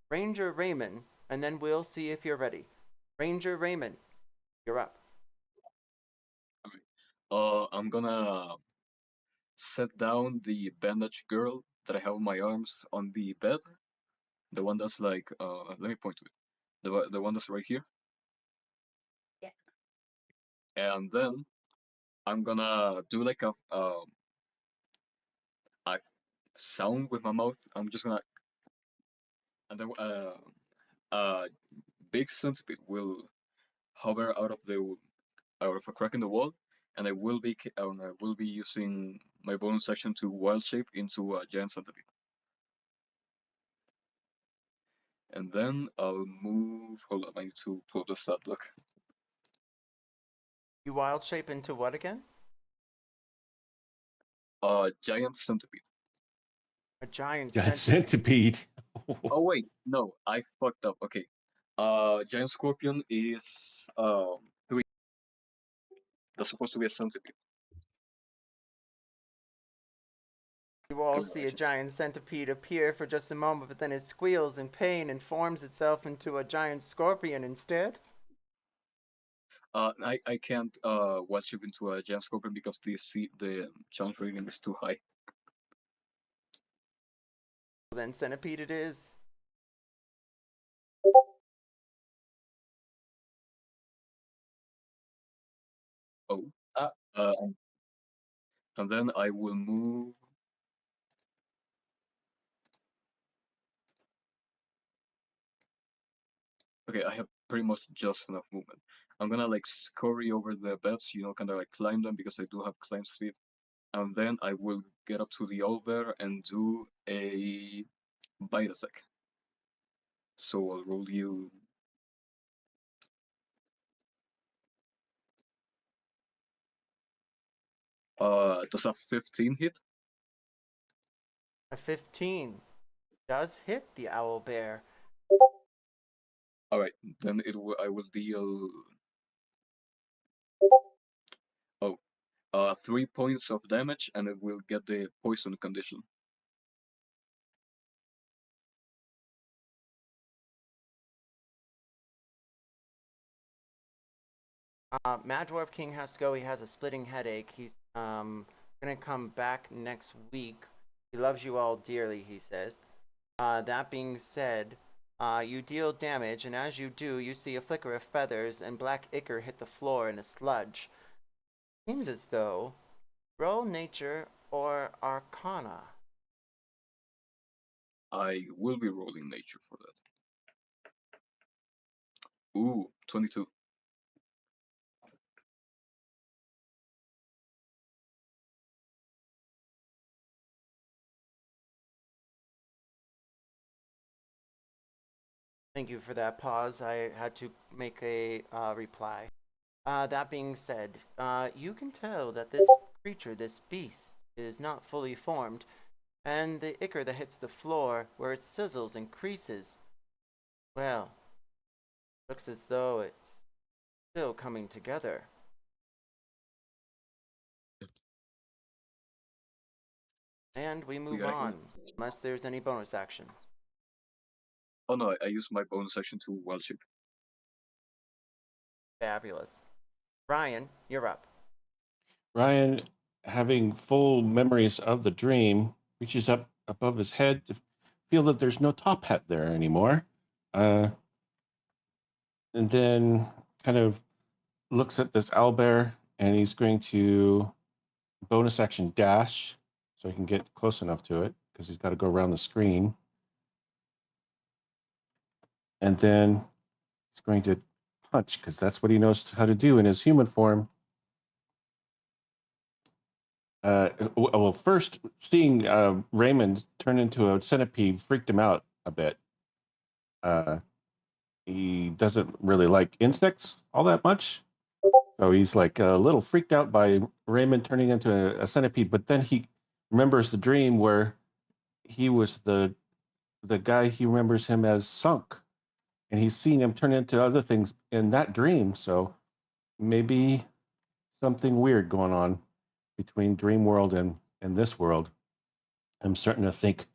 Ranger Raymond, and then we'll see if you're ready. Ranger Raymond, you're up. I'm gonna set down the bandaged girl that I have on my arms on the bed. The one that's like, let me point to it. The one that's right here. Yeah. And then I'm gonna do like a sound with my mouth. I'm just gonna, and then a big centipede will hover out of a crack in the wall, and I will be using my bonus action to wild shape into a giant centipede. And then I'll move. Hold on, I need to pull the stat block. You wild shape into what again? Giant centipede. A giant Giant centipede. centipede. Oh wait, no, I fucked up. Okay. Giant scorpion is 3. That's supposed to be a centipede. You all Give me see a action. giant centipede appear for just a moment, but then it squeals in pain and forms itself into a giant scorpion instead. I can't watch it into a giant scorpion because the challenge rating is too high. Well, then centipede it is. Oh. Uh. And then I will move. Okay, I have pretty much just enough movement. I'm gonna like scurry over the beds, kind of like climb them because I do have climb speed. And then I will get up to the owlbear and do a bite attack. So I'll roll you. Does a 15 hit? A 15 does hit the owl bear. All right, then I will deal. Oh, 3 points of damage, and it will get the poison condition. Mad Dwarf King has to go. He has a splitting headache. He's gonna come back next week. He loves you all dearly, he says. That being said, you deal damage, and as you do, you see a flicker of feathers and black ichor hit the floor in a sludge. Seems as though roll nature or arcana. I will be rolling nature for that. Ooh, 22. Thank you for that pause. I had to make a reply. That being said, you can tell that this creature, this beast, is not fully formed, and the ichor that hits the floor, where it sizzles and creases, well, looks as though it's still coming together. And we move on, unless there's any bonus actions. Oh no, I use my bonus action to wild shape. Fabulous. Ryan, you're up. Ryan, having full memories of the dream, reaches up above his head to feel that there's no top hat there anymore. And then kind of looks at this owlbear, and he's going to bonus action dash so he can get close enough to it because he's got to go around the screen. And then he's going to punch because that's what he knows how to do in his human form. Well, first, seeing Raymond turn into a centipede freaked him out a bit. He doesn't really like insects all that much. So he's like a little freaked out by Raymond turning into a centipede. But then he remembers the dream where he was the guy. He remembers him as Sunk, and he's seen him turn into other things in that dream. So maybe something weird going on between dream world and this world. I'm starting to think,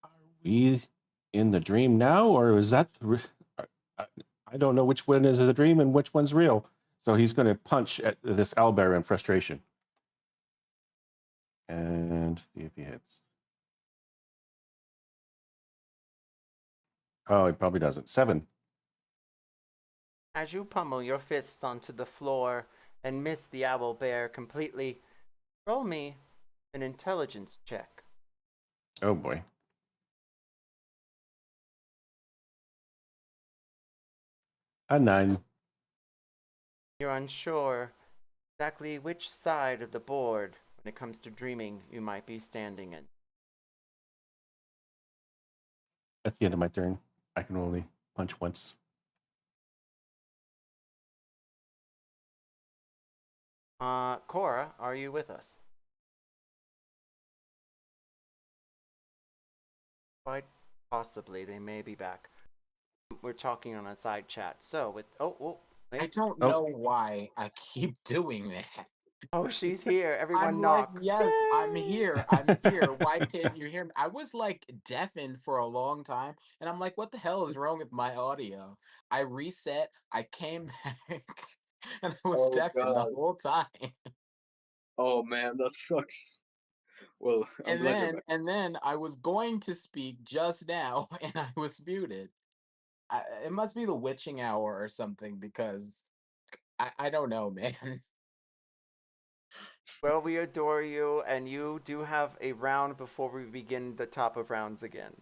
are we in the dream now, or is that? I don't know which one is a dream and which one's real. So he's going to punch at this owlbear in frustration, and see if he hits. Oh, he probably doesn't. 7. As you pummel your fists onto the floor and miss the owl bear completely, roll me an intelligence check. Oh boy. A 9. You're unsure exactly which side of the board, when it comes to dreaming, you might be standing in. At the end of my turn, I can only punch once. Cora, are you with us? Quite possibly, they may be back. We're talking on a side chat. So with I wait. don't Oh. know why I keep doing that. Oh, she's here. Everyone I'm knock. like, yes, I'm Yay! here. I'm here. Why can't you hear me? I was like deafened for a long time, and I'm like, what the hell is wrong with my audio? I reset, I came back, and I was Oh deafened the god. whole time. Oh man, that sucks. Well, I'm And glad you're then, back. and then I was going to speak just now, and I was muted. It must be the witching hour or something because I don't know, man. Well, we adore you, and you do have a round before we begin the top of rounds again.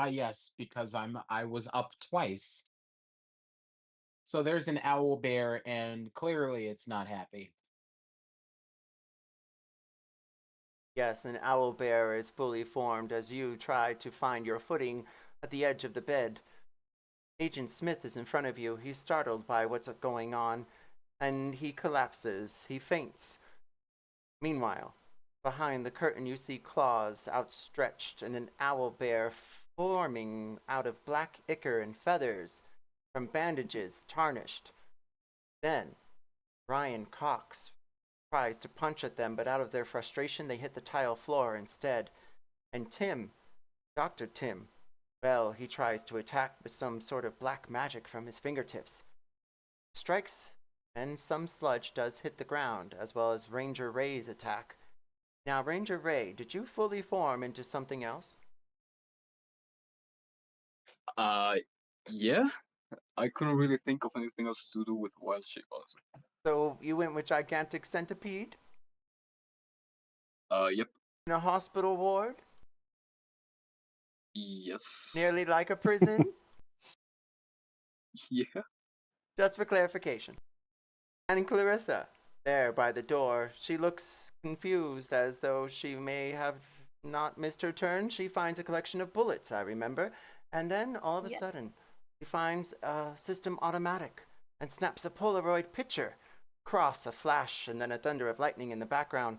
Yes, because I was up twice. So there's an owl bear, and clearly it's not happy. Yes, an owl bear is fully formed as you try to find your footing at the edge of the bed. Agent Smith is in front of you. He's startled by what's going on, and he collapses. He faints. Meanwhile, behind the curtain you see claws outstretched and an owl bear forming out of black ichor and feathers from bandages tarnished. Then Ryan Cox tries to punch at them, but out of their frustration they hit the tile floor instead. And Tim, Dr. Tim, well, he tries to attack with some sort of black magic from his fingertips. Strikes, and some sludge does hit the ground, as well as Ranger Ray's attack. Now, Ranger Ray, did you fully form into something else? Yeah. I couldn't really think of anything else to do with wild shape, honestly. So you went with gigantic centipede Yep. in a hospital ward, Yes. nearly like a prison. Yeah. Just for clarification. And Clarissa, there by the door, she looks confused as though she may have not missed her turn. She finds a collection of bullets, I remember, and then all of a sudden, she finds a system automatic and snaps a Polaroid picture across a flash and then a thunder of lightning in the background.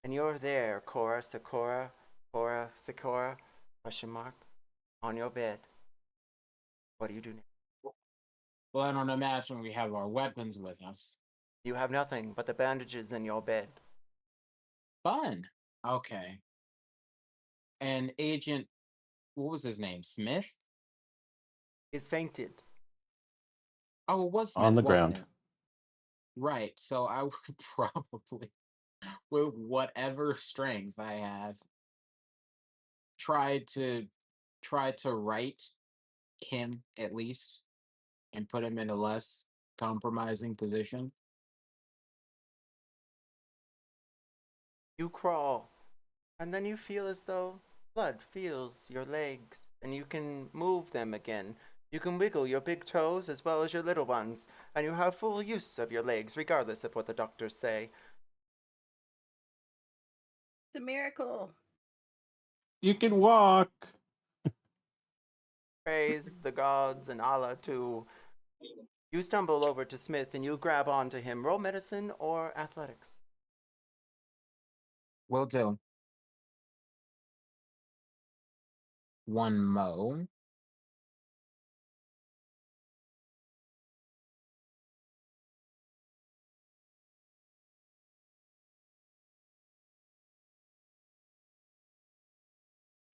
And you're there, Sakura, question mark, on your bed. What do you do now? Well, I don't imagine we have our weapons with us. You have nothing but the bandages in your bed. Fun. Okay. And Agent, what was his name? Smith? He's fainted. Oh, it was Smith, On the wasn't ground. it? Right. So I would probably, with whatever strength I have, try to right him at least and put him in a less compromising position. You crawl, and then you feel as though blood feels your legs, and you can move them again. You can wiggle your big toes as well as your little ones, and you have full use of your legs, regardless of what the doctors say. It's a miracle. You can walk. Praise the gods and Allah too. You stumble over to Smith and you grab onto him. Roll medicine or athletics. Will do. One mo.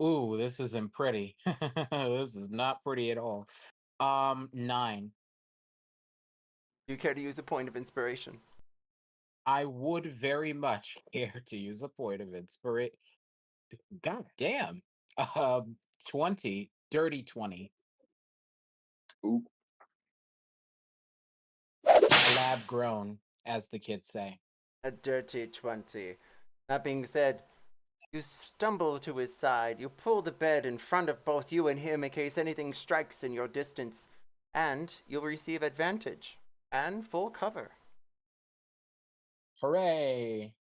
Ooh, this isn't pretty. This is not pretty at all. 9. Do you care to use a point of inspiration? I would very much care to use a point of inspiration. God damn. 20. Dirty 20. Ooh. Lab grown, as the kids say. A dirty 20. That being said, you stumble to his side. You pull the bed in front of both you and him in case anything strikes in your distance, and you'll receive advantage and full cover. Hooray!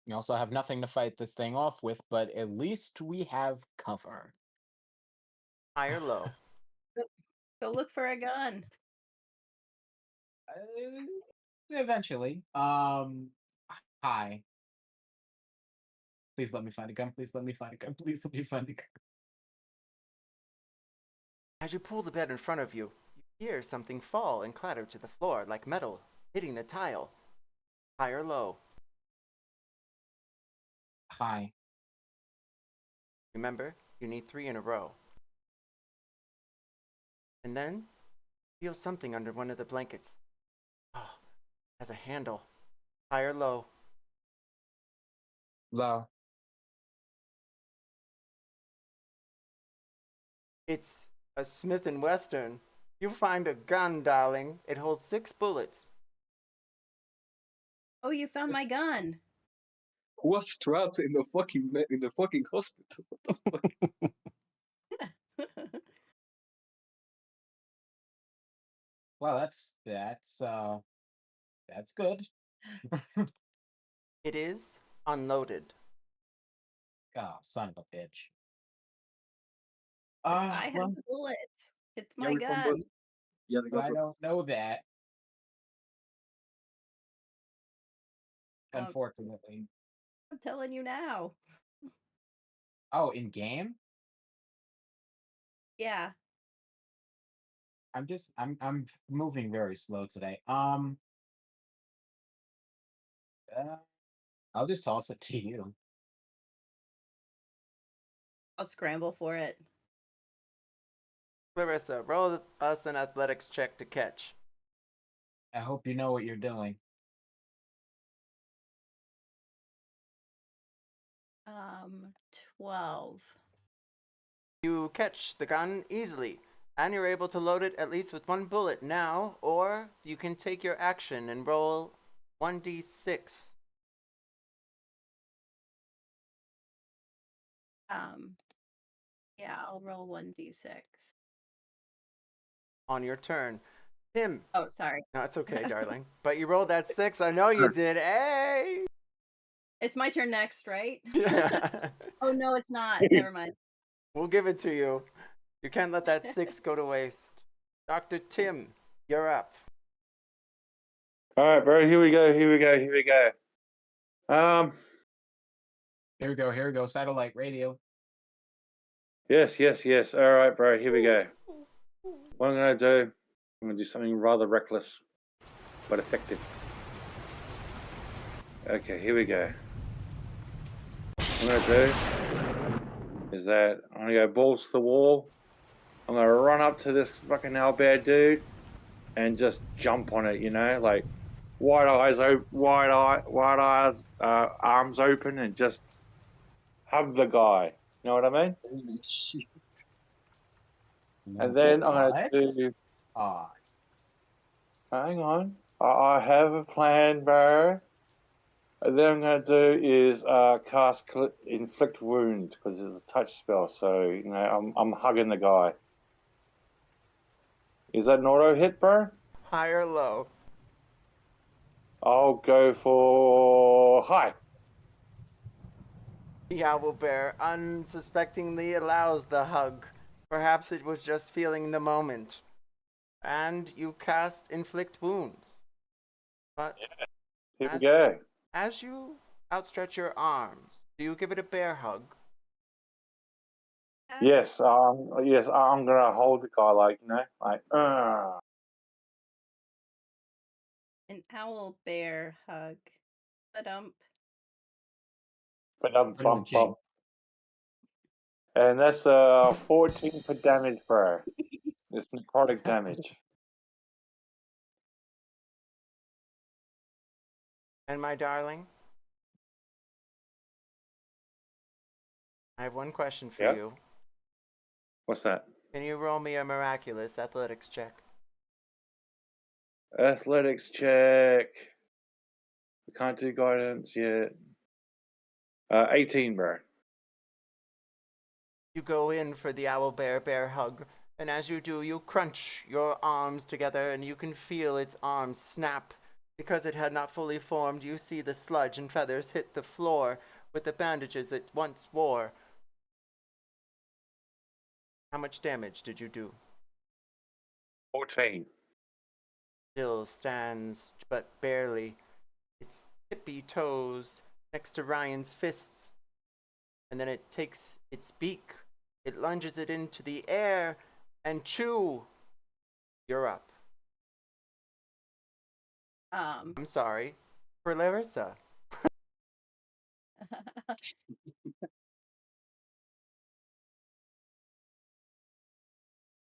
We also have nothing to fight this thing off with, but at least we have cover. High or low? Go look for a gun. Eventually. Hi. Please let me find a gun. Please let me find a gun. Please let me find a gun. As you pull the bed in front of you, you hear something fall and clatter to the floor like metal hitting the tile. High or low? Hi. Remember, you need 3 in a row. And then, feel something under one of the blankets. Oh, it has a handle. High or low? Low. It's a Smith & Wesson. You find a gun, darling. It holds 6 bullets. Oh, you found my gun. Who was trapped in the fucking hospital? What the fuck? Well, that's good. It is unloaded. Oh, son of a bitch. I have Well, the bullets. It's Yeah, my we found gun. both. Yeah, they but got I both. don't know that. Well, Unfortunately. I'm telling you now. Oh, in game? Yeah. I'm moving very slow today. I'll just toss it to you. I'll scramble for it. Clarissa, roll us an athletics check to catch. I hope you know what you're doing. 12. You catch the gun easily, and you're able to load it at least with 1 bullet now, or you can take your action and roll 1d6. Yeah, I'll roll 1d6. On your turn. Tim. Oh, sorry. No, it's okay, darling. But you rolled that 6. I know you did. Hey! It's my turn next, right? Yeah. Oh, no, it's not. Never mind. We'll give it to you. You can't let that 6 go to waste. Dr. Tim, you're up. All right, bro. Here we go. Here we go. Here we go. Here we go. Here we go. Satellite radio. Yes, yes, yes. All right, bro. Here we go. What I'm gonna do? I'm gonna do something rather reckless, but effective. Okay, here we go. What I'm gonna do is that I'm gonna go balls to the wall. I'm gonna run up to this fucking owlbear dude and just jump on it. You know, like wide eyes, arms open, and just hug the guy. You know what I mean? Holy shit. And then I'm gonna What? do. Ah, Hang on. I have a plan, bro. And then I'm going to do is cast inflict wounds because it's a touch spell. So you know I'm hugging the guy. Is that an auto hit, bro? High or low? I'll go for high. The owlbear unsuspectingly allows the hug. Perhaps it was just feeling the moment. And you cast inflict wounds. But Here we go. as you outstretch your arms, do you give it a bear hug? Yes, I'm gonna hold the guy like like. An owl bear hug. Ba-dump. But I'm Put in the bump chain. bump. And that's 14 for damage, bro. It's necrotic damage. And my darling, I have one question for Yeah. you. What's that? Can you roll me a miraculous athletics check? Athletics check. We can't do guidance yet. 18, bro. You go in for the owlbear bear hug, and as you do, you crunch your arms together, and you can feel its arms snap Because it had not fully formed, you see the sludge and feathers hit the floor with the bandages it once wore. How much damage did you do? 14. Still stands, but barely. Its tippy toes next to Ryan's fists. And then it takes its beak. It lunges it into the air. And Chuu, you're up. I'm sorry. For Larissa.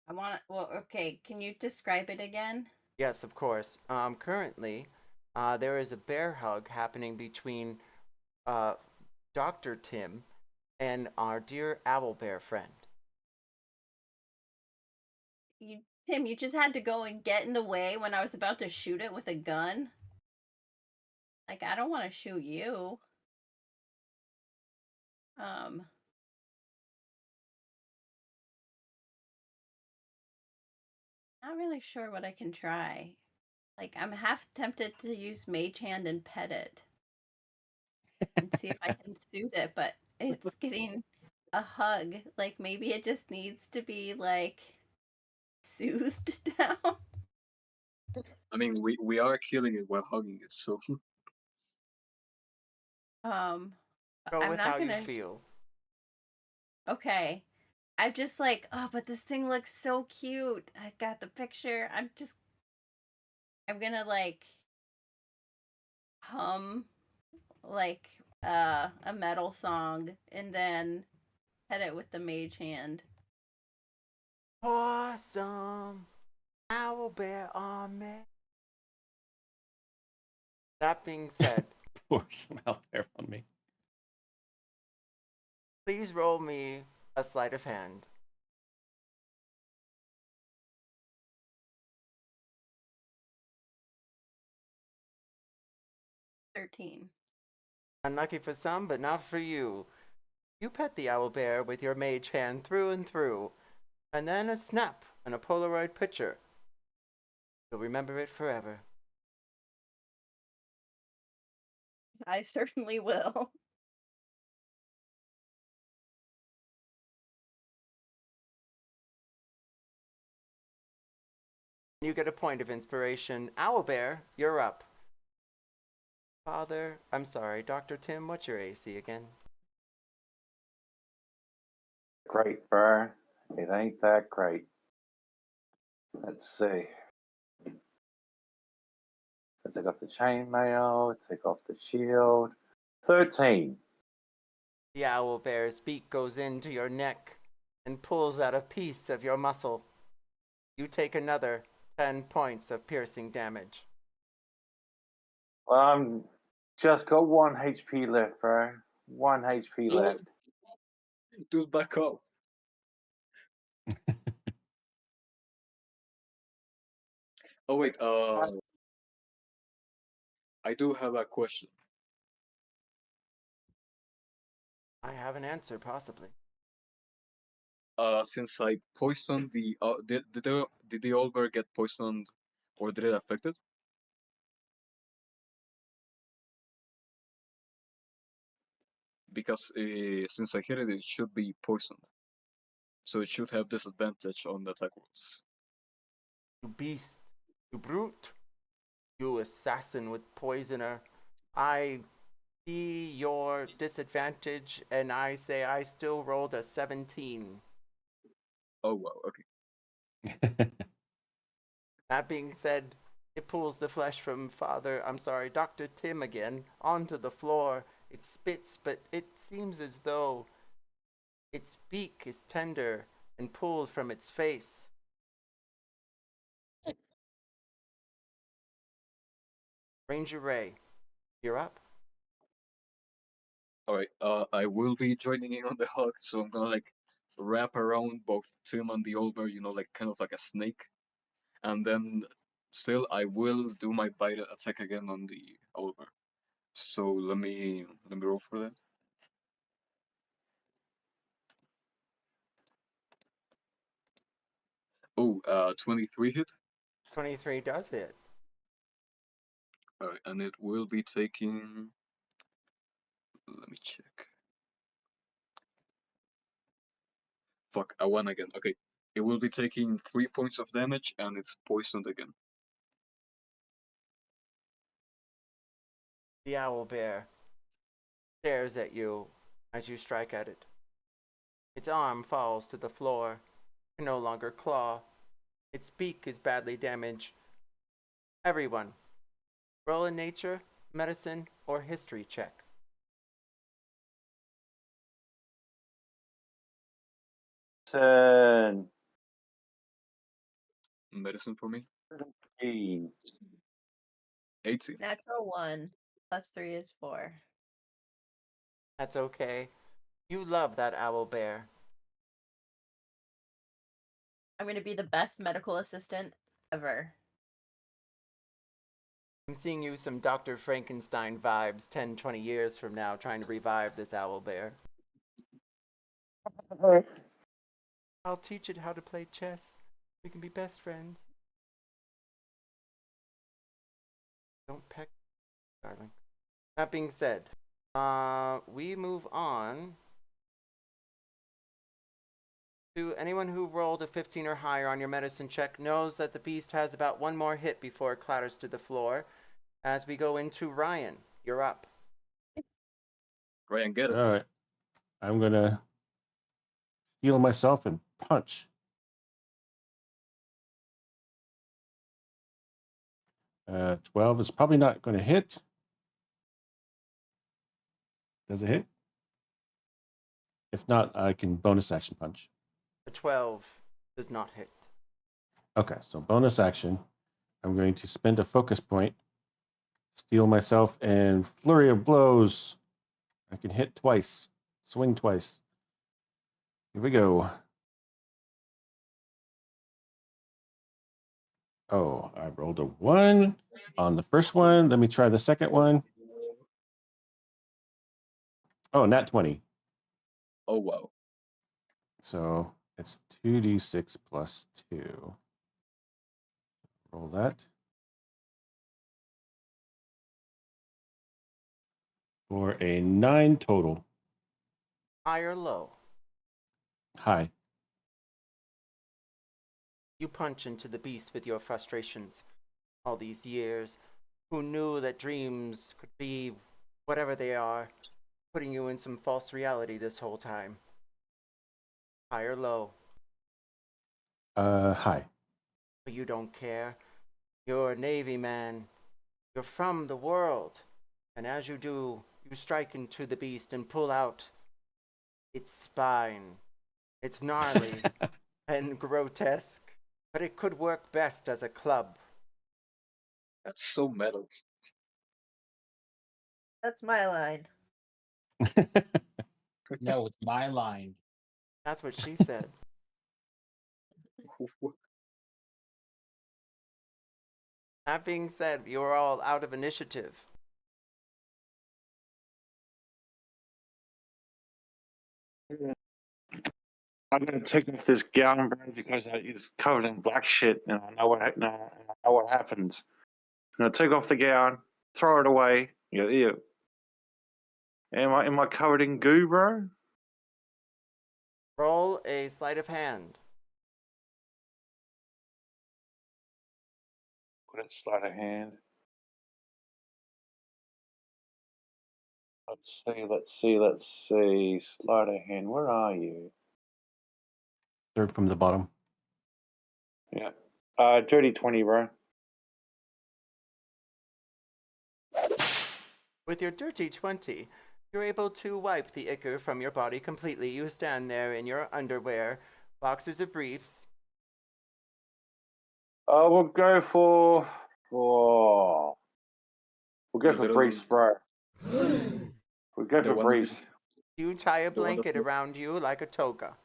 I want to. Well, okay. Can you describe it again? Yes, of course. Currently, there is a bear hug happening between Dr. Tim and our dear owlbear friend. Tim, you just had to go and get in the way when I was about to shoot it with a gun. Like, I don't want to shoot you. Not really sure what I can try. Like, I'm half tempted to use Mage Hand and pet it. And see if I can soothe it, but it's getting a hug. Like, maybe it just needs to be, like, soothed down. I mean, we are killing it while hugging it, so Go I'm with not how gonna. you feel. Okay. I'm just like, oh, but this thing looks so cute. I got the picture. I'm gonna like hum like a metal song and then hit it with the mage hand. Awesome. Owlbear army. That being said, Pour some out there on me. please roll me a sleight of hand. $13. Unlucky for some, but not for you. You pet the owlbear with your mage hand through and through, and then a snap and a Polaroid picture. You'll remember it forever. I certainly will. You get a point of inspiration. Owlbear, you're up. I'm sorry, Dr. Tim, what's your AC again? Great, bro. It ain't that great. Let's see. I take off the chainmail, take off the shield. 13. The owlbear's beak goes into your neck and pulls out a piece of your muscle. You take another 10 points of piercing damage. Well, I'm just got 1 HP left, bro. 1 HP left. dude, back off. Oh wait, I do have a question. I have an answer, possibly. Since I poisoned the did the Olber get poisoned, or did it affect it? Because since I hit it, it should be poisoned, so it should have disadvantage on the attack rolls. You beast, you brute, you assassin with poisoner. I see your disadvantage, and I say I still rolled a 17. Oh wow, okay. That being said, it pulls the flesh from Dr. Tim again, onto the floor. It spits, but it seems as though its beak is tender and pulled from its face. Ranger Ray, you're up. Alright, I will be joining in on the hug, so I'm gonna like wrap around both Tim and the Olber, you know, like kind of like a snake. And then still I will do my bite attack again on the Olber. So let me roll for that. Oh, 23 hit. 23 does hit. Alright, and it will be taking. Let me check. Fuck, I won again. Okay. It will be taking 3 points of damage and it's poisoned again. The owl bear stares at you as you strike at it. Its arm falls to the floor. It can no longer claw. Its beak is badly damaged. Everyone, roll a nature, medicine, or history check. Turn. Medicine for me. 18. 18. Natural 1 plus 3 is 4. That's okay. You love that owl bear. I'm going to be the best medical assistant ever. I'm seeing you some Dr. Frankenstein vibes 10, 20 years from now trying to revive this owl bear. I'll teach it how to play chess. We can be best friends. Don't peck, darling. That being said, we move on to anyone who rolled a 15 or higher on your medicine check knows that the beast has about one more hit before it clatters to the floor. As we go into Ryan, you're up. Ryan, get it. All right. I'm going to heal myself and punch. 12 is probably not going to hit. Does it hit? If not, I can bonus action punch. A 12 does not hit. Okay, so bonus action. I'm going to spend a focus point, steal myself, and flurry of blows. I can hit twice, swing twice. Here we go. Oh, I rolled a 1 on the first one. Let me try the second one. Oh, nat 20. Oh, wow. So it's 2d6 plus 2. Roll that. For a 9 total. High or low? High. You punch into the beast with your frustrations. All these years, who knew that dreams could be whatever they are, putting you in some false reality this whole time? High or low? High. But you don't care. You're a Navy man. You're from the world. And as you do, you strike into the beast and pull out its spine. It's gnarly and grotesque, but it could work best as a club. That's so metal. That's my line. No, it's my line. That's what she said. That being said, you're all out of initiative. I'm gonna take off this gown bro, because it's covered in black shit, and I know what happens. I'm gonna take off the gown, throw it away. Yeah. Am I covered in goo, bro? Roll a sleight of hand. Put it sleight of hand. Let's see. Sleight of hand. Where are you? Third from the bottom. Yeah. Dirty 20, bro. With your dirty 20, you're able to wipe the ichor from your body completely. You stand there in your underwear, boxers of briefs. We'll go for briefs, bro. We'll go The for one- briefs. You tie a The one that blanket look- around you like a toga.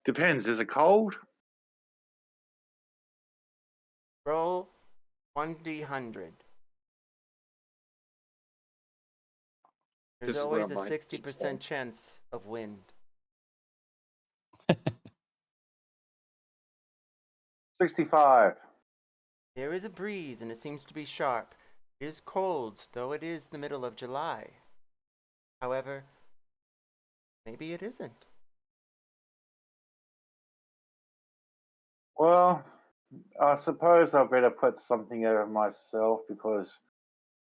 Depends. Is it cold? Roll 1d100. There's This is where always a my 60% chance of wind. 65. There is a breeze, and it seems to be sharp. It is cold, though it is the middle of July. However, maybe it isn't. Well, I suppose I better put something over myself because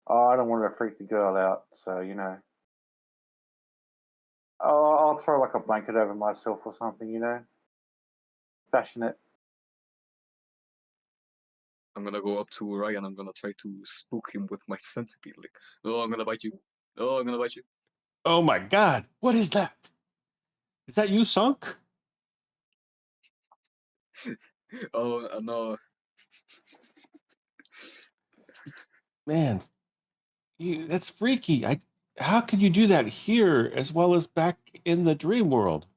I don't want to freak the girl out. So, you know, I'll throw like a blanket over myself or something, you know, fashion it. I'm gonna go up to Ryan. I'm gonna try to spook him with my centipede. Like, oh, I'm gonna bite you. Oh, I'm gonna bite you. Oh my God! What is that? Is that you, Sunk? Oh no. Man, that's freaky. How can you do that here as well as back in the dream world?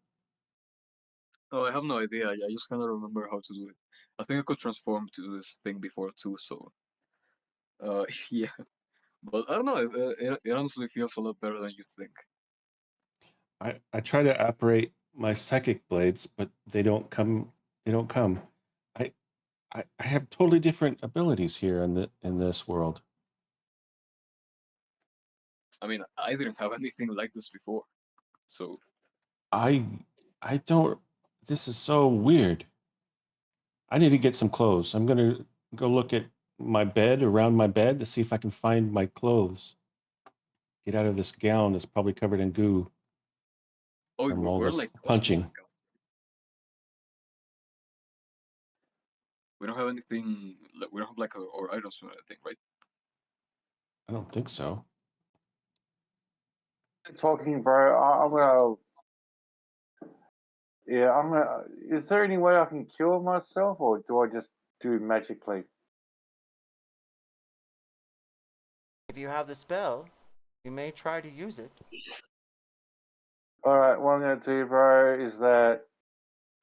Oh, I have no idea. I just kind of remember how to do it. I think I could transform to this thing before too. So, yeah. But I don't know. It honestly feels a lot better than you think. I try to operate my psychic blades, but they don't come. They don't come. I I have totally different abilities here in this world. I mean, I didn't have anything like this before. So, I I don't. This is so weird. I need to get some clothes. I'm gonna go look at my bed, around my bed, to see if I can find my clothes. Get out of this gown that's probably covered in goo oh, from all we're this like cosplay. punching. We don't have anything. We don't have like our items or anything, right? I don't think so. Talking, bro. I'm gonna. Yeah, I'm gonna. Is there any way I can cure myself, or do I just do magically? If you have the spell, you may try to use it. All right, what I'm gonna do, bro, is that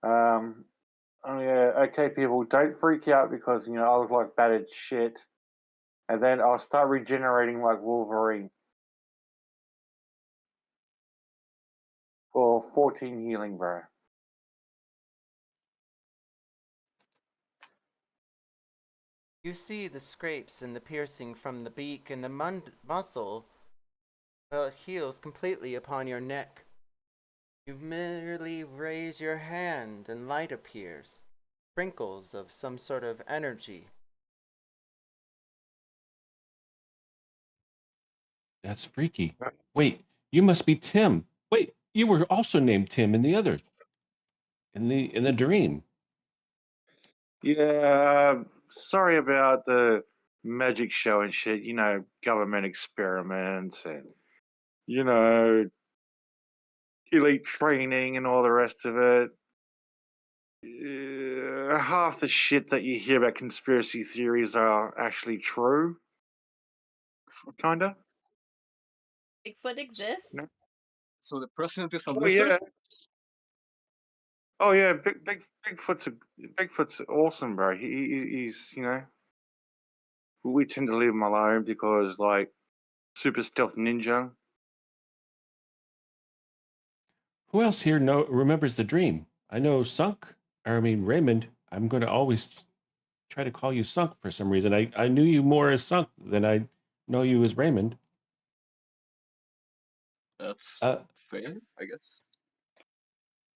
oh yeah, okay, people, don't freak out because you know I look like battered shit, and then I'll start regenerating like Wolverine for 14 healing, bro. You see the scrapes and the piercing from the beak and the muscle. Well, it heals completely upon your neck. You merely raise your hand and light appears. Sprinkles of some sort of energy. That's freaky. Wait, you must be Tim. Wait, you were also named Tim in the other in the dream. Yeah, sorry about the magic show and shit. You know, government experiments and you know elite training and all the rest of it. Half the shit that you hear about conspiracy theories are actually true, kinda. Bigfoot exists? No? So the president is a Oh lizard. yeah, oh yeah. Bigfoot's awesome, bro. He's you know we tend to leave him alone because like super stealth ninja. Who else here remembers the dream? I know Sunk. Or I mean Raymond. I'm going to always try to call you Sunk for some reason. I knew you more as Sunk than I know you as Raymond. That's Uh, fair, I guess.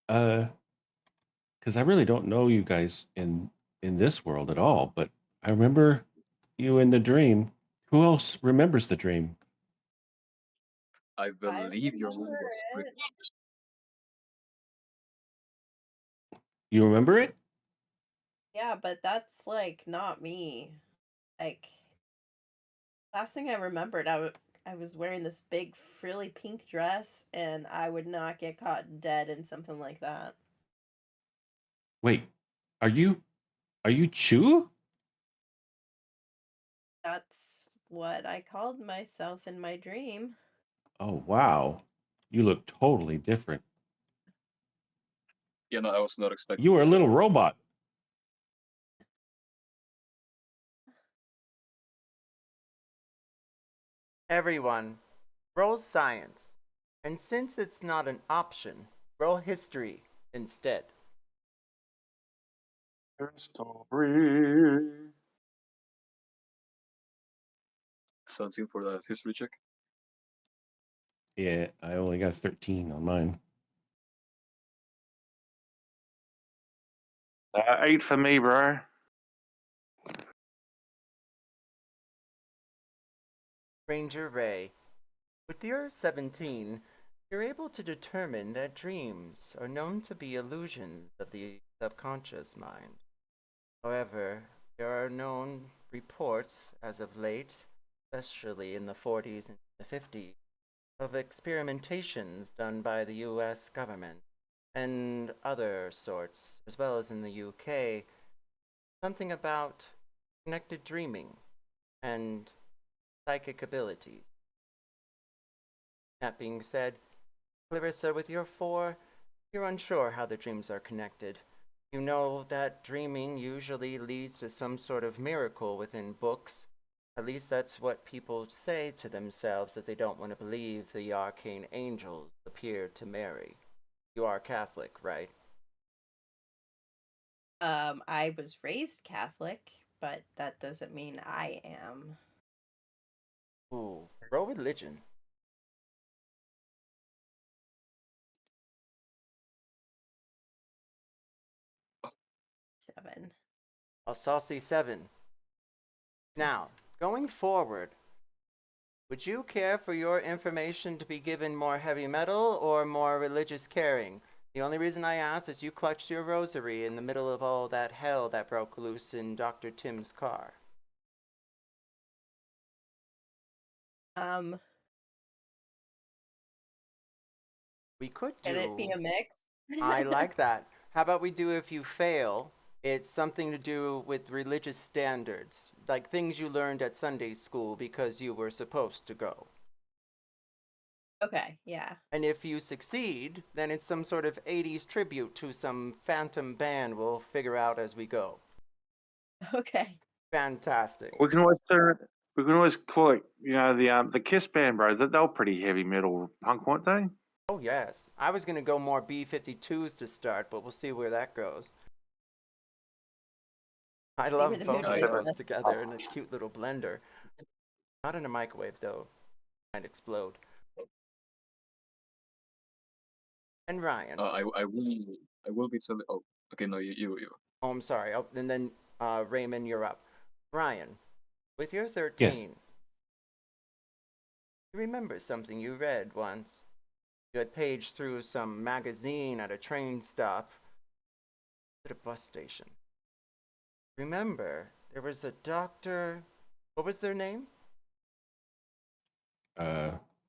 because I really don't know you guys in this world at all. But I remember you in the dream. Who else remembers the dream? I I believe your name remember was it. You remember it? Yeah, but that's like not me. Like last thing I remembered, I was wearing this big frilly pink dress, and I would not get caught dead in something like that. Wait, are you Chuu? That's what I called myself in my dream. Oh wow, you look totally different. Yeah, no, I was not expecting You were a this at little all. robot. Everyone, roll science. And since it's not an option, roll history instead. Story. 17 for the history check. Yeah, I only got 13 on mine. 8 for me, bro. Ranger Ray, with your 17, you're able to determine that dreams are known to be illusions of the subconscious mind. However, there are known reports as of late, especially in the 40s and the 50s, of experimentations done by the US government and other sorts, as well as in the UK, something about connected dreaming and psychic abilities. That being said, Clarissa, with your 4, you're unsure how the dreams are connected. You know that dreaming usually leads to some sort of miracle within books. At least that's what people say to themselves if they don't want to believe the arcane angels appeared to Mary. You are Catholic, right? I was raised Catholic, but that doesn't mean I am. Ooh, roll religion. Seven. A saucy 7. Now, going forward, would you care for your information to be given more heavy metal or more religious caring? The only reason I ask is you clutched your rosary in the middle of all that hell that broke loose in Dr. Tim's car. We could do... Can it be a mix? I like that. How about we do if you fail, it's something to do with religious standards, like things you learned at Sunday school because you were supposed to go. Okay, yeah. And if you succeed, then it's some sort of 80s tribute to some phantom band we'll figure out as we go. Okay. Fantastic. We can always call it, the Kiss band, bro. They were pretty heavy metal punk, weren't they? Oh, yes. I was going to go more B-52s to start, but we'll see where that goes. I See where love the both mood of takes those us. together in a cute little blender. Not in a microwave, though. Might explode. And Ryan. I will be telling. Oh, okay. No, you. Oh, I'm sorry. Oh, and then Raymond, you're up. Ryan, with your 13, Yes. you remember something you read once. You had paged through some magazine at a train stop at a bus station. Remember, there was a doctor. What was their name?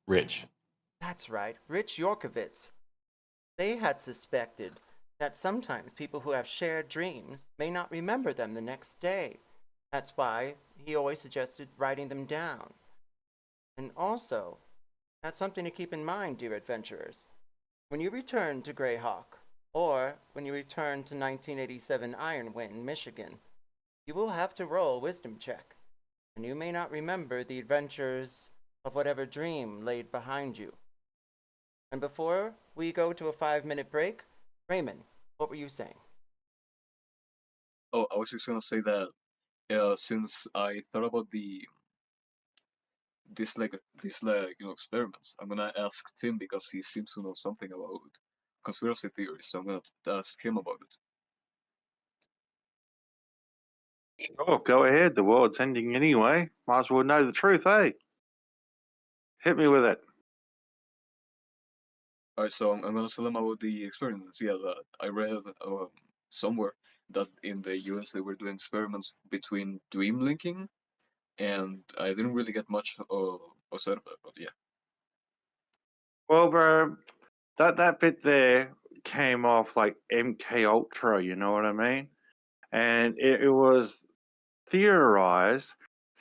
Rich. That's right, Rich Yorkovitz. They had suspected that sometimes people who have shared dreams may not remember them the next day. That's why he always suggested writing them down. And also, that's something to keep in mind, dear adventurers. When you return to Greyhawk, or when you return to 1987 Ironwind, Michigan, you will have to roll a wisdom check, and you may not remember the adventures of whatever dream laid behind you. And before we go to a 5-minute break, Raymond, what were you saying? Oh, I was just gonna say that since I thought about this experiments, I'm gonna ask Tim because he seems to know something about conspiracy theories. So I'm gonna ask him about it. Oh, go ahead. The world's ending anyway. Might as well know the truth, eh? Hit me with it. Alright, so I'm gonna tell him about the experiments. Yeah, that I read somewhere that in the US they were doing experiments between dream linking, and I didn't really get much outside of that, but yeah. Well, bro, that bit there came off like MK Ultra. You know what I mean? And it was theorized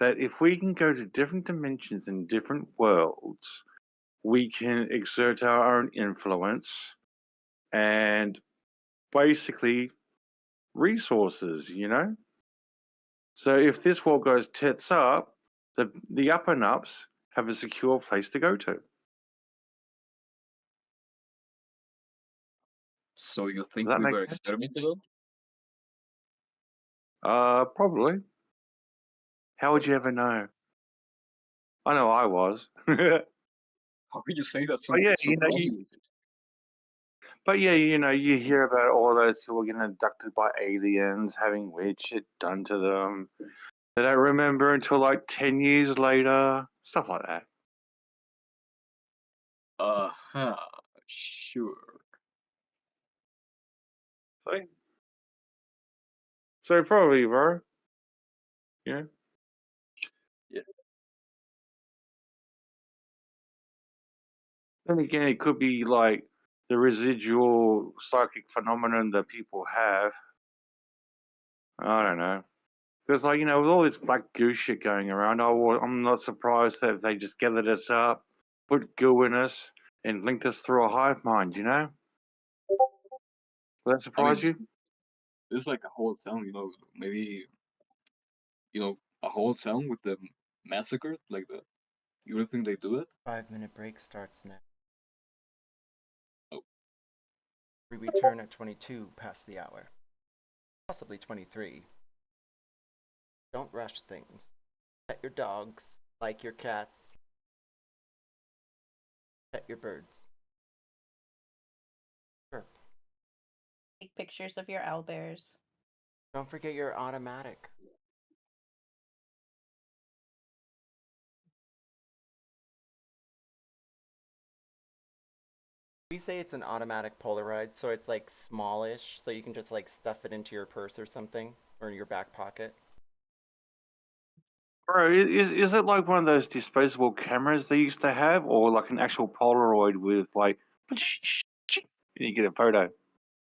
that if we can go to different dimensions and different worlds, we can exert our own influence and basically resources, you know? So if this world goes tits up, the up and ups have a secure place to go to. So you Does think that we make were sense? experimenting on? Probably. How would you ever know? I know I was. But How could you say that so, yeah, so confident? you hear about all those people getting abducted by aliens, having weird shit done to them. They don't remember until like 10 years later. Stuff like that. Uh-huh. Sure. See? So probably, bro. Yeah. Yeah. Then again, it could be like the residual psychic phenomenon that people have. I don't know. Because, like, with all this black goo shit going around, I'm not surprised that they just gathered us up, put goo in us, and linked us through a hive mind, Will that I surprise mean, you? it's like a whole town, maybe, a whole town with the massacre, like the, you really think they do it? 5-minute break starts now. Oh. We return at 22 past the hour. Possibly 23. Don't rush things. Pet your dogs, like your cats. Pet your birds. Sure. Take pictures of your owlbears. Don't forget your automatic. We say it's an automatic Polaroid, so it's like smallish, so you can just like stuff it into your purse or something, or in your back pocket. Bro, is it like one of those disposable cameras they used to have, or like an actual Polaroid with like, and you get a photo?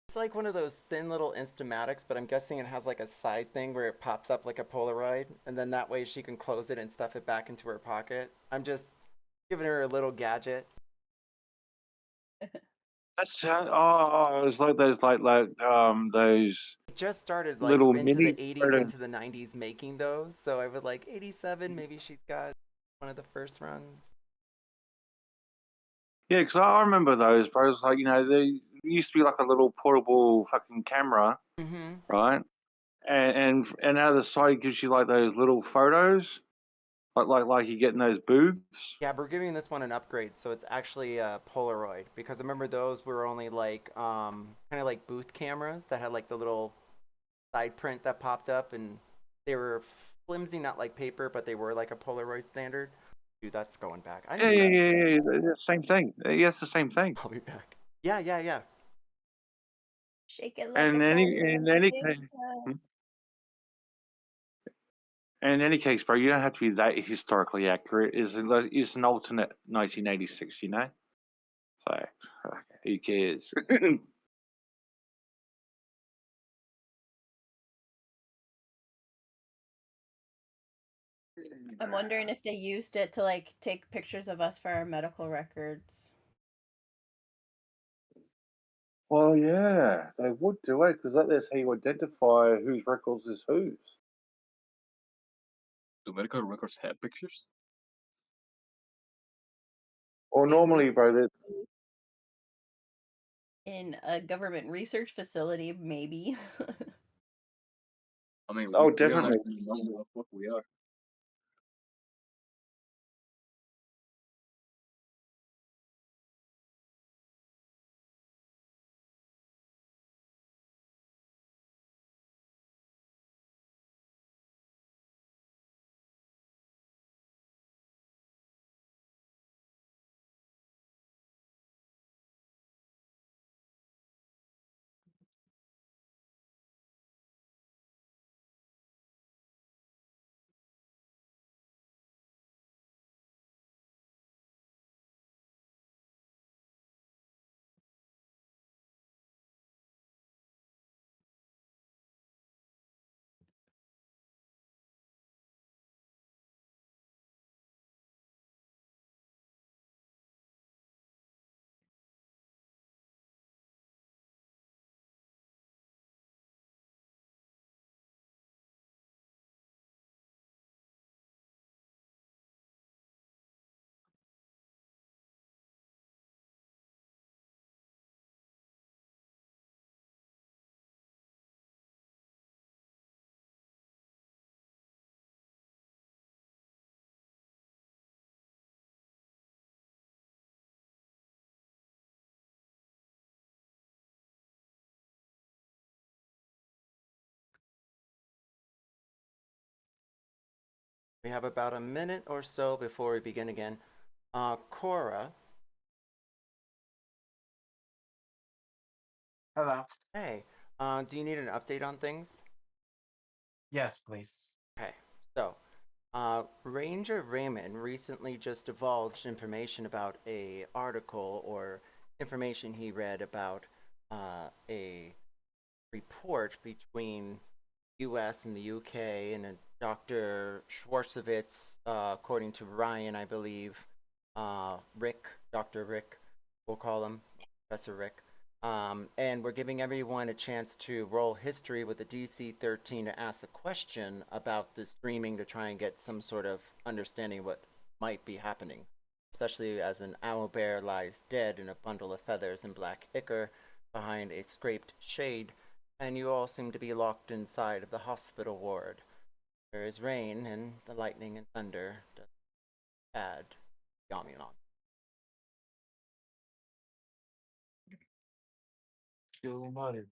It's like one of those thin little Instamatics, but I'm guessing it has like a side thing where it pops up like a Polaroid, and then that way she can close it and stuff it back into her pocket. I'm just giving her a little gadget. It's like those those It just started like little into mini the 80s, photo. into the 90s making those, so I would like 87, maybe she's got one of the first runs. Yeah, because I remember those, bro. It's like, they used to be like a little portable fucking camera, Mm-hmm. right? And out of the side it gives you like those little photos, like you get in those booths. Yeah, we're giving this one an upgrade, so it's actually a Polaroid, because I remember those were only like kind of like booth cameras that had like the little side print that popped up, and they were flimsy, not like paper, but they were like a Polaroid standard. Dude, that's going back. I Yeah, knew yeah, that. yeah, yeah, yeah. The same thing. Yeah, it's the same thing. I'll be back. Yeah, yeah, yeah. Shake it like a And in any case, Polaroid. in any case, bro, you don't have to be that historically accurate. It's an alternate 1986, So who cares? I'm wondering if they used it to like take pictures of us for our medical records. Well, yeah, they would do it because that's how you identify whose records is whose. Do medical records have pictures? Or They normally, used bro, that in a government research facility, maybe. I mean, oh, we don't definitely. actually know what the fuck we are. We have about a minute or so before we begin again. Cora. Hello. Hey, do you need an update on things? Yes, please. Okay, so Ranger Raymond recently just divulged information about a article or information he read about a report between U.S. and the U.K. and a Dr. Schwarzowitz, according to Ryan, I believe, Rick, Dr. Rick, we'll call him Professor Rick. And we're giving everyone a chance to roll history with a DC 13 to ask a question about this dreaming to try and get some sort of understanding of what might be happening, especially as an owlbear lies dead in a bundle of feathers and black ichor behind a scraped shade, and you all seem to be locked inside of the hospital ward. There is rain, and the lightning and thunder does add Yaminon. Duly noted.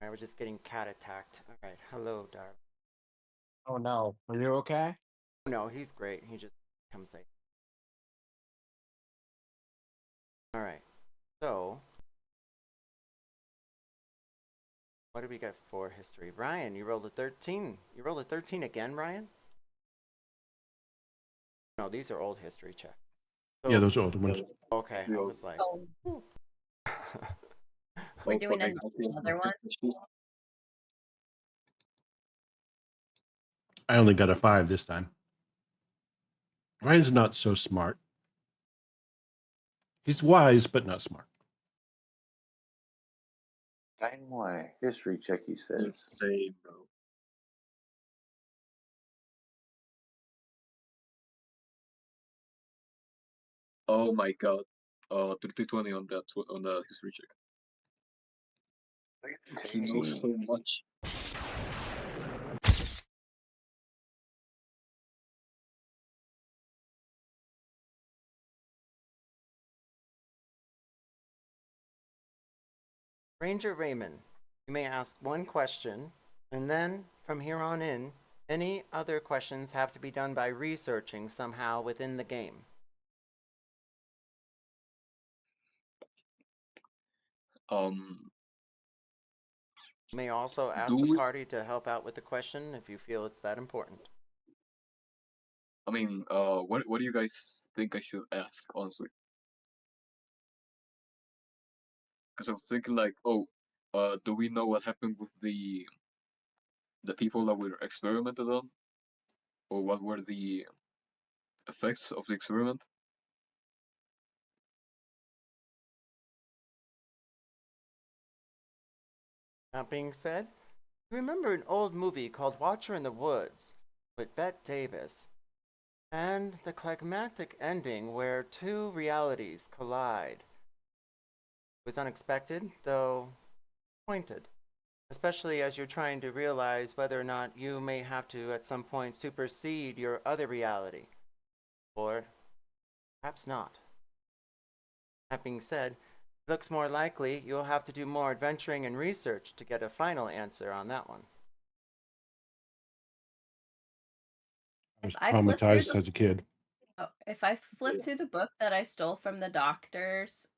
I was just getting cat attacked. All right, hello, darling. Oh no, are you okay? No, he's great. He just comes late. All right, so what did we get for history? Ryan, you rolled a 13. You rolled a 13 again, Ryan? No, these are old history checks. So, Yeah, those are older ones. okay, I was like, Oh, we're Oh, doing for another one. I only got a 5 this time. Ryan's not so smart. He's wise, but not smart. Same way. History check, he says. It's same, bro. Oh my god. 3020 on that history check. He knows so much. Ranger Raymond, you may ask one question, and then from here on in, any other questions have to be done by researching somehow within the game. Um, You may also ask Do the we- party to help out with the question if you feel it's that important. I mean, what do you guys think I should ask, honestly? Because I was thinking like, oh, do we know what happened with the people that were experimented on, or what were the effects of the experiment? That being said, remember an old movie called Watcher in the Woods with Bette Davis, and the climactic ending where two realities collide. It was unexpected, though pointed, especially as you're trying to realize whether or not you may have to at some point supersede your other reality, or perhaps not. That being said, it looks more likely you'll have to do more adventuring and research to get a final answer on that one. I was If I flip through traumatized the- as a kid. Oh, if I flip through the book that I stole from the doctors,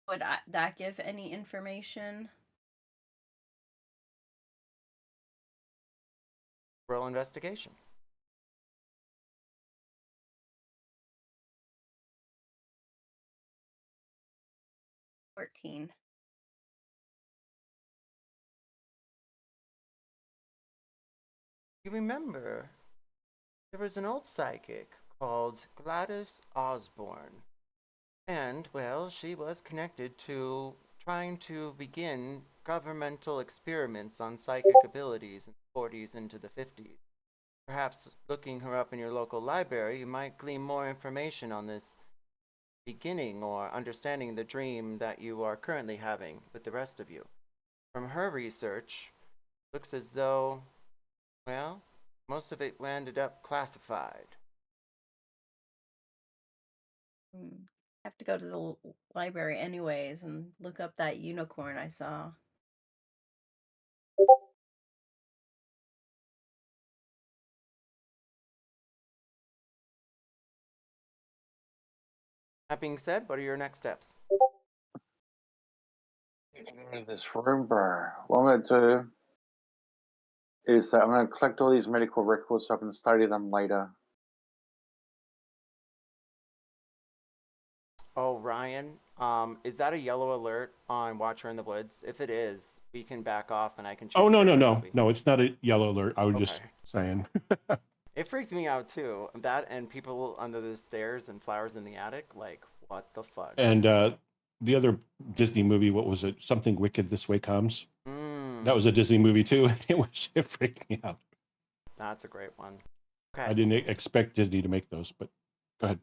would that give any information? Roll investigation. 14. You remember there was an old psychic called Gladys Osborne. And, well, she was connected to trying to begin governmental experiments on psychic abilities in the 40s into the 50s. Perhaps looking her up in your local library, you might glean more information on this beginning or understanding the dream that you are currently having with the rest of you. From her research, looks as though, well, most of it ended up classified. Have to go to the library anyways and look up that unicorn I saw. That being said, what are your next steps? In this room, bro. What I'm gonna do is that I'm gonna collect all these medical records so I can study them later. Oh, Ryan, is that a yellow alert on Watcher in the Woods? If it is, we can back off and I can choose. Oh, no, a no, different no. movie. No, it's not a yellow alert. I was just Okay. saying. It freaked me out too. That and people under the stairs and flowers in the attic. Like, what the fuck? And the other Disney movie, what was it? Something Wicked This Way Comes. That was a Disney movie too. It freaked me out. That's a great one. Okay. I didn't expect Disney to make those, but go ahead.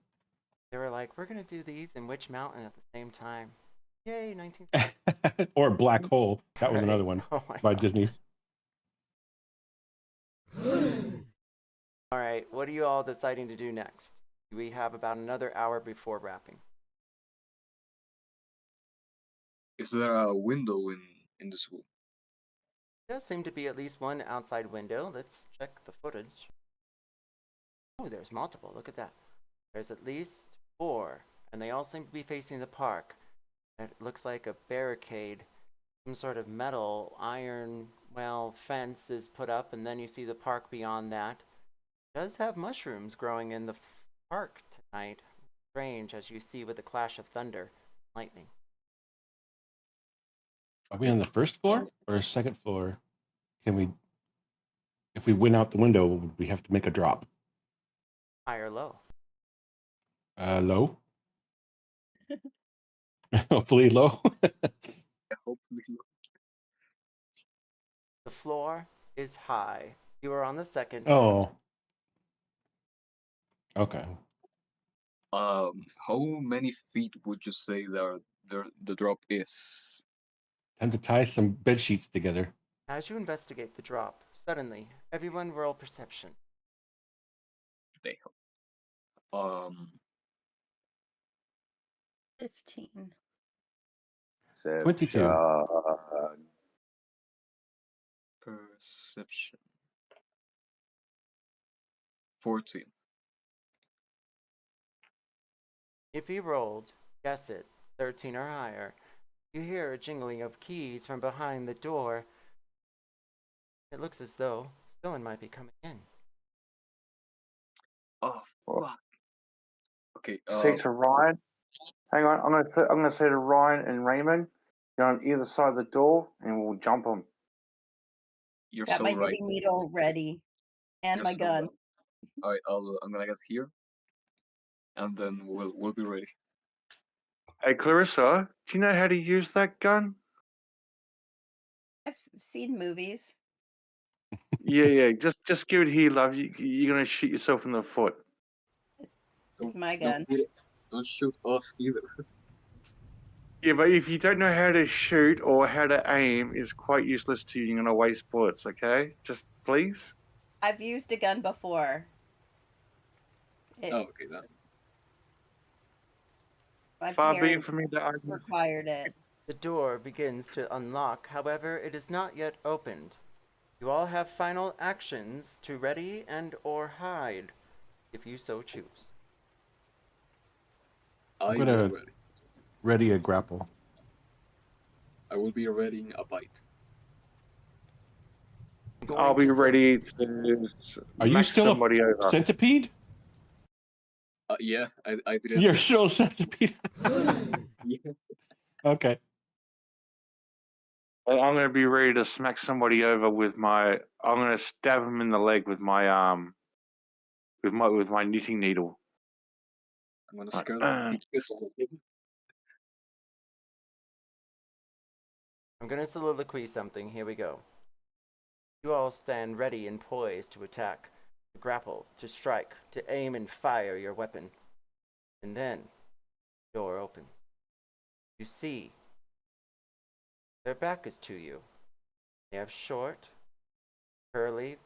They were like, we're gonna do these in Witch Mountain at the same time. Yay, 19. Or Black Hole. That was Right. another one Oh my by God. Disney. All right, what are you all deciding to do next? We have about another hour before wrapping. Is there a window in the school? There does seem to be at least one outside window. Let's check the footage. Oh, there's multiple. Look at that. There's at least 4, and they all seem to be facing the park. It looks like a barricade, some sort of metal, iron, well, fence is put up, and then you see the park beyond that. It does have mushrooms growing in the park tonight. Strange, as you see with the clash of thunder and lightning. Are we on the first floor or second floor? Can we, if we went out the window, would we have to make a drop? High or low? Low? Hopefully low. Hopefully. The floor is high. You are on the second. Oh. Okay. How many feet would you say the drop is? Time to tie some bed sheets together. As you investigate the drop, suddenly, everyone roll perception. Damn. 15. 22. Perception. 14. If you rolled, guess it, 13 or higher, you hear a jingling of keys from behind the door. It looks as though someone might be coming in. Oh fuck. Okay. Say to Ryan. Hang on, I'm gonna say to Ryan and Raymond, you're on either side of the door, and we'll jump them. You're Got so my right. knitting needle ready. And You're my so gun. right. Alright, I'm gonna get here, and then we'll be ready. Hey Clarissa, do you know how to use that gun? I've seen movies. Yeah. Just give it here, love. You're gonna shoot yourself in the foot. It's my Don't gun. don't shoot us either. Yeah, but if you don't know how to shoot or how to aim, it's quite useless to you. You're gonna waste bullets. Okay, just please. I've used a gun before. Oh, okay then. My Far be it parents from me to required it. The door begins to unlock, however, it is not yet opened. You all have final actions to ready and or hide, if you so choose. I'm I'm gonna ready. ready a grapple. I will be readying a bite. I'll be ready to Are you smack still somebody a over. centipede? Yeah, I didn't. You're still a centipede. Yeah. Okay. I'm gonna be ready to smack somebody over with my. I'm gonna stab him in the leg with my with my knitting needle. I'm gonna Like, scare the piss out of him. I'm gonna soliloquy something. Here we go. You all stand ready and poised to attack, to grapple, to strike, to aim and fire your weapon. And then, the door opens. You see, their back is to you. They have short, curly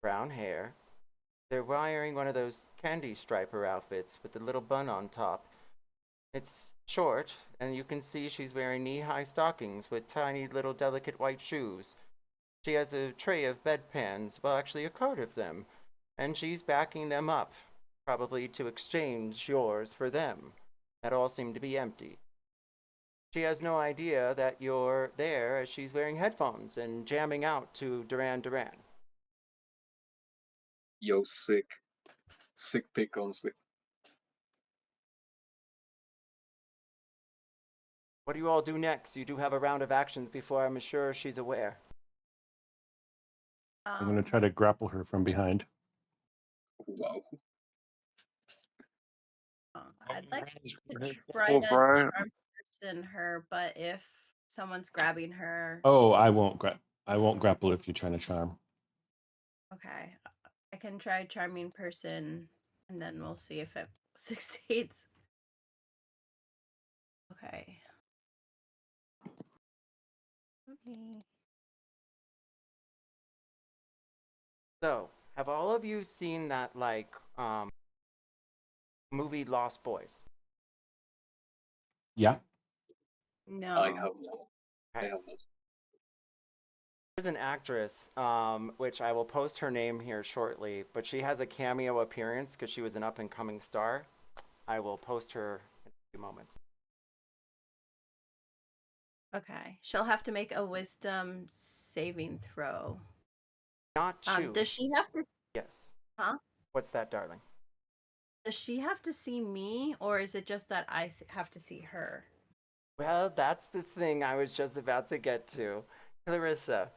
brown hair. They're wearing one of those candy striper outfits with the little bun on top. It's short, and you can see she's wearing knee-high stockings with tiny little delicate white shoes. She has a tray of bedpans, well, actually a cart of them, and she's backing them up, probably to exchange yours for them. That all seem to be empty. She has no idea that you're there as she's wearing headphones and jamming out to Duran Duran. Yo, sick. Sick pick, honestly. What do you all do next? You do have a round of actions before I'm sure she's aware. I'm going to try to grapple her from behind. Wow. I'd like to try Cool, to bro. charm person her, but if someone's grabbing her, Oh, I won't grapple if you're trying to charm. okay, I can try charming person, and then we'll see if it succeeds. Okay. Okay. So, have all of you seen that, like, movie Lost Boys? Yeah. No. I have not. I have not. There's an actress, which I will post her name here shortly, but she has a cameo appearance because she was an up-and-coming star. I will post her in a few moments. Okay. She'll have to make a wisdom saving throw. Not Chuu. Does she have to? Yes. Huh? What's that, darling? Does she have to see me, or is it just that I have to see her? Well, that's the thing I was just about to get to. Clarissa,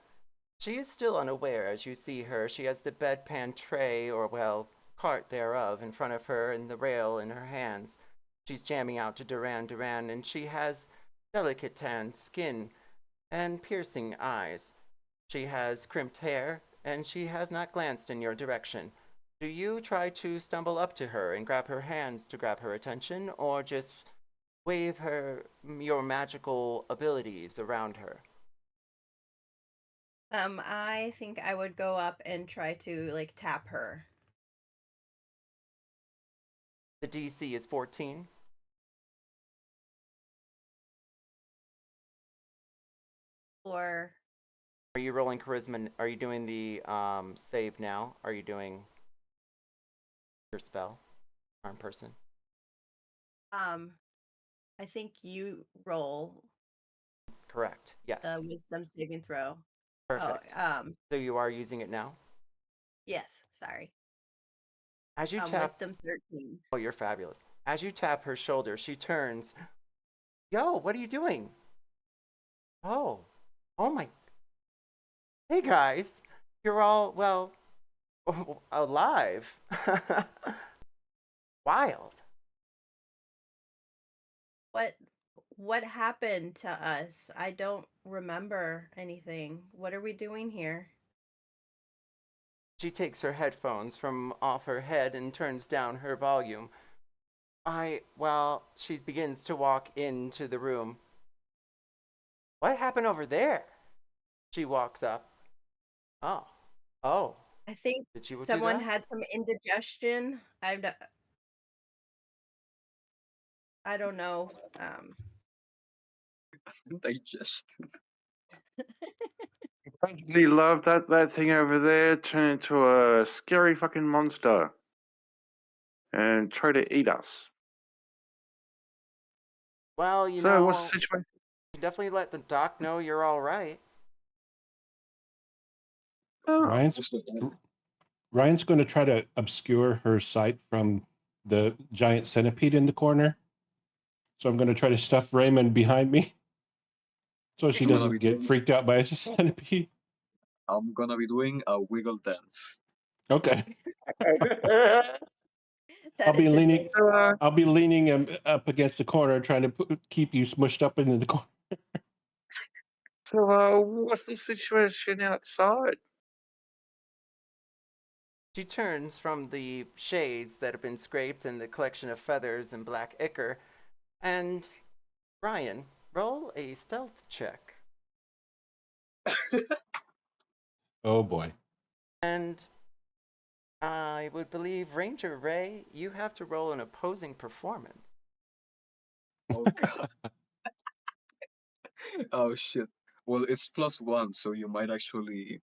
she is still unaware as you see her. She has the bedpan tray, or, well, cart thereof, in front of her and the rail in her hands. She's jamming out to Duran Duran, and she has delicate tan skin and piercing eyes. She has crimped hair, and she has not glanced in your direction. Do you try to stumble up to her and grab her hands to grab her attention, or just wave your magical abilities around her? I think I would go up and try to like tap her. The DC is 14. Or Are you rolling charisma? Are you doing the save now? Are you doing your spell, charm person? I think you roll Correct. Yes. the wisdom saving throw. Perfect. Oh, So you are using it now? yes, sorry. As you tap. Wisdom 13. Oh, you're fabulous. As you tap her shoulder, she turns. Yo, what are you doing? Oh. Oh my. Hey guys. You're all, well, alive. Wild. What happened to us? I don't remember anything. What are we doing here? She takes her headphones from off her head and turns down her volume. She begins to walk into the room. What happened over there? She walks up. Oh. I think Did you do someone that? had some indigestion. I don't know. Digestion. Basically, love that thing over there turn into a scary fucking monster and try to eat us. Well, you So, know, what's the situation? you definitely let the doc know you're all right. Oh, Ryan's going to try to obscure her sight from the giant centipede in the corner. So I'm going to try to stuff Raymond behind me so she doesn't get freaked out by a centipede. I'm gonna be doing a wiggle dance. Okay. That I'll be is his leaning. name. I'll be leaning him up against the corner, trying to keep you smushed up into the corner. So, what's the situation outside? She turns from the shades that have been scraped and the collection of feathers and black ichor, and Ryan, roll a stealth check. Oh boy. And I would believe Ranger Ray, you have to roll an opposing performance. Oh god. Oh shit. Well, it's +1, so you might actually.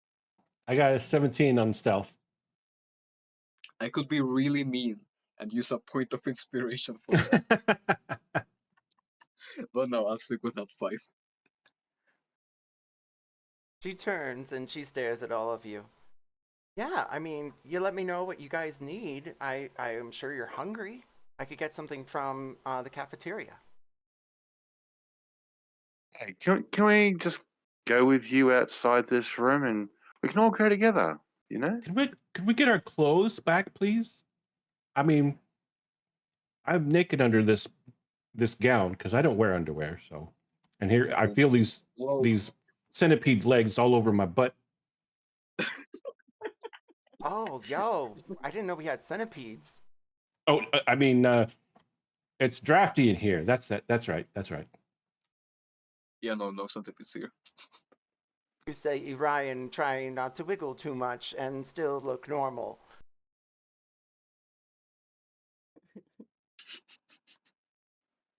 I got a 17 on stealth. I could be really mean and use a point of inspiration for that. But no, I'll stick with that 5. She turns and she stares at all of you. Yeah, I mean, you let me know what you guys need. I am sure you're hungry. I could get something from the cafeteria. Hey, can we just go with you outside this room and we can all go together, you know? Could we get our clothes back, please? I mean, I'm naked under this gown because I don't wear underwear. So, and here I feel these centipede legs all over my butt. Oh, yo, I didn't know we had centipedes. Oh, I mean, it's drafty in here. That's right. That's right. Yeah, no centipedes here. You say Orion trying not to wiggle too much and still look normal.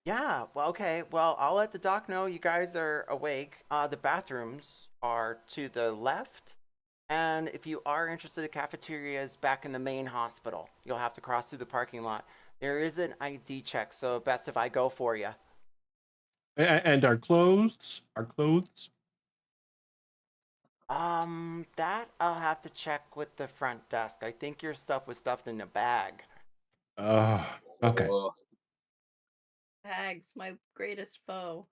Yeah, well, okay. Well, I'll let the doc know you guys are awake. The bathrooms are to the left. And if you are interested, the cafeteria is back in the main hospital. You'll have to cross through the parking lot. There is an ID check, so best if I go for you. And our clothes. That I'll have to check with the front desk. I think your stuff was stuffed in a bag. Okay. Bags, my greatest foe.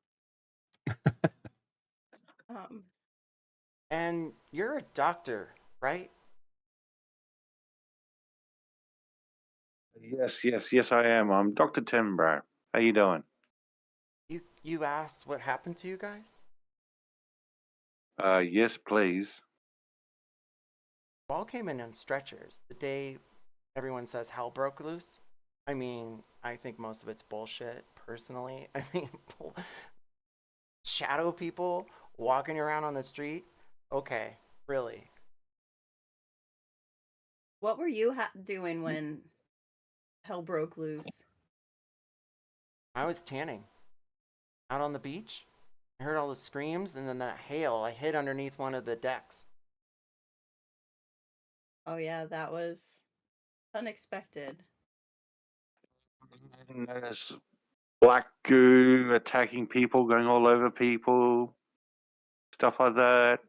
And you're a doctor, right? Yes, I am. I'm Dr. Tim, bro. How you doing? You asked what happened to you guys? Yes, please. We all came in on stretchers the day everyone says hell broke loose. I mean, I think most of it's bullshit, personally. I mean, shadow people walking around on the street? Okay, really. What were you doing when hell broke loose? I was tanning. Out on the beach. I heard all the screams and then that hail. I hid underneath one of the decks. Oh yeah, that was unexpected. And there's black goo attacking people, going all over people, stuff like that.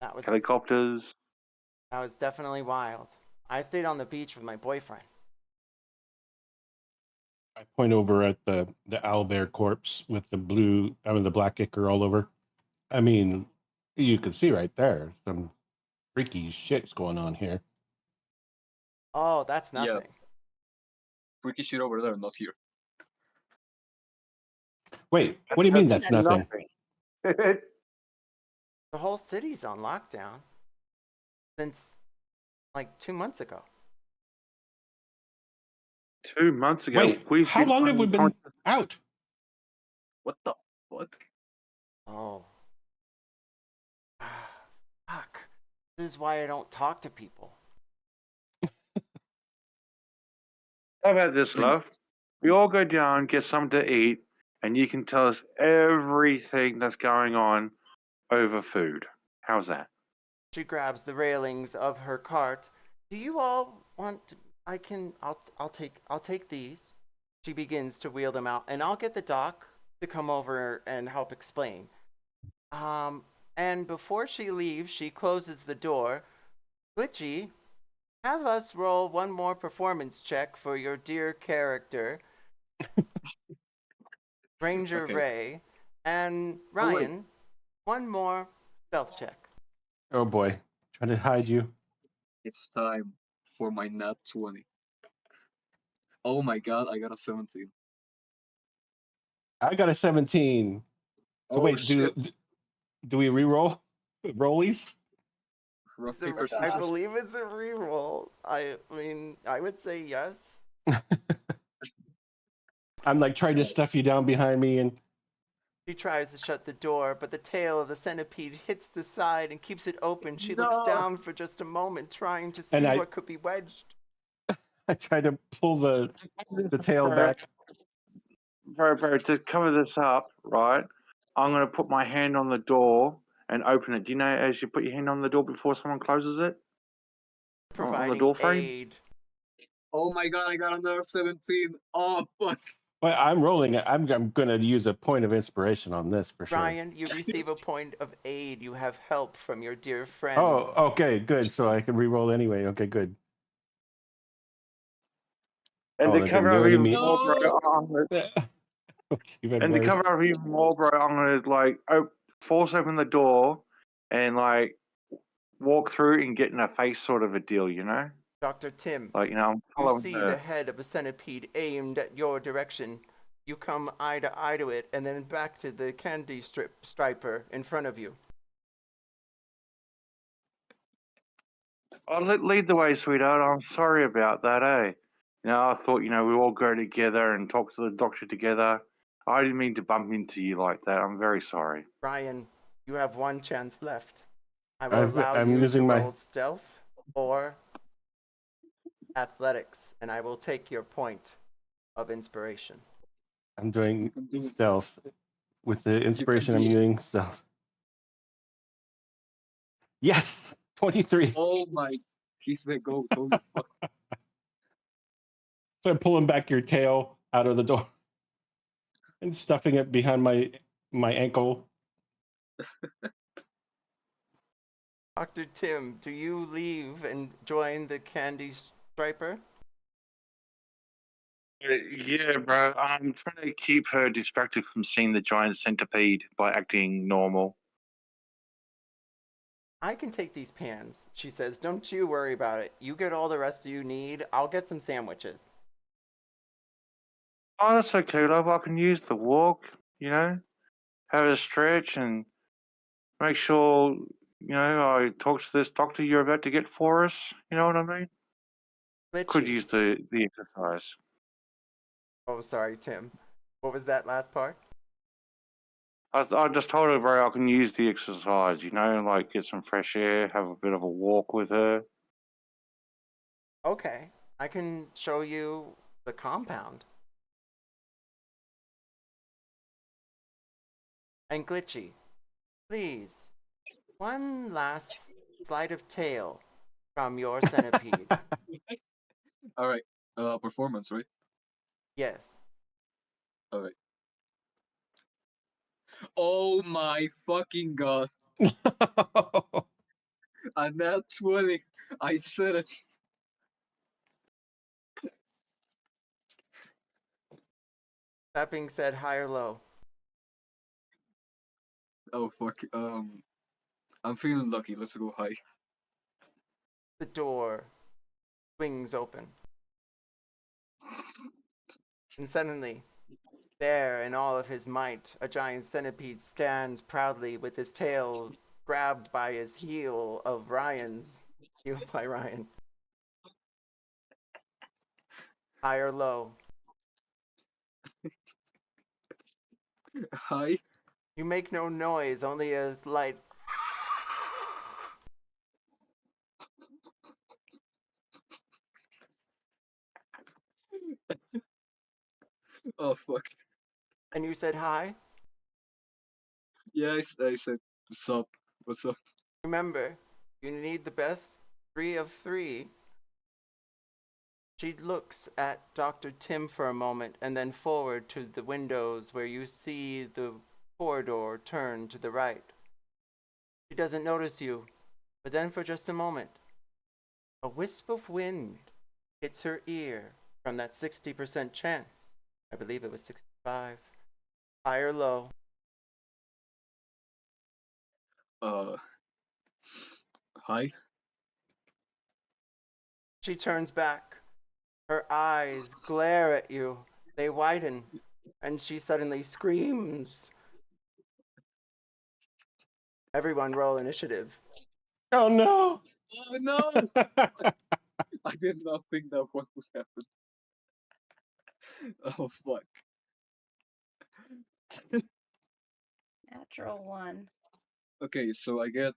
That was Helicopters. definitely wild. I stayed on the beach with my boyfriend. I point over at the owlbear corpse with the black ichor all over. I mean, you can see right there some freaky shit's going on here. Oh, that's nothing. Yeah. Freaky shit over there, not here. Wait, what do you mean that's nothing? The whole city's on lockdown since like 2 months ago. 2 months ago. Wait, how long have we been out? What the fuck? Oh. Fuck. This is why I don't talk to people. How about this, love? We all go down, get something to eat, and you can tell us everything that's going on over food. How's that? She grabs the railings of her cart. Do you all want to, I'll take these. She begins to wheel them out, and I'll get the doc to come over and help explain. And before she leaves, she closes the door. Glitchy, have us roll one more performance check for your dear character, Ranger Ray, and Ryan, one more stealth check. Oh boy, trying to hide you. It's time for my nat 20. Oh my god, I got a 17. I got a 17. So Oh, wait, shit. do we re-roll rollies? Rock, paper, I scissors. believe it's a reroll. I mean, I would say yes. I'm like trying to stuff you down behind me and She tries to shut the door, but the tail of the centipede hits the side and keeps it open. She looks No. down for just a moment, trying to see And what could be wedged. I tried to pull the tail back. Bro, to cover this up, right? I'm gonna put my hand on the door and open it. Do you know as you put your hand on the door before someone closes it? On the Providing door frame? aid. Oh my god, I got another 17. Oh fuck. Well, I'm rolling it. I'm going to use a point of inspiration on this for sure. Ryan, you receive a point of aid. You have help from your dear friend. Oh, okay, good. So I can re-roll anyway. Okay, good. And Oh, to that cover didn't do up any even meat. more, bro, It's even and to worse. cover up even more, bro, I'm gonna like force open the door and like walk through and get in a face sort of a deal, you know? Dr. Tim, Like, you know, I'm you following see the head of a centipede aimed at your direction. You come eye to eye to it, and then back to the candy striper in front of you. I'll lead the way, sweetheart. I'm sorry about that, eh? You know, I thought, you know, we all go together and talk to the doctor together. I didn't mean to bump into you like that. I'm very sorry. Ryan, you have one chance left. I will allow I'm you to using my. roll stealth or athletics, and I will take your point of inspiration. I'm doing can do it. stealth. With the inspiration, I'm do it. doing stealth. Yes, 23. Oh my, he's the goat. Holy fuck. So I'm pulling back your tail out of the door and stuffing it behind my ankle. Dr. Tim, do you leave and join the candy striper? Yeah, bro. I'm trying to keep her distracted from seeing the giant centipede by acting normal. I can take these pans, she says. Don't you worry about it. You get all the rest you need. I'll get some sandwiches. Oh, that's okay, love. I can use the walk, you know, have a stretch and make sure, you know, I talk to this doctor you're about to get for us. You know what I mean? Could Glitchy. use the exercise. Oh, sorry, Tim. What was that last part? I just told her, bro, I can use the exercise, you know, like get some fresh air, have a bit of a walk with her. Okay, I can show you the compound. And Glitchy, please, one last sleight of tail from your centipede. Alright, performance, right? Yes. Alright. Oh my fucking god. And that 20. I said it. That being said, high or low? Oh fuck. I'm feeling lucky. Let's go high. The door swings open. And suddenly, there in all of his might, a giant centipede stands proudly with his tail grabbed by his heel of Ryan's. Heel by Ryan. High or low? High? You make no noise, only a slight. Oh fuck. And you said hi? Yeah, I said, what's up? What's up? Remember, you need the best 3 of 3. She looks at Dr. Tim for a moment and then forward to the windows where you see the corridor turn to the right. She doesn't notice you, but then for just a moment, a wisp of wind hits her ear from that 60% chance. I believe it was 65. High or low? High? She turns back. Her eyes glare at you. They widen, and she suddenly screams. Everyone roll initiative. Oh no! Oh no! I did not think that what would happen. Oh fuck. Natural one. Okay, so I get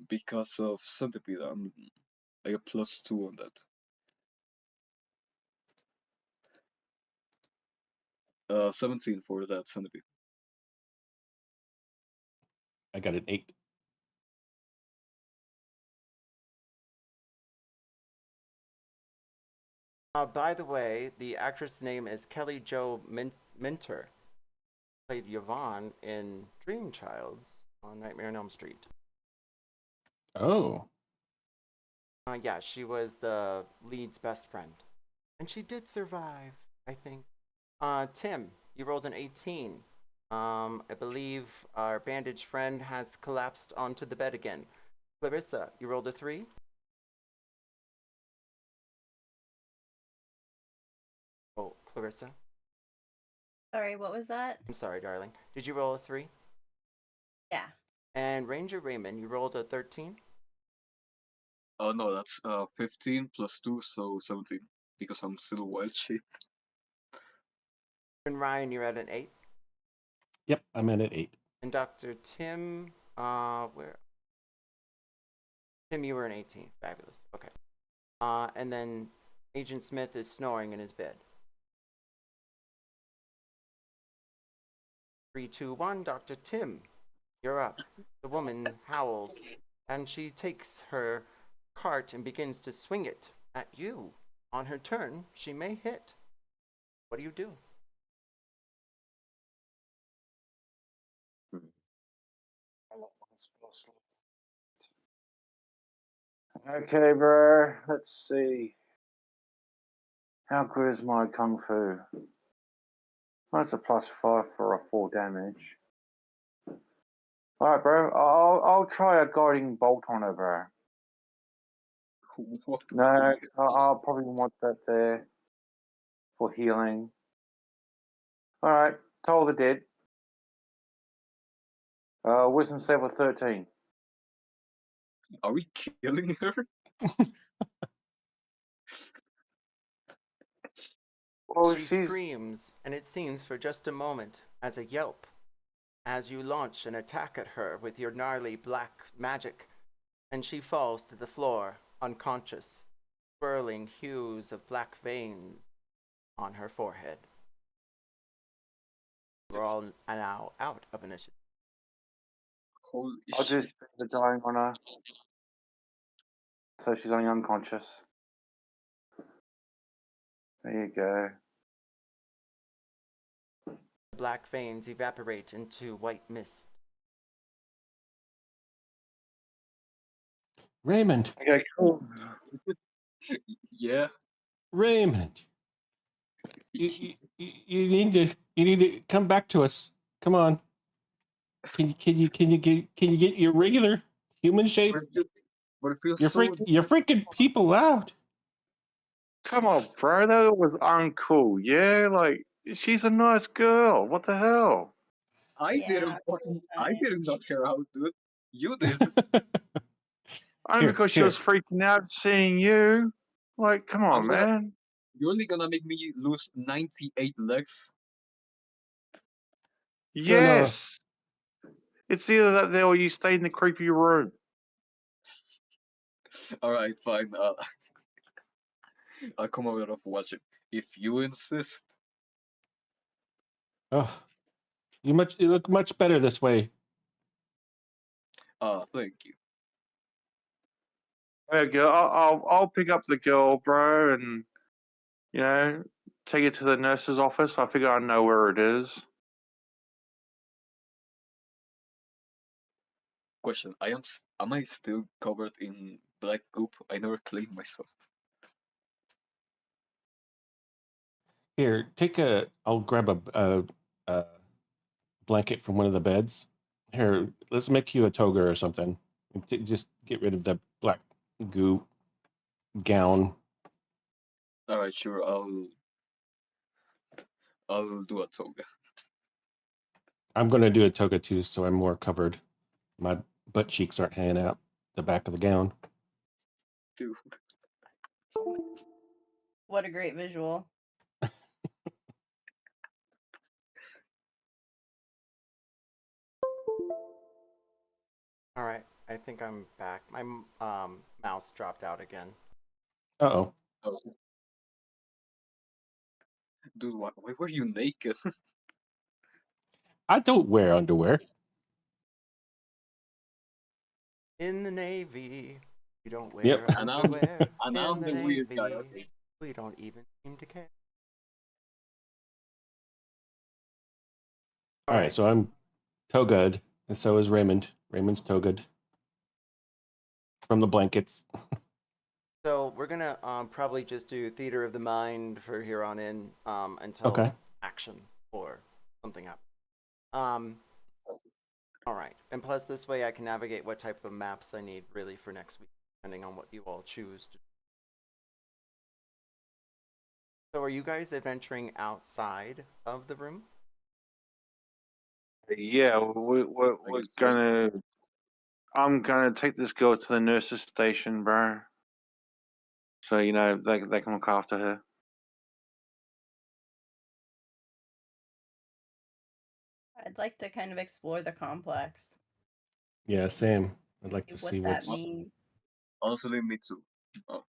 because of centipede, I get +2 on that. 17 for that centipede. I got an 8. By the way, the actress name is Kelly Jo Minter. Played Yvonne in Dream Childs on Nightmare on Elm Street. Oh. Yeah, she was the lead's best friend. And she did survive, I think. Tim, you rolled an 18. I believe our bandaged friend has collapsed onto the bed again. Clarissa, you rolled a 3. Oh, Clarissa. Sorry, what was that? I'm sorry, darling. Did you roll a 3? Yeah. And Ranger Raymond, you rolled a 13? Oh no, that's 15 +2, so 17. Because I'm still wild shape. And Ryan, you're at an 8. Yep, I'm in at 8. And Dr. Tim, where? Tim, you were an 18. Fabulous. Okay. And then Agent Smith is snoring in his bed. 3, 2, 1, Dr. Tim, you're up. The woman howls, and she takes her cart and begins to swing it at you. On her turn, she may hit. What do you do? Okay, bro. Let's see. How good is my kung fu? That's a +5 for a 4 damage. Alright, bro. I'll try a guiding bolt on her, bro. What? No, I'll probably want that there for healing. Alright, Toll the Dead. Wisdom save of 13. Are we killing her? Well, She she's screams, and it seems for just a moment as a yelp. As you launch an attack at her with your gnarly black magic, and she falls to the floor, unconscious, swirling hues of black veins on her forehead. We're all now out of initiative. Holy I'll shit. do spin the dying on her. So she's only unconscious. There you go. The black veins evaporate into white mist. Raymond, Okay, cool. Yeah. Raymond, you need to come back to us. Come on. Can you get your regular human shape? But it feels You're so. you're freaking people out. Come on, bro. That was uncool. Yeah, like she's a nice girl. What the hell? I didn't I didn't knock her out, dude. You did. Only because she was Here. freaking out seeing you. Like, come on, man. You're only gonna make me lose 98 legs. No. Yes. It's either that there or you stay in the creepy room. Alright, fine. I'll come over and watch it. If you insist. Oh, you look much better this way. Thank you. Okay, girl. I'll pick up the girl, bro, and you know, take it to the nurse's office. I figure I know where it is. Question: am I still covered in black goop? I never cleaned myself. Here, I'll grab a blanket from one of the beds. Here, let's make you a toga or something. Just get rid of the black goo gown. Alright, sure. I'll do a toga. I'm going to do a toga too, so I'm more covered. My butt cheeks aren't hanging out the back of the gown. Dude. What a great visual. All right, I think I'm back. My mouse dropped out again. Uh-oh. Oh. Dude, why were you naked? I don't wear underwear. In the Navy, we don't wear Yep. And underwear. and In I'm the the weird Navy, guy, okay? we don't even seem to care. All right, so I'm togaed, and so is Raymond. Raymond's togaed from the blankets. So we're gonna probably just do theater of the mind for here on in until Okay. action or something happens. All right, and plus this way I can navigate what type of maps I need really for next week, depending on what you all choose to. So are you guys adventuring outside of the room? Yeah, we're guess so. gonna. I'm gonna take this girl to the nurse's station, bro. So you know they can look after her. I'd like to kind of explore the complex. Yeah, same. I'd like See to what see that what's. means. Honestly, me too. Oh,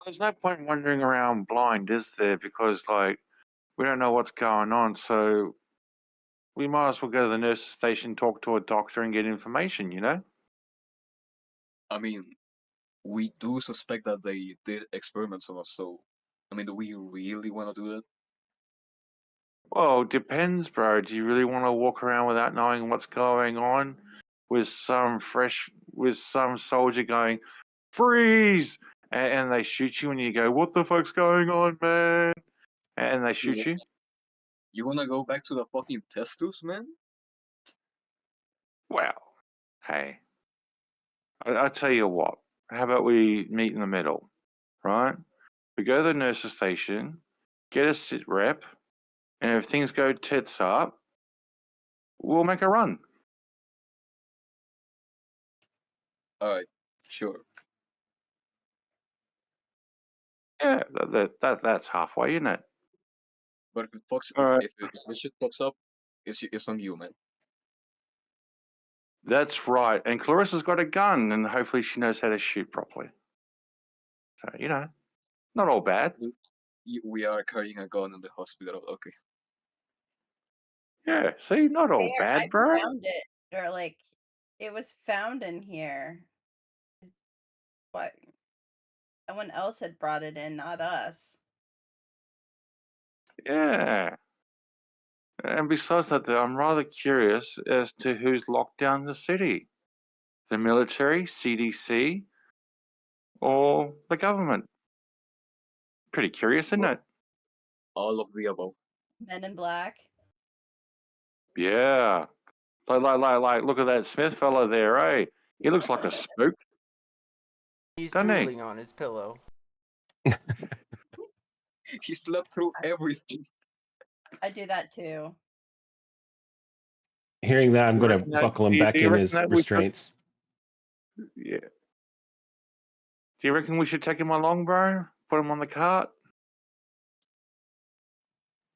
There's no point wandering around blind, is there? Because like we don't know what's going on, so we might as well go to the nurse's station, talk to a doctor, and get information. You know. I mean, we do suspect that they did experiments on us, so I mean, do we really want to do that? Well, depends, bro. Do you really want to walk around without knowing what's going on? With some soldier going, freeze! And they shoot you, and you go, what the fuck's going on, man? And they shoot you. You wanna go back to the fucking test tubes, man? Well, hey, I tell you what. How about we meet in the middle, right? We go to the nurse's station, get a sit rep, and if things go tits up, we'll make a run. Alright, sure. Yeah, that's halfway, isn't it? But if it fucks, All right. if this shit fucks up, it's on you, man. That's right. And Clarissa's got a gun, and hopefully she knows how to shoot properly. So, you know, not all bad. We are carrying a gun in the hospital. Okay. Yeah, see, not all Fair, I bad, bro. found it. Or like it was found in here. What? Someone else had brought it in, not us. Yeah. And besides that, though, I'm rather curious as to who's locked down the city. The military, CDC, or the government. Pretty curious, isn't it? All of the above. Men in Black. Yeah. Like, look at that Smith fella there, eh? He looks like a spook, He's doesn't he? drooling on his pillow. He slept through everything. I do that too. Hearing that, I'm Do you going to reckon that- buckle him do you- back do you in reckon his that we should- restraints. Yeah. Do you reckon we should take him along, bro? Put him on the cart?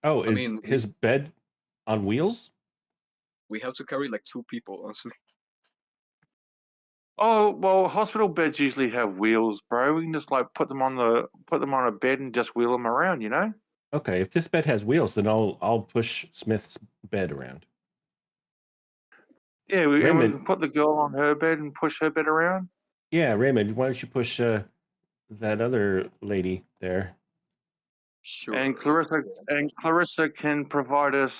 Oh, I is mean, his bed on wheels? we have to carry like 2 people, honestly. Oh well, hospital beds usually have wheels, bro. We can just like put them on a bed and just wheel them around, you know? Okay, if this bed has wheels, then I'll push Smith's bed around. Yeah, and we Raymond. can put the girl on her bed and push her bed around. Yeah, Raymond, why don't you push that other lady there? Sure. And Clarissa can provide us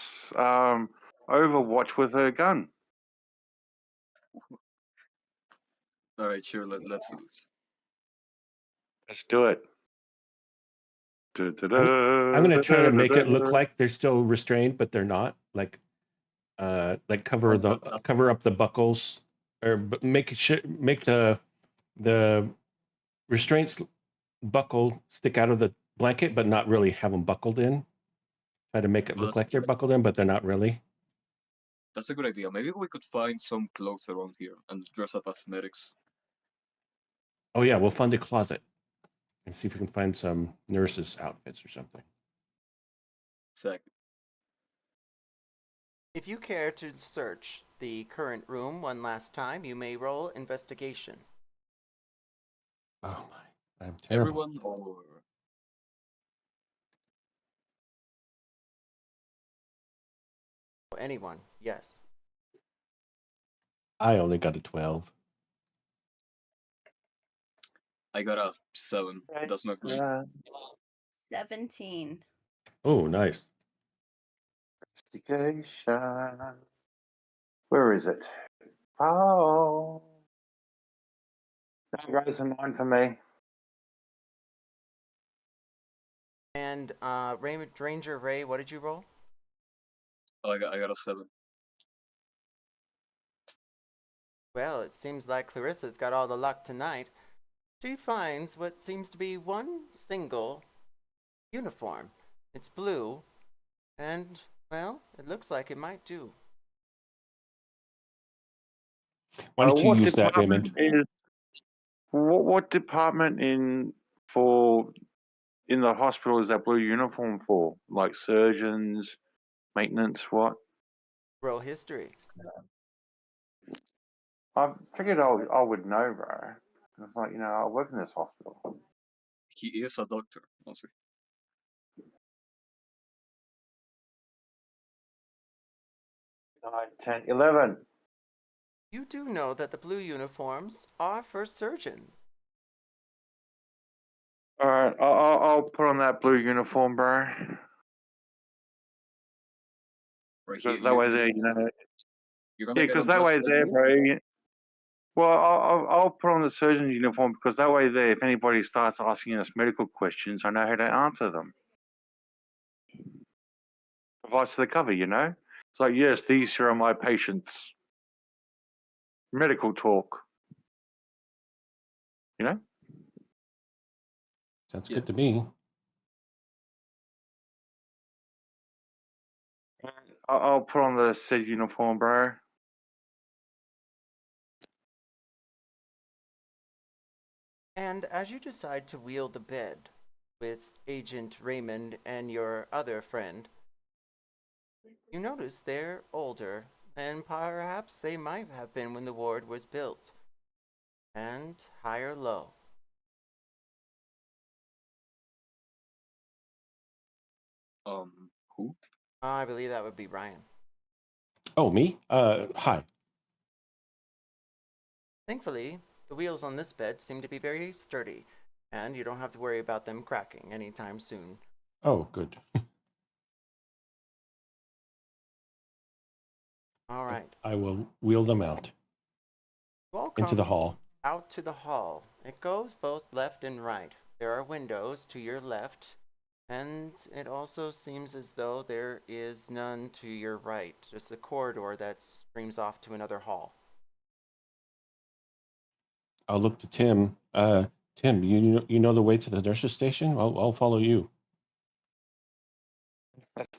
overwatch with her gun. Alright, sure. Let's do this. Let's do it. I'm going to try to make it look like they're still restrained, but they're not. Like cover up the buckles, or make the restraints buckle stick out of the blanket, but not really have them buckled in. Try to make it look like they're buckled in, but they're not really. That's a good idea. Maybe we could find some clothes around here and dress up as medics. Oh yeah, we'll find a closet and see if we can find some nurses' outfits or something. Exactly. If you care to search the current room one last time, you may roll investigation. Oh my, I'm terrible. Everyone or Anyone, yes. I only got a 12. I got a 7. That's not great. 17. Oh, nice. Investigation. Where is it? Oh. That goes a 9 for me. And Ranger Ray, what did you roll? Oh, I got a 7. Well, it seems like Clarissa's got all the luck tonight. She finds what seems to be one single uniform. It's blue, and, well, it looks like it might do. Why don't you What use that, department Raymond? is what department in the hospital is that blue uniform for? Like surgeons, maintenance, what? Roll history. I figured I would know, bro. It's like, I work in this hospital. He is a doctor, also. 9, 10, 11. You do know that the blue uniforms are for surgeons. All right, I'll put on that blue uniform, bro. Right Because that way there, You're gonna yeah, get because that undressed way for there, me? bro. Well, I'll put on the surgeon's uniform because that way there, if anybody starts asking us medical questions, I know how to answer them. Provides to the cover, It's like, yes, these here are my patients. Medical talk, Sounds Yeah. good to me. I'll put on the said uniform, bro. And as you decide to wheel the bed with Agent Raymond and your other friend, you notice they're older than perhaps they might have been when the ward was built, and higher low. Who? I believe that would be Ryan. Oh, me? Hi. Thankfully, the wheels on this bed seem to be very sturdy, and you don't have to worry about them cracking anytime soon. Oh, good. All right. I will wheel them out into the Welcome hall. out to the hall. It goes both left and right. There are windows to your left, and it also seems as though there is none to your right, just a corridor that streams off to another hall. I'll look to Tim. Tim, you know the way to the nurse's station? I'll follow you.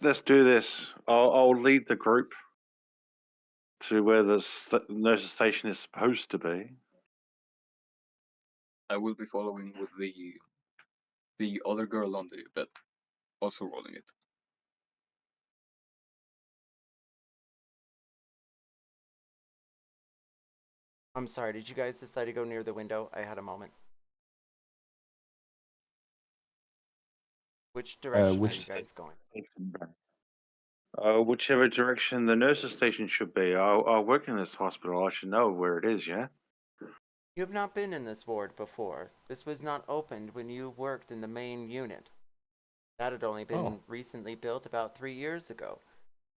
Let's do this. I'll lead the group to where the nurse's station is supposed to be. I will be following with the other girl on the bed, also rolling it. I'm sorry, did you guys decide to go near the window? I had a moment. Which direction are you guys going? Whichever direction the nurse's station should be. I'll work in this hospital. I should know where it is, yeah? You have not been in this ward before. This was not opened when you worked in the main unit. That had only been recently built about 3 years ago.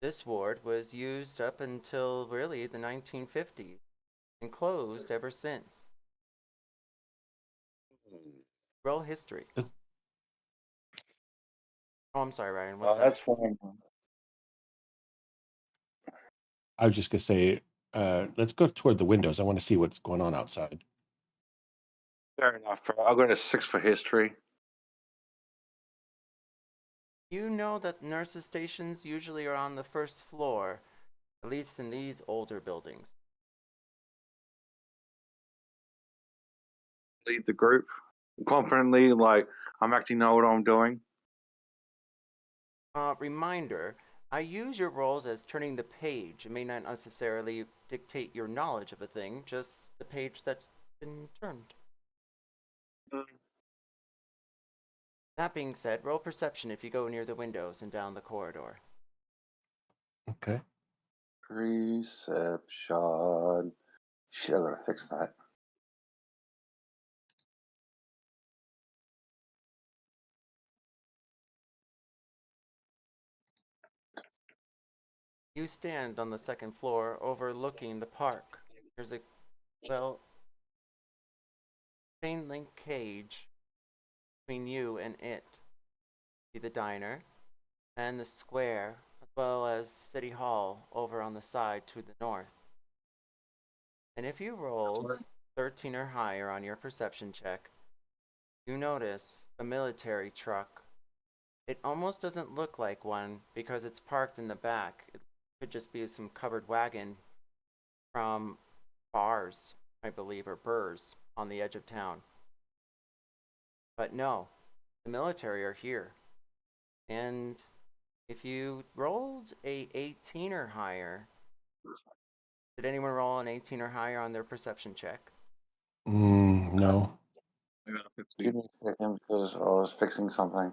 This ward was used up until really the 1950s and closed ever since. Roll history. Oh, I'm sorry, Ryan. What's that? That's fine. I was just going to say, let's go toward the windows. I want to see what's going on outside. Fair enough, bro. I got a 6 for history. You know that nurses' stations usually are on the first floor, at least in these older buildings. Lead the group confidently, like I'm actually know what I'm doing. Reminder, I use your rolls as turning the page. It may not necessarily dictate your knowledge of a thing, just the page that's been turned. That being said, roll perception if you go near the windows and down the corridor. Okay. Perception. Shit, I gotta fix that. You stand on the second floor overlooking the park. There's a, well, chain link cage between you and it. See the diner and the square, as well as City Hall over on the side to the north. And if you rolled 13 or higher on your perception check, you notice a military truck. It almost doesn't look like one because it's parked in the back. It could just be some covered wagon from bars, I believe, or burrs on the edge of town. But no, the military are here. And if you rolled a 18 or higher, did anyone roll an 18 or higher on their perception check? No. I got a 15. Give me a second because I was fixing something.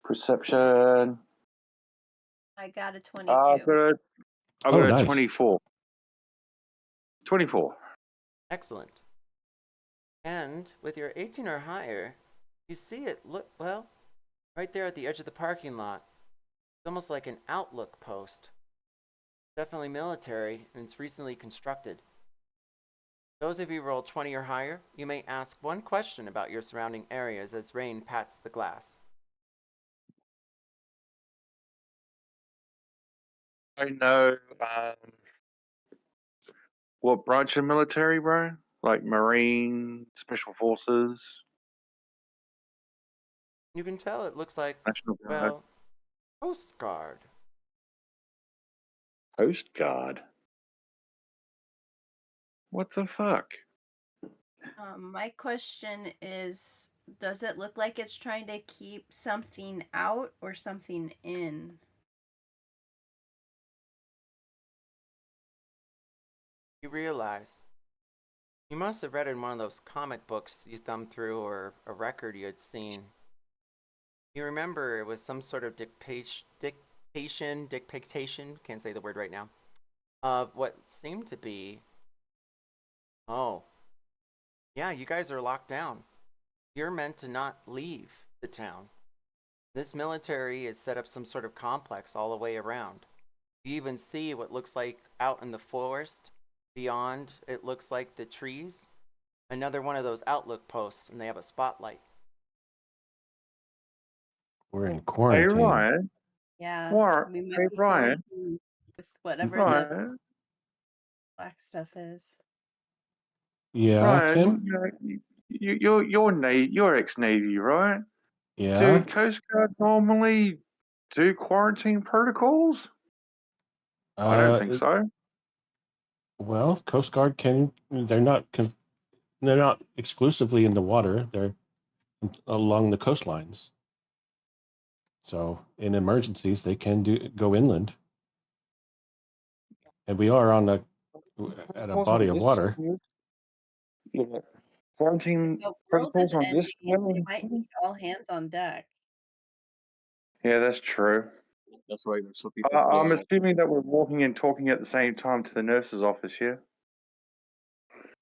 Perception. I got a 22. I've got a Oh, nice. 24. 24. Excellent. And with your 18 or higher, you see it look, well, right there at the edge of the parking lot. It's almost like an outlook post. Definitely military, and it's recently constructed. Those of you who roll 20 or higher, you may ask one question about your surrounding areas as Rain pats the glass. I know what branch of military, bro? Like Marine, Special Forces, You can tell it looks like, National Guard, well, Coast Guard. Coast Guard. What the fuck? My question is, does it look like it's trying to keep something out or something in? You realize you must have read in one of those comic books you thumbed through or a record you had seen. You remember it was some sort of dictation, can't say the word right now, of what seemed to be, oh, yeah, you guys are locked down. You're meant to not leave the town. This military has set up some sort of complex all the way around. You even see what looks like out in the forest. Beyond, it looks like the trees. Another one of those outlook posts, and they have a spotlight. We're in Hey, quarantine. Ryan. Yeah, What? we might Hey, be Ryan. going with whatever the Ryan. black stuff is. Yeah, Ryan, Tim? you're ex-Navy, right? Yeah. Do Coast Guard normally do quarantine protocols? I don't think so. Well, Coast Guard they're not exclusively in the water. They're along the coastlines. So in emergencies, they can go inland. And we are at a body of water. Yeah. Quarantine The world protocols is on ending. this They one? might need all hands on deck. Yeah, that's true. That's right, there's some people. I'm assuming that we're walking and talking at the same time to the nurse's office here.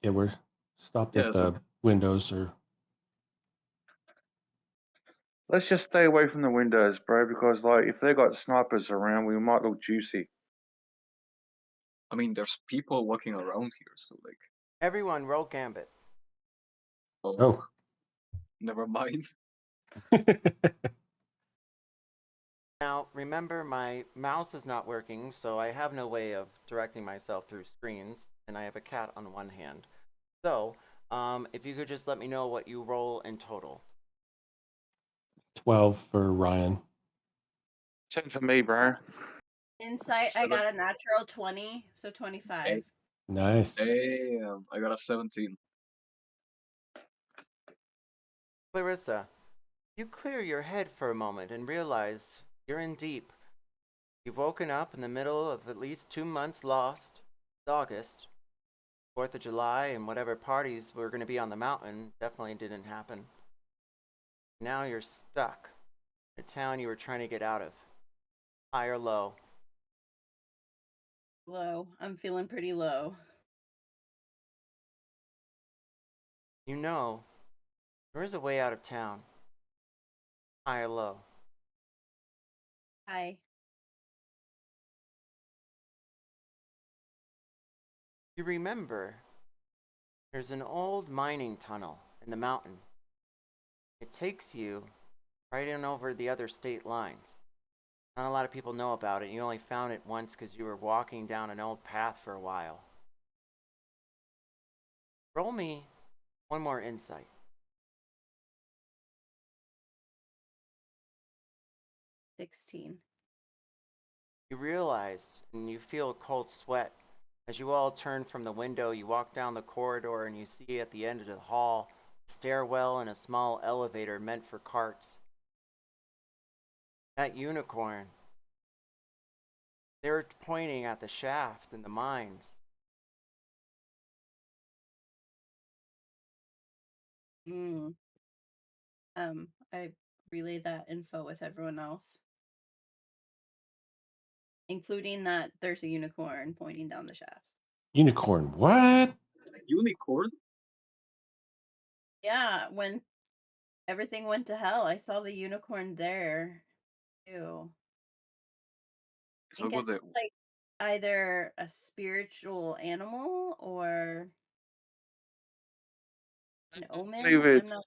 Yeah, we're stopped Yeah, at the windows or Let's just stay away from the windows, bro, because like if they got snipers around, we might look juicy. I mean, there's people walking around here, so like, Everyone, roll Gambit. oh. never mind. Now, remember, my mouse is not working, so I have no way of directing myself through screens, and I have a cat on one hand. So, if you could just let me know what you roll in total. 12 for Ryan. 10 for me, bro. Insight, I got a natural 20, so 25. Nice. Damn, I got a 17. Clarissa, you clear your head for a moment and realize you're in deep. You've woken up in the middle of at least 2 months lost. It's August. 4th of July and whatever parties were going to be on the mountain definitely didn't happen. Now you're stuck in a town you were trying to get out of. High or low? Low. I'm feeling pretty low. You know, there is a way out of town. High or low? Hi. You remember, there's an old mining tunnel in the mountain. It takes you right in over the other state lines. Not a lot of people know about it. You only found it once because you were walking down an old path for a while. Roll me one more insight. 16. You realize and you feel a cold sweat. As you all turn from the window, you walk down the corridor and you see at the end of the hall a stairwell and a small elevator meant for carts. That unicorn, they were pointing at the shaft in the mines. I relay that info with everyone else, including that there's a unicorn pointing down the shafts. Unicorn, what? Unicorn? Yeah, when everything went to hell, I saw the unicorn there too. I So think what it's like either a spiritual animal or an omen. Believe it. I'm not.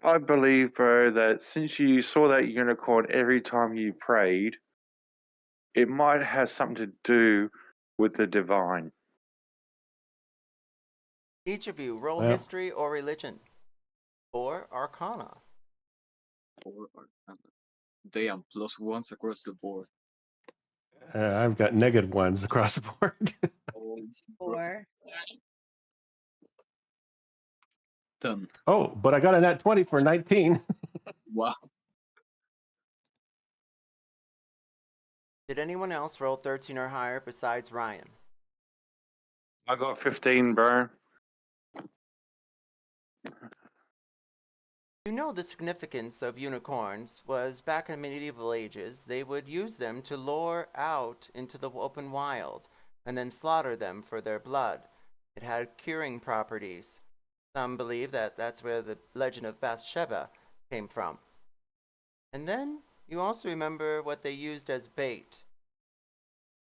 I believe, bro, that since you saw that unicorn every time you prayed, it might have something to do with the divine. Each of you roll Well. history or religion or arcana. Or they am +1s across the board. I've got -1s across the board. Oh, bro. Or 10. Oh, but I got a nat 20 for 19. Wow. Did anyone else roll 13 or higher besides Ryan? I got 15, bro. You know the significance of unicorns was back in medieval ages, they would use them to lure out into the open wild and then slaughter them for their blood. It had curing properties. Some believe that that's where the legend of Bathsheba came from. And then you also remember what they used as bait.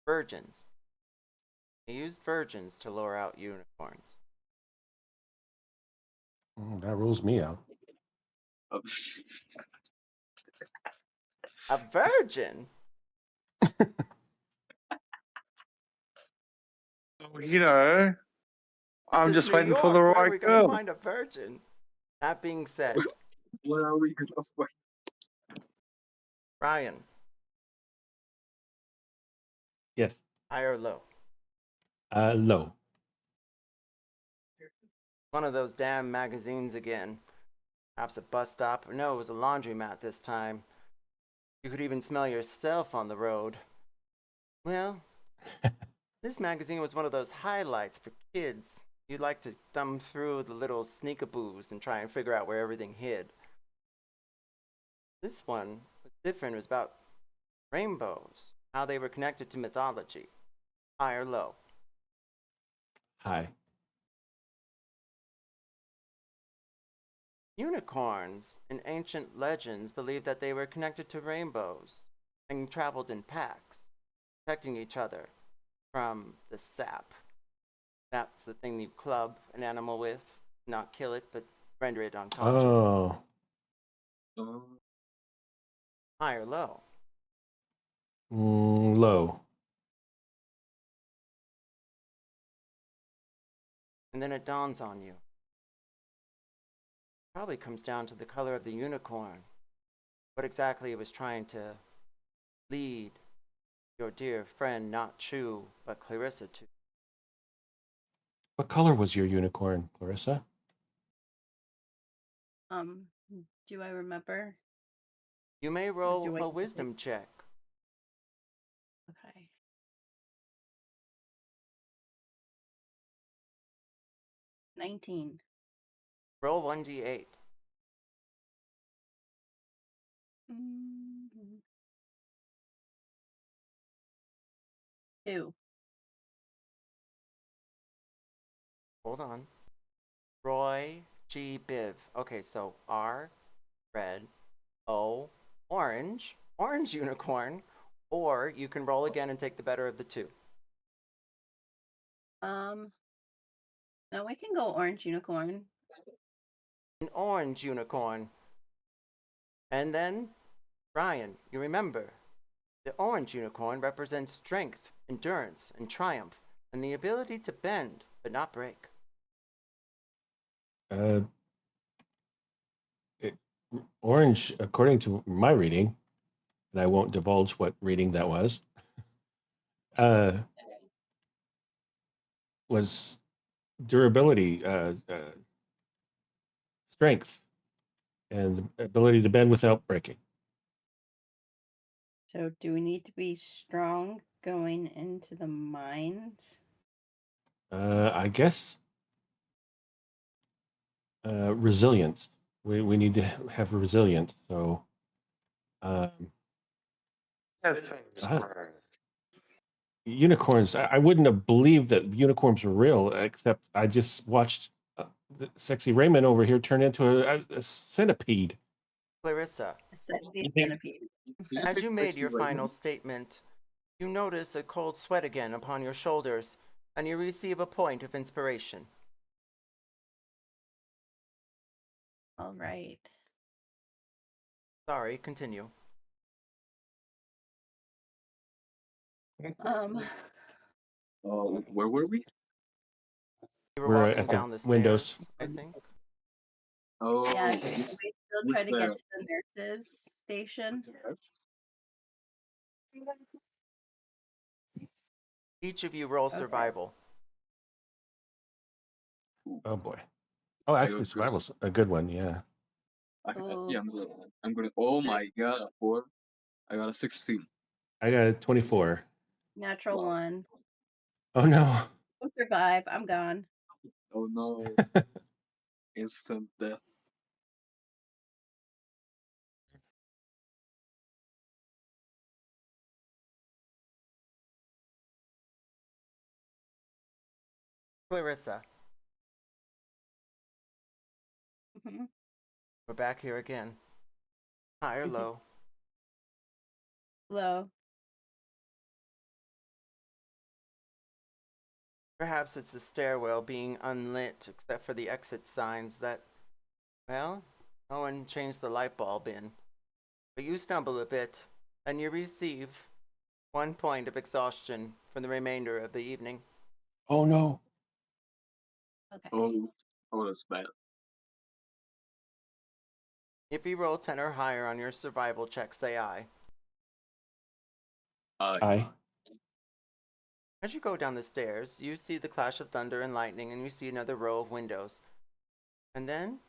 Virgins. They used virgins to lure out unicorns. That rules me out. Oh, A virgin? You know, I'm This is just New waiting for York. the Where are right we gonna girl. find a virgin? That being said, where are we gonna find? Ryan, Yes. high or low? Low. One of those damn magazines again. Perhaps a bus stop. Or no, it was a laundromat this time. You could even smell yourself on the road. Well, this magazine was one of those highlights for kids. You'd like to thumb through the little sneakaboos and try and figure out where everything hid. This one was different. It was about rainbows, how they were connected to mythology. High or low? High. Unicorns in ancient legends believed that they were connected to rainbows and traveled in packs, protecting each other from the sap. That's the thing you club an animal with, not kill it, but render it unconscious. Oh. High or low? Low. And then it dawns on you. Probably comes down to the color of the unicorn. What exactly it was trying to lead your dear friend, not Chuu, but Clarissa to. What color was your unicorn, Clarissa? do I remember? You may do roll I a get it? wisdom check 19. Roll 1d8. Mm-hmm. 2. Hold on. Roy G. Biv. Okay, so R, red, O, orange, orange unicorn, or you can roll again and take the better of the two. No, we can go orange unicorn. An orange unicorn. And then, Ryan, you remember, the orange unicorn represents strength, endurance, and triumph, and the ability to bend but not break. Orange, according to my reading, and I won't divulge what reading that was durability, strength, and the ability to bend without breaking. So do we need to be strong going into the mines? I guess resilience. We need to have resilience. So unicorns. I wouldn't have believed that unicorns were real, except I just watched the sexy Raymond over here turn into a centipede. Clarissa, A sexy centipede. as you made your final statement, you notice a cold sweat again upon your shoulders, and you receive a point of inspiration. All right. Sorry, continue. Where were we? You were We're walking at the down the stairs, windows. I think. Oh, Yeah, we still try to the get to the nurses station. guards? Each of you roll Okay. survival. Oh boy. Oh, I actually, got survival's a good one. Yeah. Yeah, I'm gonna. Oh my god, a 4. I got a 16. I got a 24. Natural Wow. 1. Oh no. We'll survive. I'm gone. Oh no. Instant death. Clarissa, Mhm. we're back here again. High or low? Low. Perhaps it's the stairwell being unlit except for the exit signs that, well, no one changed the light bulb in. But you stumble a bit, and you receive 1 point of exhaustion for the remainder of the evening. Oh no. Okay. Oh, that's bad. If you roll 10 or higher on your survival check, say aye. Aye. As you go down the stairs, you see the clash of thunder and lightning, and you see another row of windows. And then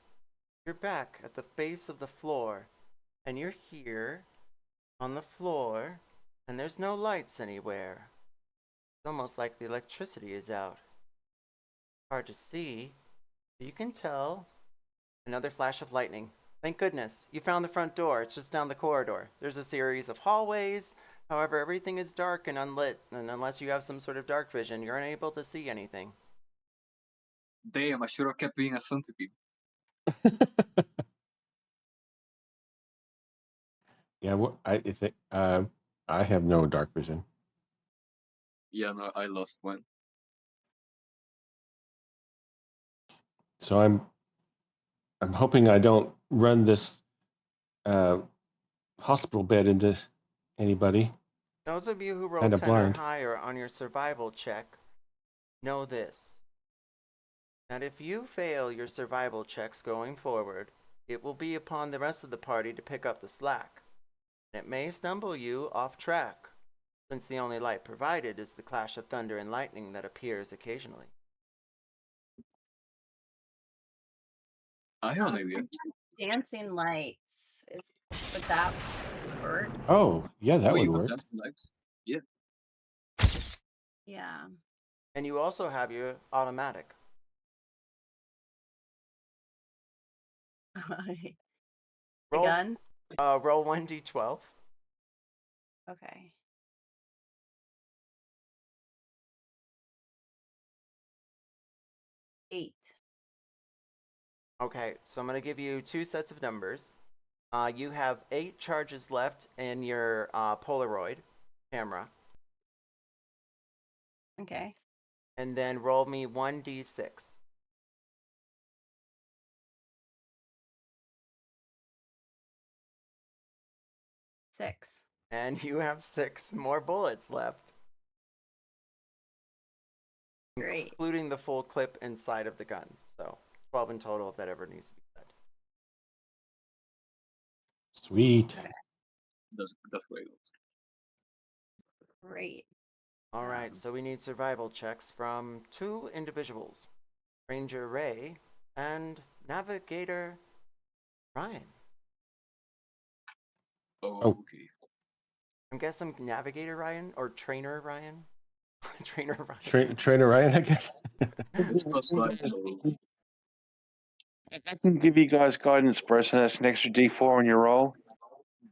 you're back at the base of the floor, and you're here on the floor, and there's no lights anywhere. It's almost like the electricity is out. Hard to see, but you can tell. Another flash of lightning. Thank goodness, you found the front door. It's just down the corridor. There's a series of hallways. However, everything is dark and unlit, and unless you have some sort of dark vision, you're unable to see anything. Damn, I should have kept being a centipede. Yeah. I think I have no dark vision. Yeah, no, I lost one. So I'm hoping I don't run this hospital bed into anybody. Those of you who roll Kinda 10 blind. or higher on your survival check know this. That if you fail your survival checks going forward, it will be upon the rest of the party to pick up the slack. It may stumble you off track, since the only light provided is the clash of thunder and lightning that appears occasionally. I have an idea. Dancing lights. Would that work? Oh, yeah, that Oh, would you have work. dancing lights? Yeah. Yeah. And you also have your automatic. The Roll, gun? roll 1d12. Okay. Eight. Okay, so I'm going to give you 2 sets of numbers. You have 8 charges left in your Polaroid camera. Okay. And then roll me 1d6. Six. And you have 6 more bullets left, Great. including the full clip inside of the gun. So 12 in total if that ever needs to be said. Sweet. That's great. Great. All right, so we need survival checks from 2 individuals, Ranger Ray and Navigator Ryan. Oh. Okay. I'm guessing Navigator Ryan or Trainer Ryan? Trainer Ryan. Trainer Ryan, I guess. It's plus 9, so I can give you guys guidance, bro, so that's an extra D4 on your roll.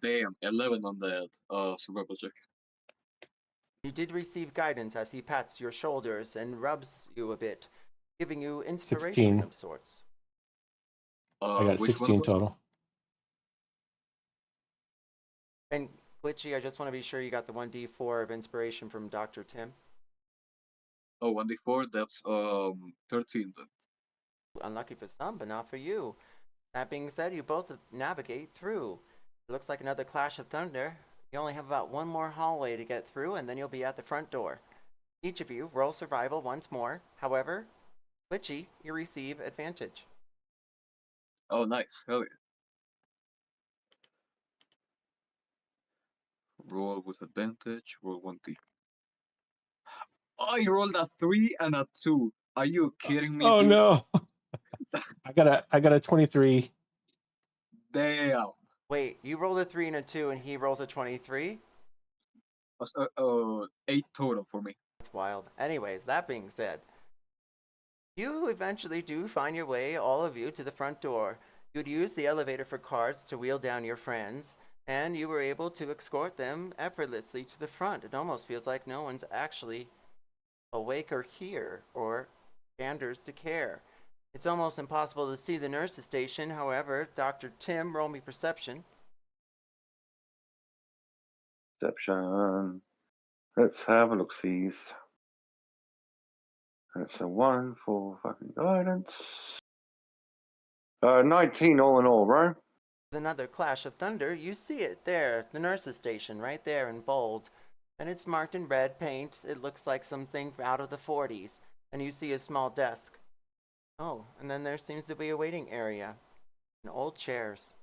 damn 11 on that survival check. You did receive guidance as he pats your shoulders and rubs you a bit, giving you inspiration 16. of sorts. I got Which 16 one? total. And Glitchy, I just want to be sure you got the 1d4 of inspiration from Dr. Tim. Oh, 1d4. That's 13 then. Unlucky for some, but not for you. That being said, you both navigate through. It looks like another clash of thunder. You only have about 1 more hallway to get through, and then you'll be at the front door. Each of you roll survival once more. However, Glitchy, you receive advantage. Oh, nice. Hell yeah. Roll with advantage. Roll 1d. Oh, you rolled a 3 and a 2. Are you kidding me, Oh dude? no. I got a 23. Damn. Wait, you rolled a 3 and a 2, and he rolls a 23? 8 total for me. That's wild. Anyways, that being said, you eventually do find your way, all of you, to the front door. You'd use the elevator for carts to wheel down your friends, and you were able to escort them effortlessly to the front. It almost feels like no one's actually awake or here, or panders to care. It's almost impossible to see the nurse's station. However, Dr. Tim, roll me perception. Perception. Let's have a look-sees. That's a 1 for fucking guidance. 19 all in all, bro. With another clash of thunder, you see it there, the nurse's station, right there in bold. And it's marked in red paint. It looks like something out of the 40s. And you see a small desk. Oh, and then there seems to be a waiting area and old chairs.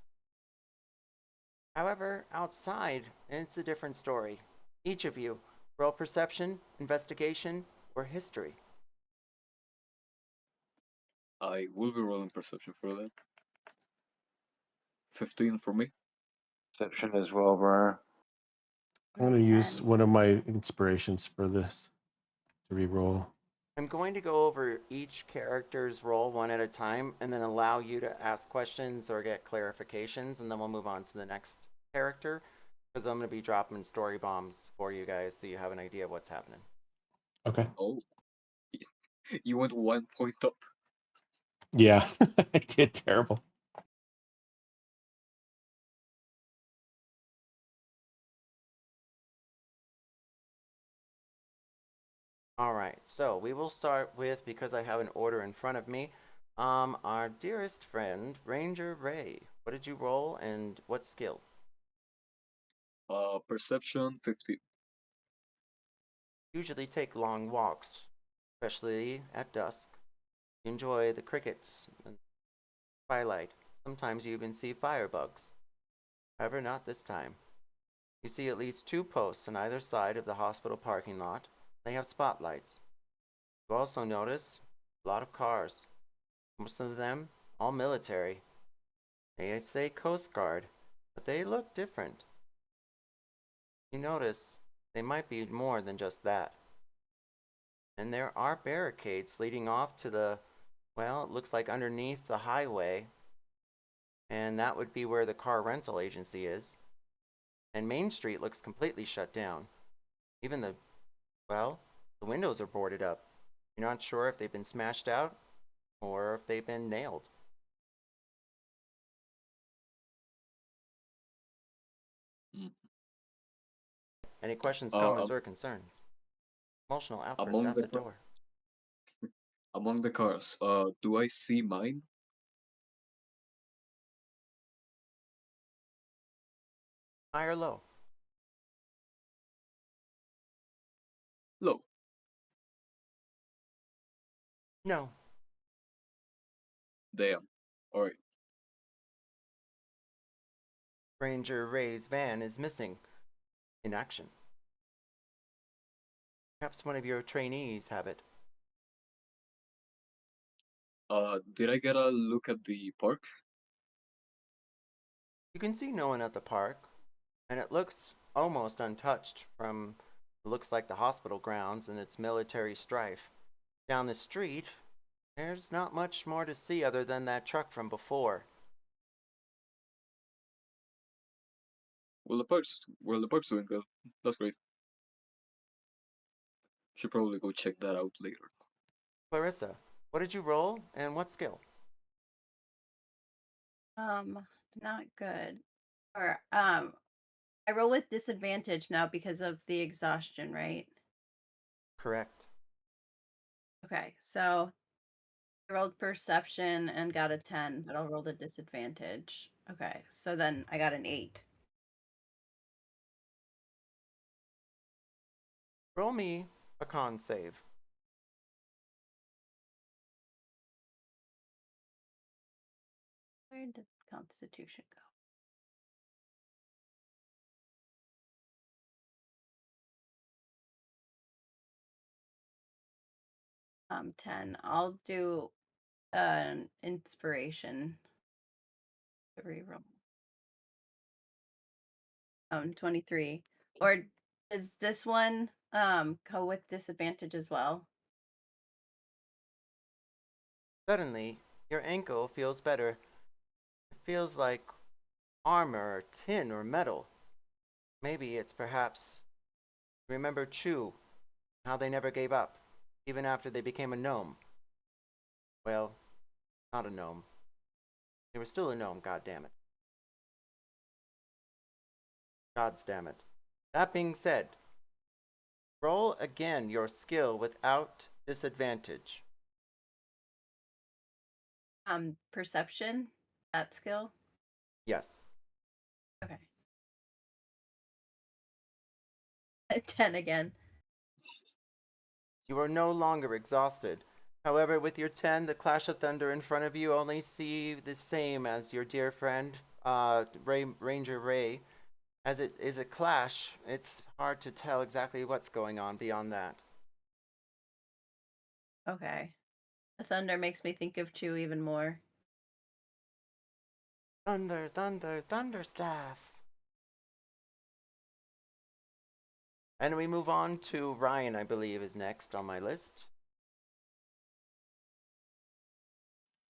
However, outside, it's a different story. Each of you, roll perception, investigation, or history. I will be rolling perception for that. 15 for me. Perception as well, bro. I'm going to use 10. one of my inspirations for this to re-roll. I'm going to go over each character's role one at a time and then allow you to ask questions or get clarifications, and then we'll move on to the next character because I'm going to be dropping story bombs for you guys so you have an idea of what's happening. Okay. Oh. You went 1 point up. Yeah, I did terrible. All right, so we will start with, because I have an order in front of me, our dearest friend, Ranger Ray. What did you roll and what skill? Perception 15. Usually take long walks, especially at dusk. You enjoy the crickets and twilight. Sometimes you even see firebugs. However, not this time. You see at least 2 posts on either side of the hospital parking lot. They have spotlights. You also notice a lot of cars. Most of them all military. They say Coast Guard, but they look different. You notice they might be more than just that. And there are barricades leading off to the, well, it looks like underneath the highway. and that would be where the car rental agency is. And Main Street looks completely shut down. Even the windows are boarded up. You're not sure if they've been smashed out or if they've been nailed. Mm. Any questions, Uh, comments, um, or concerns? Emotional outburst among at the the door. among the cars, do I see mine? High or low? Low. No. Damn. Alright. Ranger Ray's van is missing in action. Perhaps one of your trainees have it. Did I get a look at the park? You can see no one at the park, and it looks almost untouched from looks like the hospital grounds and its military strife. Down the street, there's not much more to see other than that truck from before. Well, the park's doing good. That's great. Should probably go check that out later. Clarissa, what did you roll and what skill? Not good. Or I roll with disadvantage now because of the exhaustion, right? Correct. Okay, so I rolled perception and got a 10, but I'll roll the disadvantage. Okay, so then I got an 8. Roll me a con save. Where did Constitution go? 10. I'll do an inspiration to reroll. 23. Or does this one go with disadvantage as well? Suddenly, your ankle feels better. It feels like armor or tin or metal. Maybe it's perhaps remember Chuu, how they never gave up, even after they became a gnome. Well, not a gnome. They were still a gnome, goddammit. Gods damn it. That being said, roll again your skill without disadvantage. Perception, that skill. Yes. Okay. 10 again. You are no longer exhausted. However, with your 10, the Clash of Thunder in front of you only see the same as your dear friend, Ranger Ray. As it is a clash, it's hard to tell exactly what's going on beyond that. Okay. The thunder makes me think of Chuu even more. Thunder, thunder, thunderstaff. And we move on to Ryan, I believe, is next on my list.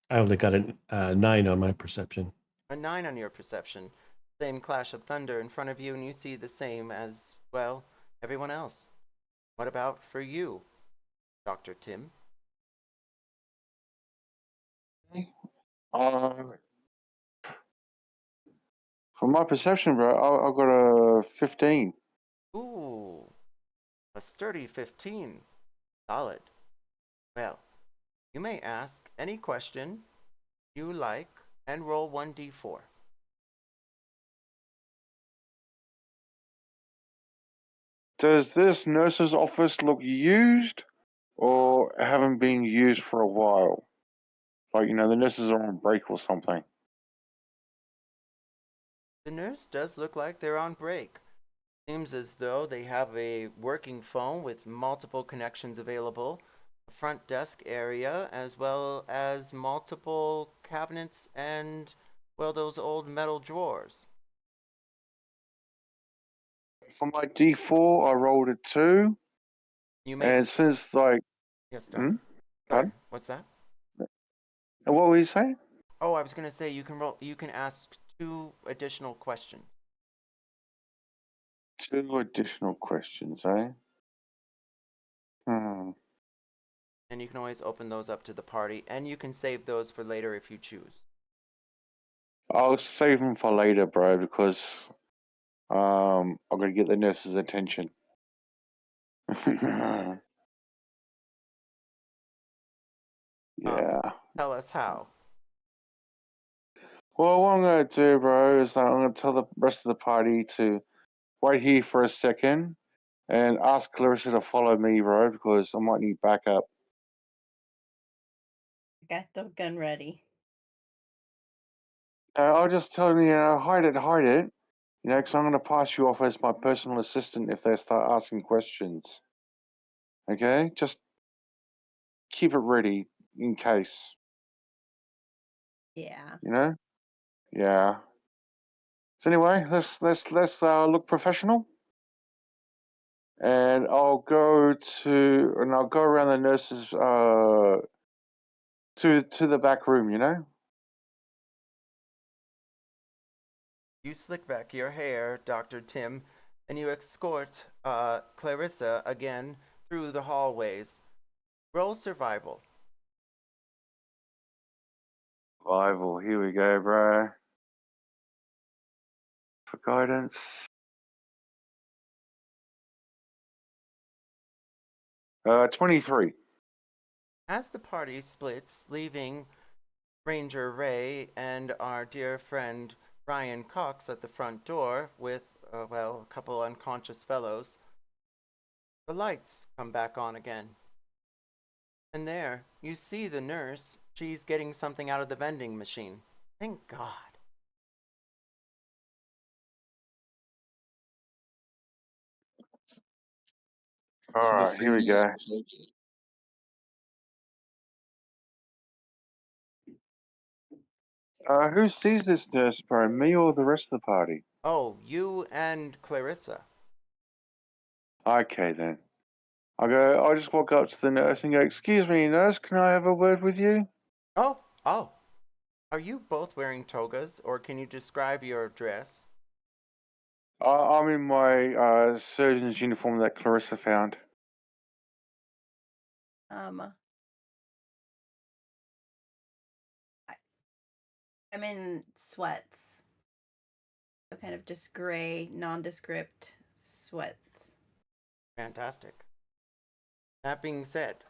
I only got a 9 on my perception. A 9 on your perception. Same Clash of Thunder in front of you, and you see the same as, well, everyone else. What about for you, Dr. Tim? From my perception, bro, I've got a 15. Ooh, a sturdy 15. Solid. Well, you may ask any question you like and roll 1d4. Does this nurse's office look used or haven't been used for a while? Like, the nurses are on break or something. The nurse does look like they're on break. Seems as though they have a working phone with multiple connections available, a front desk area, as well as multiple cabinets and, well, those old metal drawers. For my D4, I rolled a 2. You may. And since, like, Yes, Doc. Sorry, Pardon? what's that? What were you saying? Oh, I was gonna say you can roll. You can ask 2 additional questions. 2 additional questions, eh? And you can always open those up to the party, and you can save those for later if you choose. I'll save them for later, bro, because I'm gonna get the nurse's attention. Yeah. Tell us how. Well, what I'm gonna do, bro, is I'm gonna tell the rest of the party to wait here for a second and ask Clarissa to follow me, bro, because I might need backup. Got the gun ready. I'll just tell them, hide it, because I'm gonna pass you off as my personal assistant if they start asking questions. Okay, just keep it ready in case. Yeah. Yeah. So anyway, let's look professional, and I'll go around the nurses to the back room. You slick back your hair, Dr. Tim, and you escort Clarissa again through the hallways. Roll survival. Survival. Here we go, bro. For guidance. Uh, 23. As the party splits, leaving Ranger Ray and our dear friend Ryan Cox at the front door with, a couple unconscious fellows, the lights come back on again. And there, you see the nurse. She's getting something out of the vending machine. Thank God. All right, here we go. Who sees this nurse, bro? Me or the rest of the party? Oh, you and Clarissa. Okay, then. I just walk up to the nurse and go, "Excuse me, nurse, can I have a word with you?" Oh. Are you both wearing togas, or can you describe your dress? I'm in my surgeon's uniform that Clarissa found. I'm in sweats. So kind of just gray, nondescript sweats. Fantastic. That being said,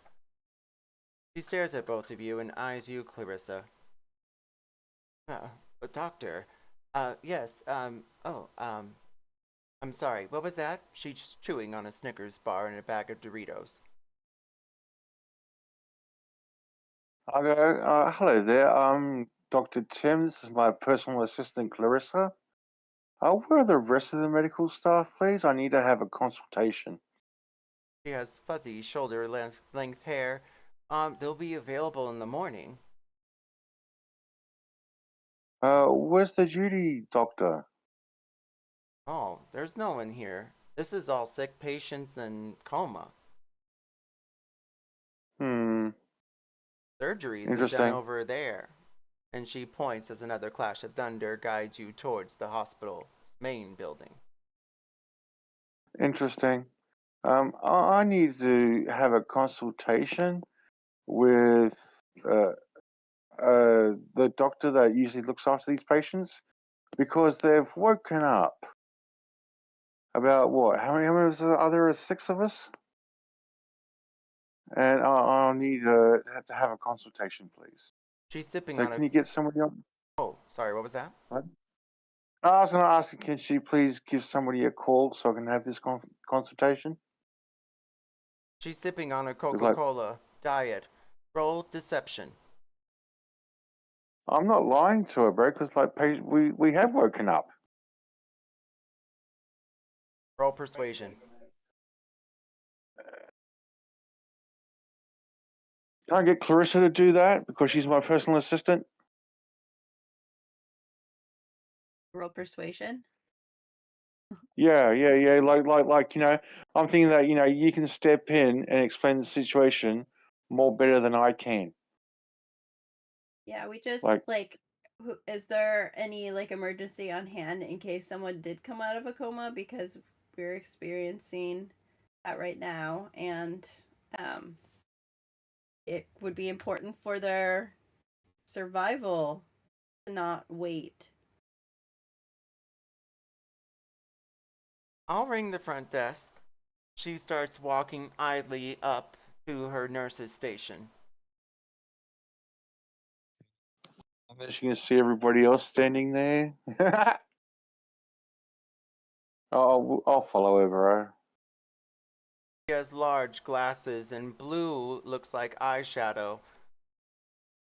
she stares at both of you and eyes you, Clarissa. Doctor, yes, I'm sorry, what was that? She's chewing on a Snickers bar and a bag of Doritos. I go, "Hello there, Dr. Tim, this is my personal assistant, Clarissa. Where are the rest of the medical staff, please? I need to have a consultation." She has fuzzy shoulder length hair. They'll be available in the morning. Where's the duty doctor? Oh, there's no one here. This is all sick patients and coma. Surgeries are done over there. And she points as another clash of thunder guides you towards the hospital's main building. Interesting. I need to have a consultation with the doctor that usually looks after these patients, because they've woken up. About what? How many are there? 6 of us? And I'll need to have a consultation, please. She's sipping So on can you get somebody on? Oh, sorry, what was that? What? I was going to ask, can she please give somebody a call so I can have this consultation? She's sipping on a Coca-Cola diet. Roll deception. I'm not lying to her, bro, because we have woken up. Roll persuasion. Can I get Clarissa to do that because she's my personal assistant? Roll persuasion. Yeah. Like I'm thinking that you can step in and explain the situation more better than I can. Yeah, we just Like- like Is there any like emergency on hand in case someone did come out of a coma? Because we're experiencing that right now, and it would be important for their survival to not wait. I'll ring the front desk. She starts walking idly up to her nurse's station. And then she can see everybody else standing there. I'll follow her, bro. She has large glasses and blue looks like eyeshadow.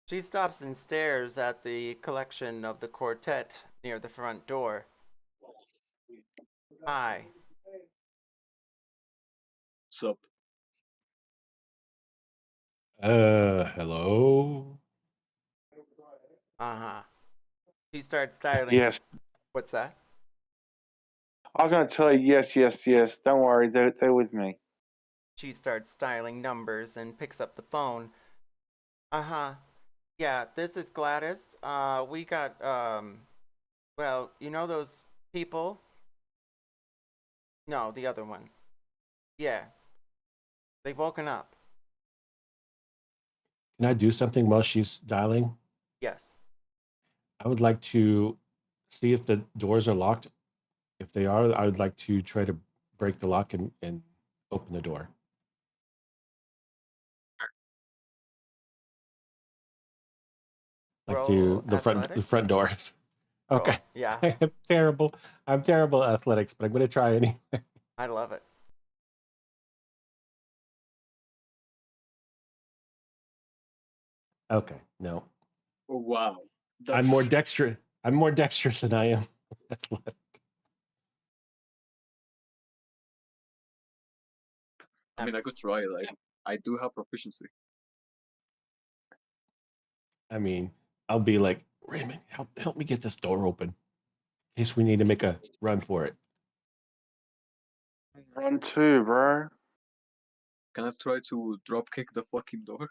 She stops and stares at the collection of the quartet near the front door. Hi. Sup? Hello? Uh-huh. She starts styling. Yes. What's that? I was going to tell you yes, yes, yes. Don't worry, they're with me. She starts dialing numbers and picks up the phone. Uh-huh. Yeah, this is Gladys. We got, well, you know those people? No, the other ones. Yeah. They've woken up. Can I do something while she's dialing? Yes. I would like to see if the doors are locked. If they are, I would like to try to break the lock and open the door. Like Roll the athletics? front doors. Roll. Okay. Yeah, I'm terrible. I'm terrible at athletics, but I'm going to try anyway. I love it. Okay. No. Oh wow. I'm more dexterous. I'm more dexterous than I am athletic. I mean, I could try. Like, I do have proficiency. I mean, I'll be like, Raymond, help me get this door open in case we need to make a run for it. Run too, bro. Can I try to drop kick the fucking door?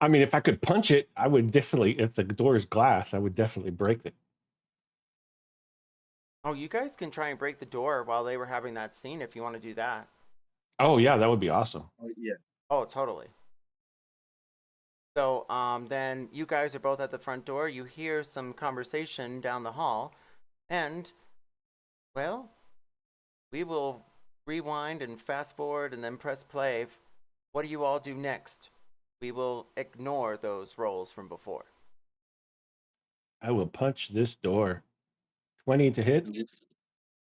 I mean, if I could punch it, I would definitely. If the door is glass, I would definitely break it. Oh, you guys can try and break the door while they were having that scene if you want to do that. Oh yeah, that would be awesome. Oh yeah. Oh, totally. So, then you guys are both at the front door. You hear some conversation down the hall, and, well, we will rewind and fast forward and then press play. What do you all do next? We will ignore those rolls from before. I will punch this door. 20 to hit.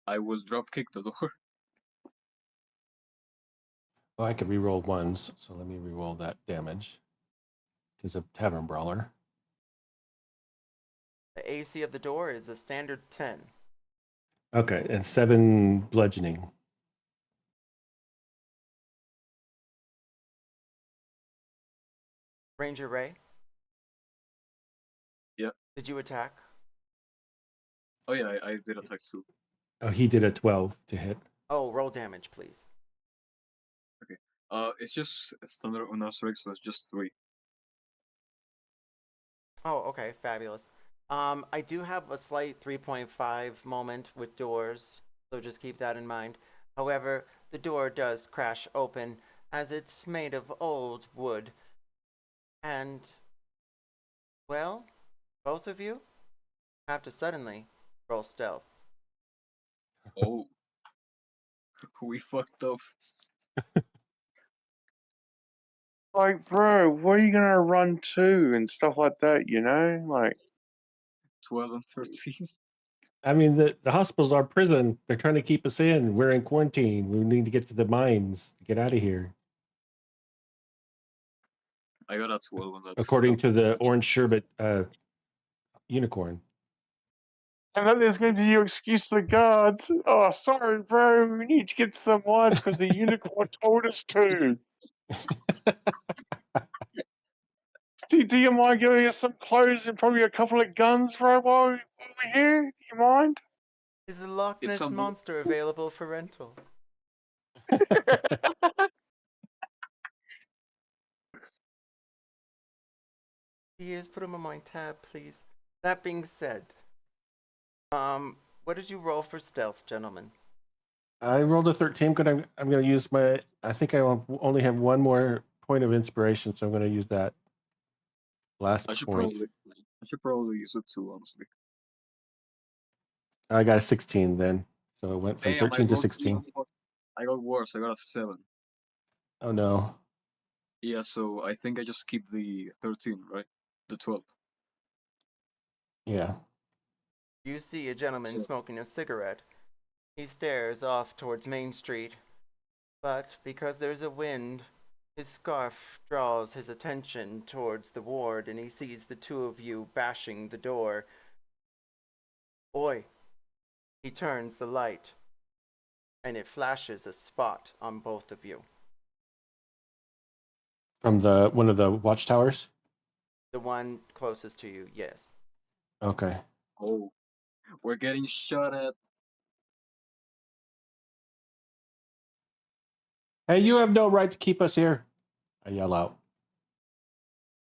I will drop kick the door. Oh, I could re-roll ones, so let me re-roll that damage because of Tavern Brawler. The AC of the door is a standard 10. Okay, and 7 bludgeoning. Ranger Ray? Yeah. Did you attack? Oh yeah, I did attack too. Oh, he did a 12 to hit. Oh, roll damage, please. Okay. It's just standard on us rig, so it's just 3. Oh, okay, fabulous. I do have a slight 3.5 moment with doors, so just keep that in mind. However, the door does crash open as it's made of old wood. And, well, both of you have to suddenly roll stealth. Oh. We fucked up. Like, bro, where are you gonna run to and stuff like that? You know, like. 12 and 13. I mean, the hospital's our prison. They're trying to keep us in. We're in quarantine. We need to get to the mines to get out of here. I got a 12 on that. According to the orange sherbet unicorn. And then there's going to be your excuse to the guards. Oh, sorry, bro. We need to get to the mines because the unicorn told us to. Do you mind giving us some clothes and probably a couple of guns, bro, while we're here? Do you mind? Is the Loch It's Ness some- Monster available for rental? Yes, put him on my tab, please. That being said, what did you roll for stealth, gentlemen? I rolled a 13. I'm going to use my. I think I only have one more point of inspiration, so I'm going to use that last I should point. probably use it too, honestly. I got a 16 then, so it went from Damn, 13 to 16. I got worse. I got a 7. Oh no. Yeah, so I think I just keep the 13, right? The 12. Yeah. You see a gentleman So, smoking a cigarette. He stares off towards Main Street, but because there's a wind, his scarf draws his attention towards the ward and he sees the two of you bashing the door. Oi! He turns the light, and it flashes a spot on both of you. From one of the watchtowers? The one closest to you, yes. Okay. oh, we're getting shot at. Hey, you have no right to keep us here. I yell out.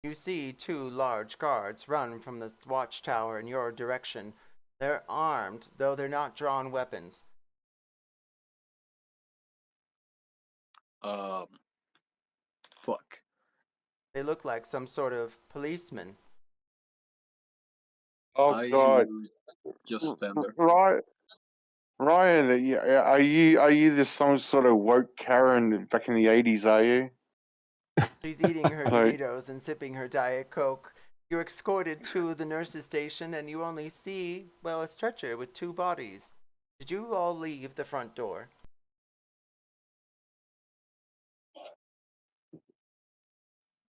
You see two large guards run from the watchtower in your direction. They're armed, though they're not drawn weapons. Fuck. They look like some sort of policemen. Oh I God, just stand there. right, Ryan, are you this some sort of woke Karen back in the 80s? Are you? She's eating her So- Doritos and sipping her Diet Coke. You're escorted to the nurse's station and you only see, well, a stretcher with two bodies. Did you all leave the front door?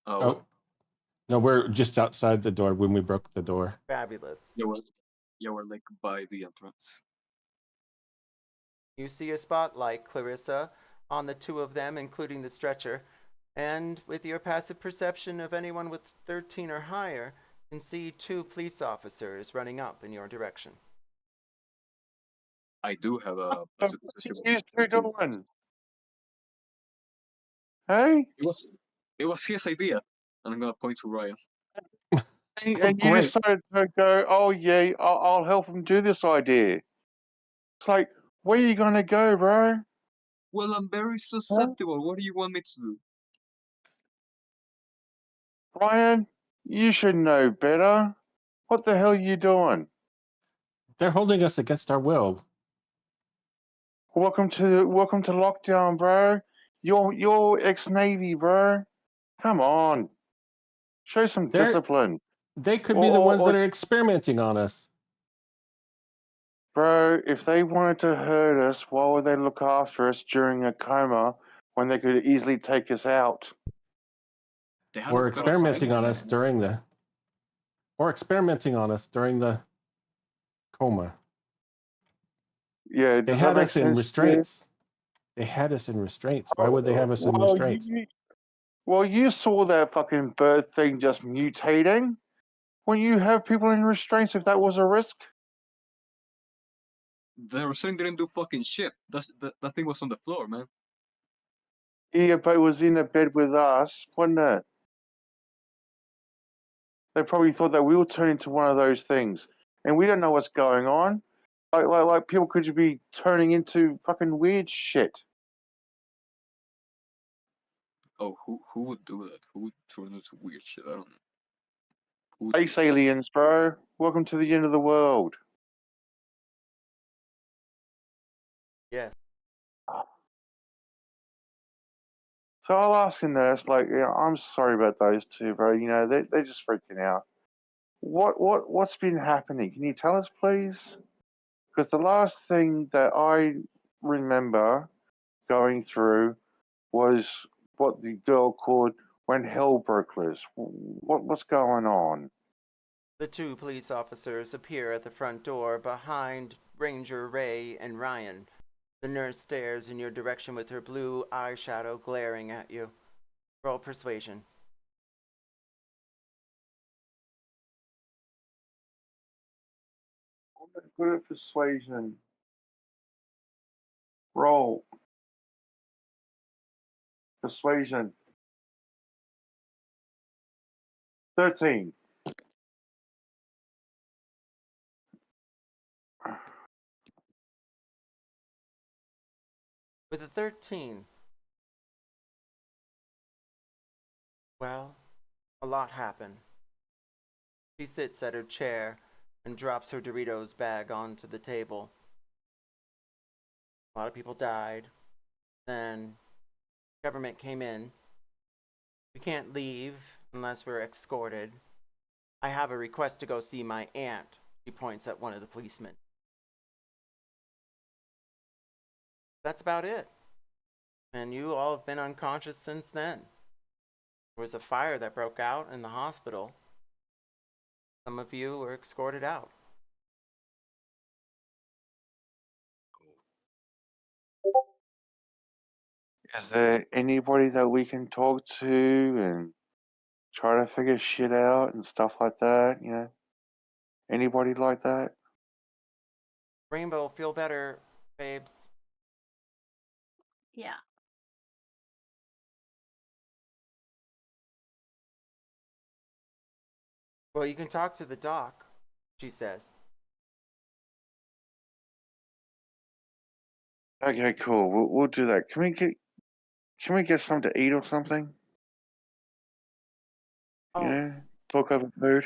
Oh, Oh. No, we're just outside the door when we broke the door. Fabulous. we're like by the entrance. You see a spotlight, Clarissa, on the two of them, including the stretcher, and with your passive perception of anyone with 13 or higher, you can see two police officers running up in your direction. I do have a What passive the perception. fuck are you two too. doing? Hey, It was his idea, and I'm gonna point to Ryan. and you Great. decided to go, oh yeah, I'll help him do this idea. It's like, where are you gonna go, bro? Well, I'm very susceptible. What do you want me to do? Ryan, you should know better. What the hell are you doing? They're holding us against our will. Welcome to lockdown, bro. You're ex-Navy, bro. Come on, show some discipline. They could be the ones that are experimenting on us. Bro, if they wanted to hurt us, why would they look after us during a coma when they could easily take us out? They Or haven't got us experimenting on anything. us during the. Or experimenting on us during the coma. Yeah, They does that had make us in sense? restraints. They had us in restraints. Why would they have us in Well, restraints? you saw that fucking bird thing just mutating. When you have people in restraints, if that was a risk, The restraint didn't do fucking shit. That thing was on the floor, man. yeah, but it was in a bed with us, wasn't it? They probably thought that we will turn into one of those things, and we don't know what's going on. Like people could be turning into fucking weird shit. Oh, who would do that? Who would turn into weird shit? I don't know. Who would Space do that? aliens, bro. Welcome to the end of the world. Yes. So I'll ask him that. It's like, I'm sorry about those two, bro. They're just freaking out. What's been happening? Can you tell us, please? Because the last thing that I remember going through was what the girl called when hell broke loose. What's going on? The two police officers appear at the front door behind Ranger Ray and Ryan. The nurse stares in your direction with her blue eyeshadow glaring at you. Roll persuasion. I'm not good at persuasion. Roll. Persuasion. 13. With a 13. Well, a lot happened. She sits at her chair and drops her Doritos bag onto the table. A lot of people died. Then government came in. We can't leave unless we're escorted. I have a request to go see my aunt. She points at one of the policemen. That's about it. And you all have been unconscious since then. There was a fire that broke out in the hospital. Some of you were escorted out. Is there anybody that we can talk to and try to figure shit out and stuff like that? You know, anybody like that? Rainbow, feel better, babes. Yeah. Well, you can talk to the doc, she says. Okay, cool. We'll do that. Can we get something to eat or something? Oh, Yeah, talk over food.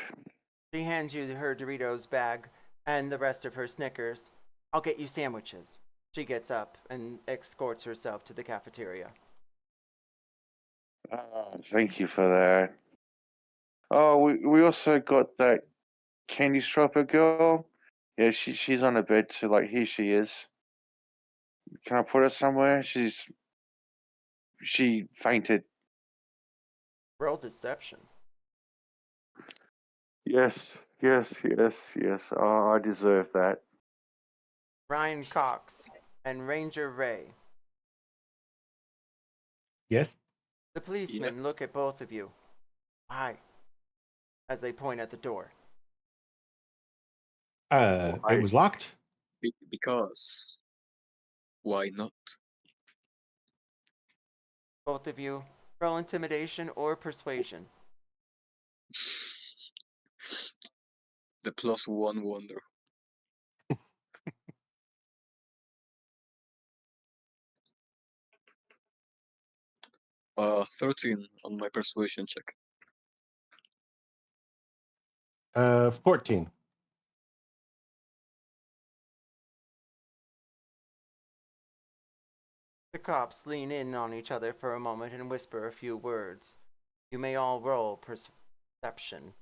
she hands you her Doritos bag and the rest of her Snickers. I'll get you sandwiches. She gets up and escorts herself to the cafeteria. Thank you for that. Oh, we also got that candy stropper girl. Yeah, she's on the bed too. Like here she is. Can I put her somewhere? She fainted. Roll deception. Yes. Oh, I deserve that. Ryan Cox and Ranger Ray. Yes. The policemen look at both of you. Why? As they point at the door. It was locked. Because. Why not? Both of you, roll intimidation or persuasion. The +1 wonder. Uh, 13 on my persuasion check. 14. The cops lean in on each other for a moment and whisper a few words. You may all roll perception.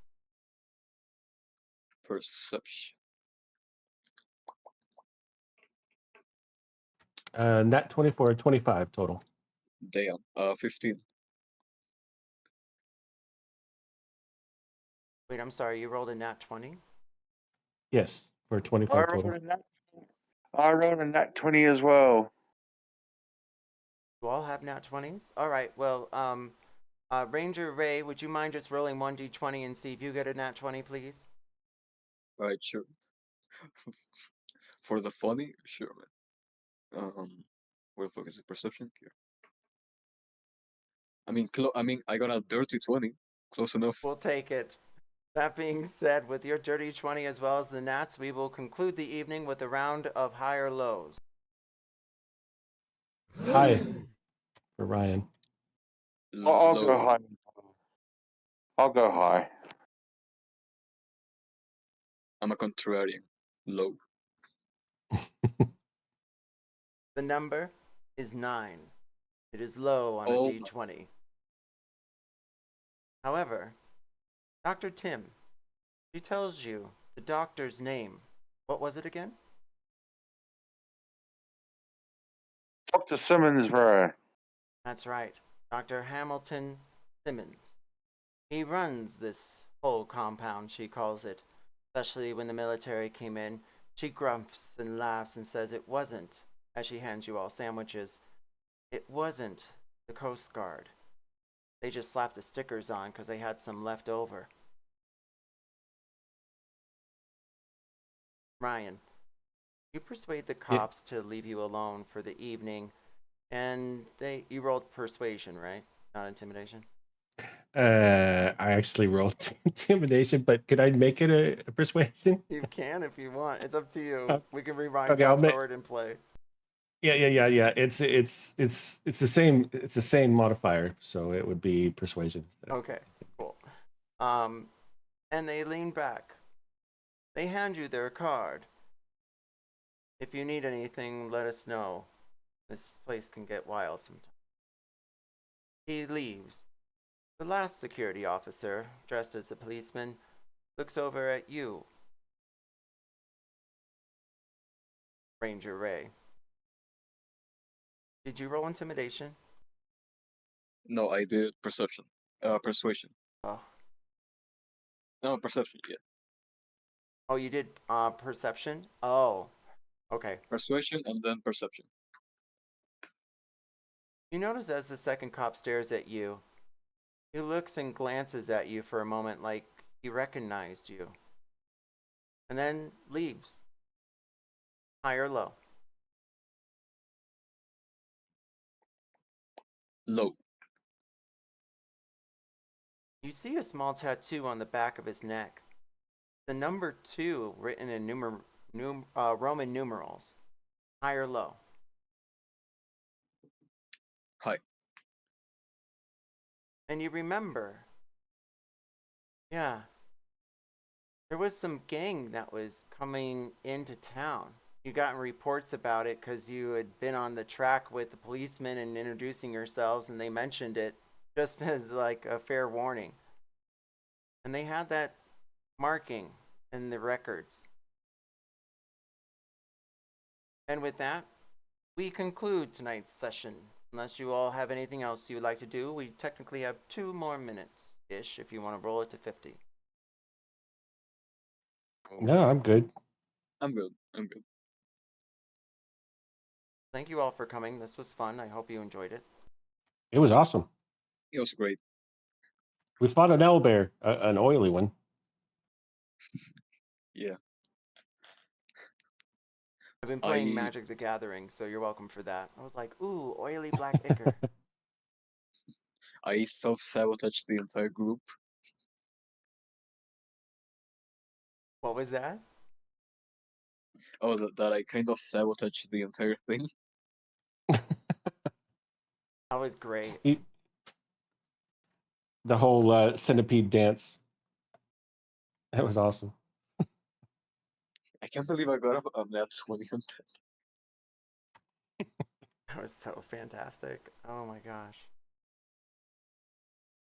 Perception. Nat 24, 25 total. Damn. 15. Wait, I'm sorry, you rolled a nat 20? Yes, for 25 total. I rolled a nat 20 as well. You all have nat 20s? Alright, well, Ranger Ray, would you mind just rolling 1d20 and see if you get a nat 20, please? Alright, sure. For the funny, sure, man. Where the fuck is the perception here? I mean, I got a dirty 20. Close enough. We'll take it. That being said, with your dirty 20 as well as the nats, we will conclude the evening with a round of higher lows. High for Ryan. I'll Low. go high. I'll go high. I'm a contrarian. Low. The number is 9. It is low on a d20. However, Dr. Tim, he tells you the doctor's name. What was it again? Dr. Simmons, bro. That's right, Dr. Hamilton Simmons. He runs this whole compound, she calls it. Especially when the military came in, she grumps and laughs and says it wasn't, as she hands you all sandwiches, it wasn't the Coast Guard. They just slapped the stickers on because they had some left over. Ryan, you persuade the cops to leave you alone for the evening, and you rolled persuasion, right? Not intimidation? I actually rolled intimidation, but could I make it a persuasion? You can if you want. It's up to you. We can rewind, Okay, fast forward, and play. Yeah. It's the same. It's the same modifier, so it would be persuasion. Okay, cool. And they lean back. They hand you their card. If you need anything, let us know. This place can get wild sometimes. He leaves. The last security officer, dressed as a policeman, looks over at you, Ranger Ray. Did you roll intimidation? No, I did perception. Persuasion. Oh, No, perception. Yeah, oh, you did perception? Oh, okay. persuasion and then perception. You notice as the second cop stares at you, he looks and glances at you for a moment like he recognized you, and then leaves. High or low? Low. You see a small tattoo on the back of his neck. The number 2 written in Roman numerals. High or low? High. And you remember, yeah, there was some gang that was coming into town. You gotten reports about it because you had been on the track with the policemen and introducing yourselves, and they mentioned it just as like a fair warning. And they had that marking in the records. And with that, we conclude tonight's session. Unless you all have anything else you would like to do, we technically have 2 more minutes-ish if you want to roll it to 50. No, I'm good. I'm good. I'm good. Thank you all for coming. This was fun. I hope you enjoyed it. It was awesome. It was great. We fought an owlbear, an oily one. Yeah. I've been playing I Magic the Gathering, so you're welcome for that. I was like, ooh, oily black ichor. I self-sabotaged the entire group. What was that? Oh, that I kind of sabotaged the entire thing. That was great. The whole centipede dance. That was awesome. I can't believe I got a nat 20 on that. That was so fantastic. Oh my gosh.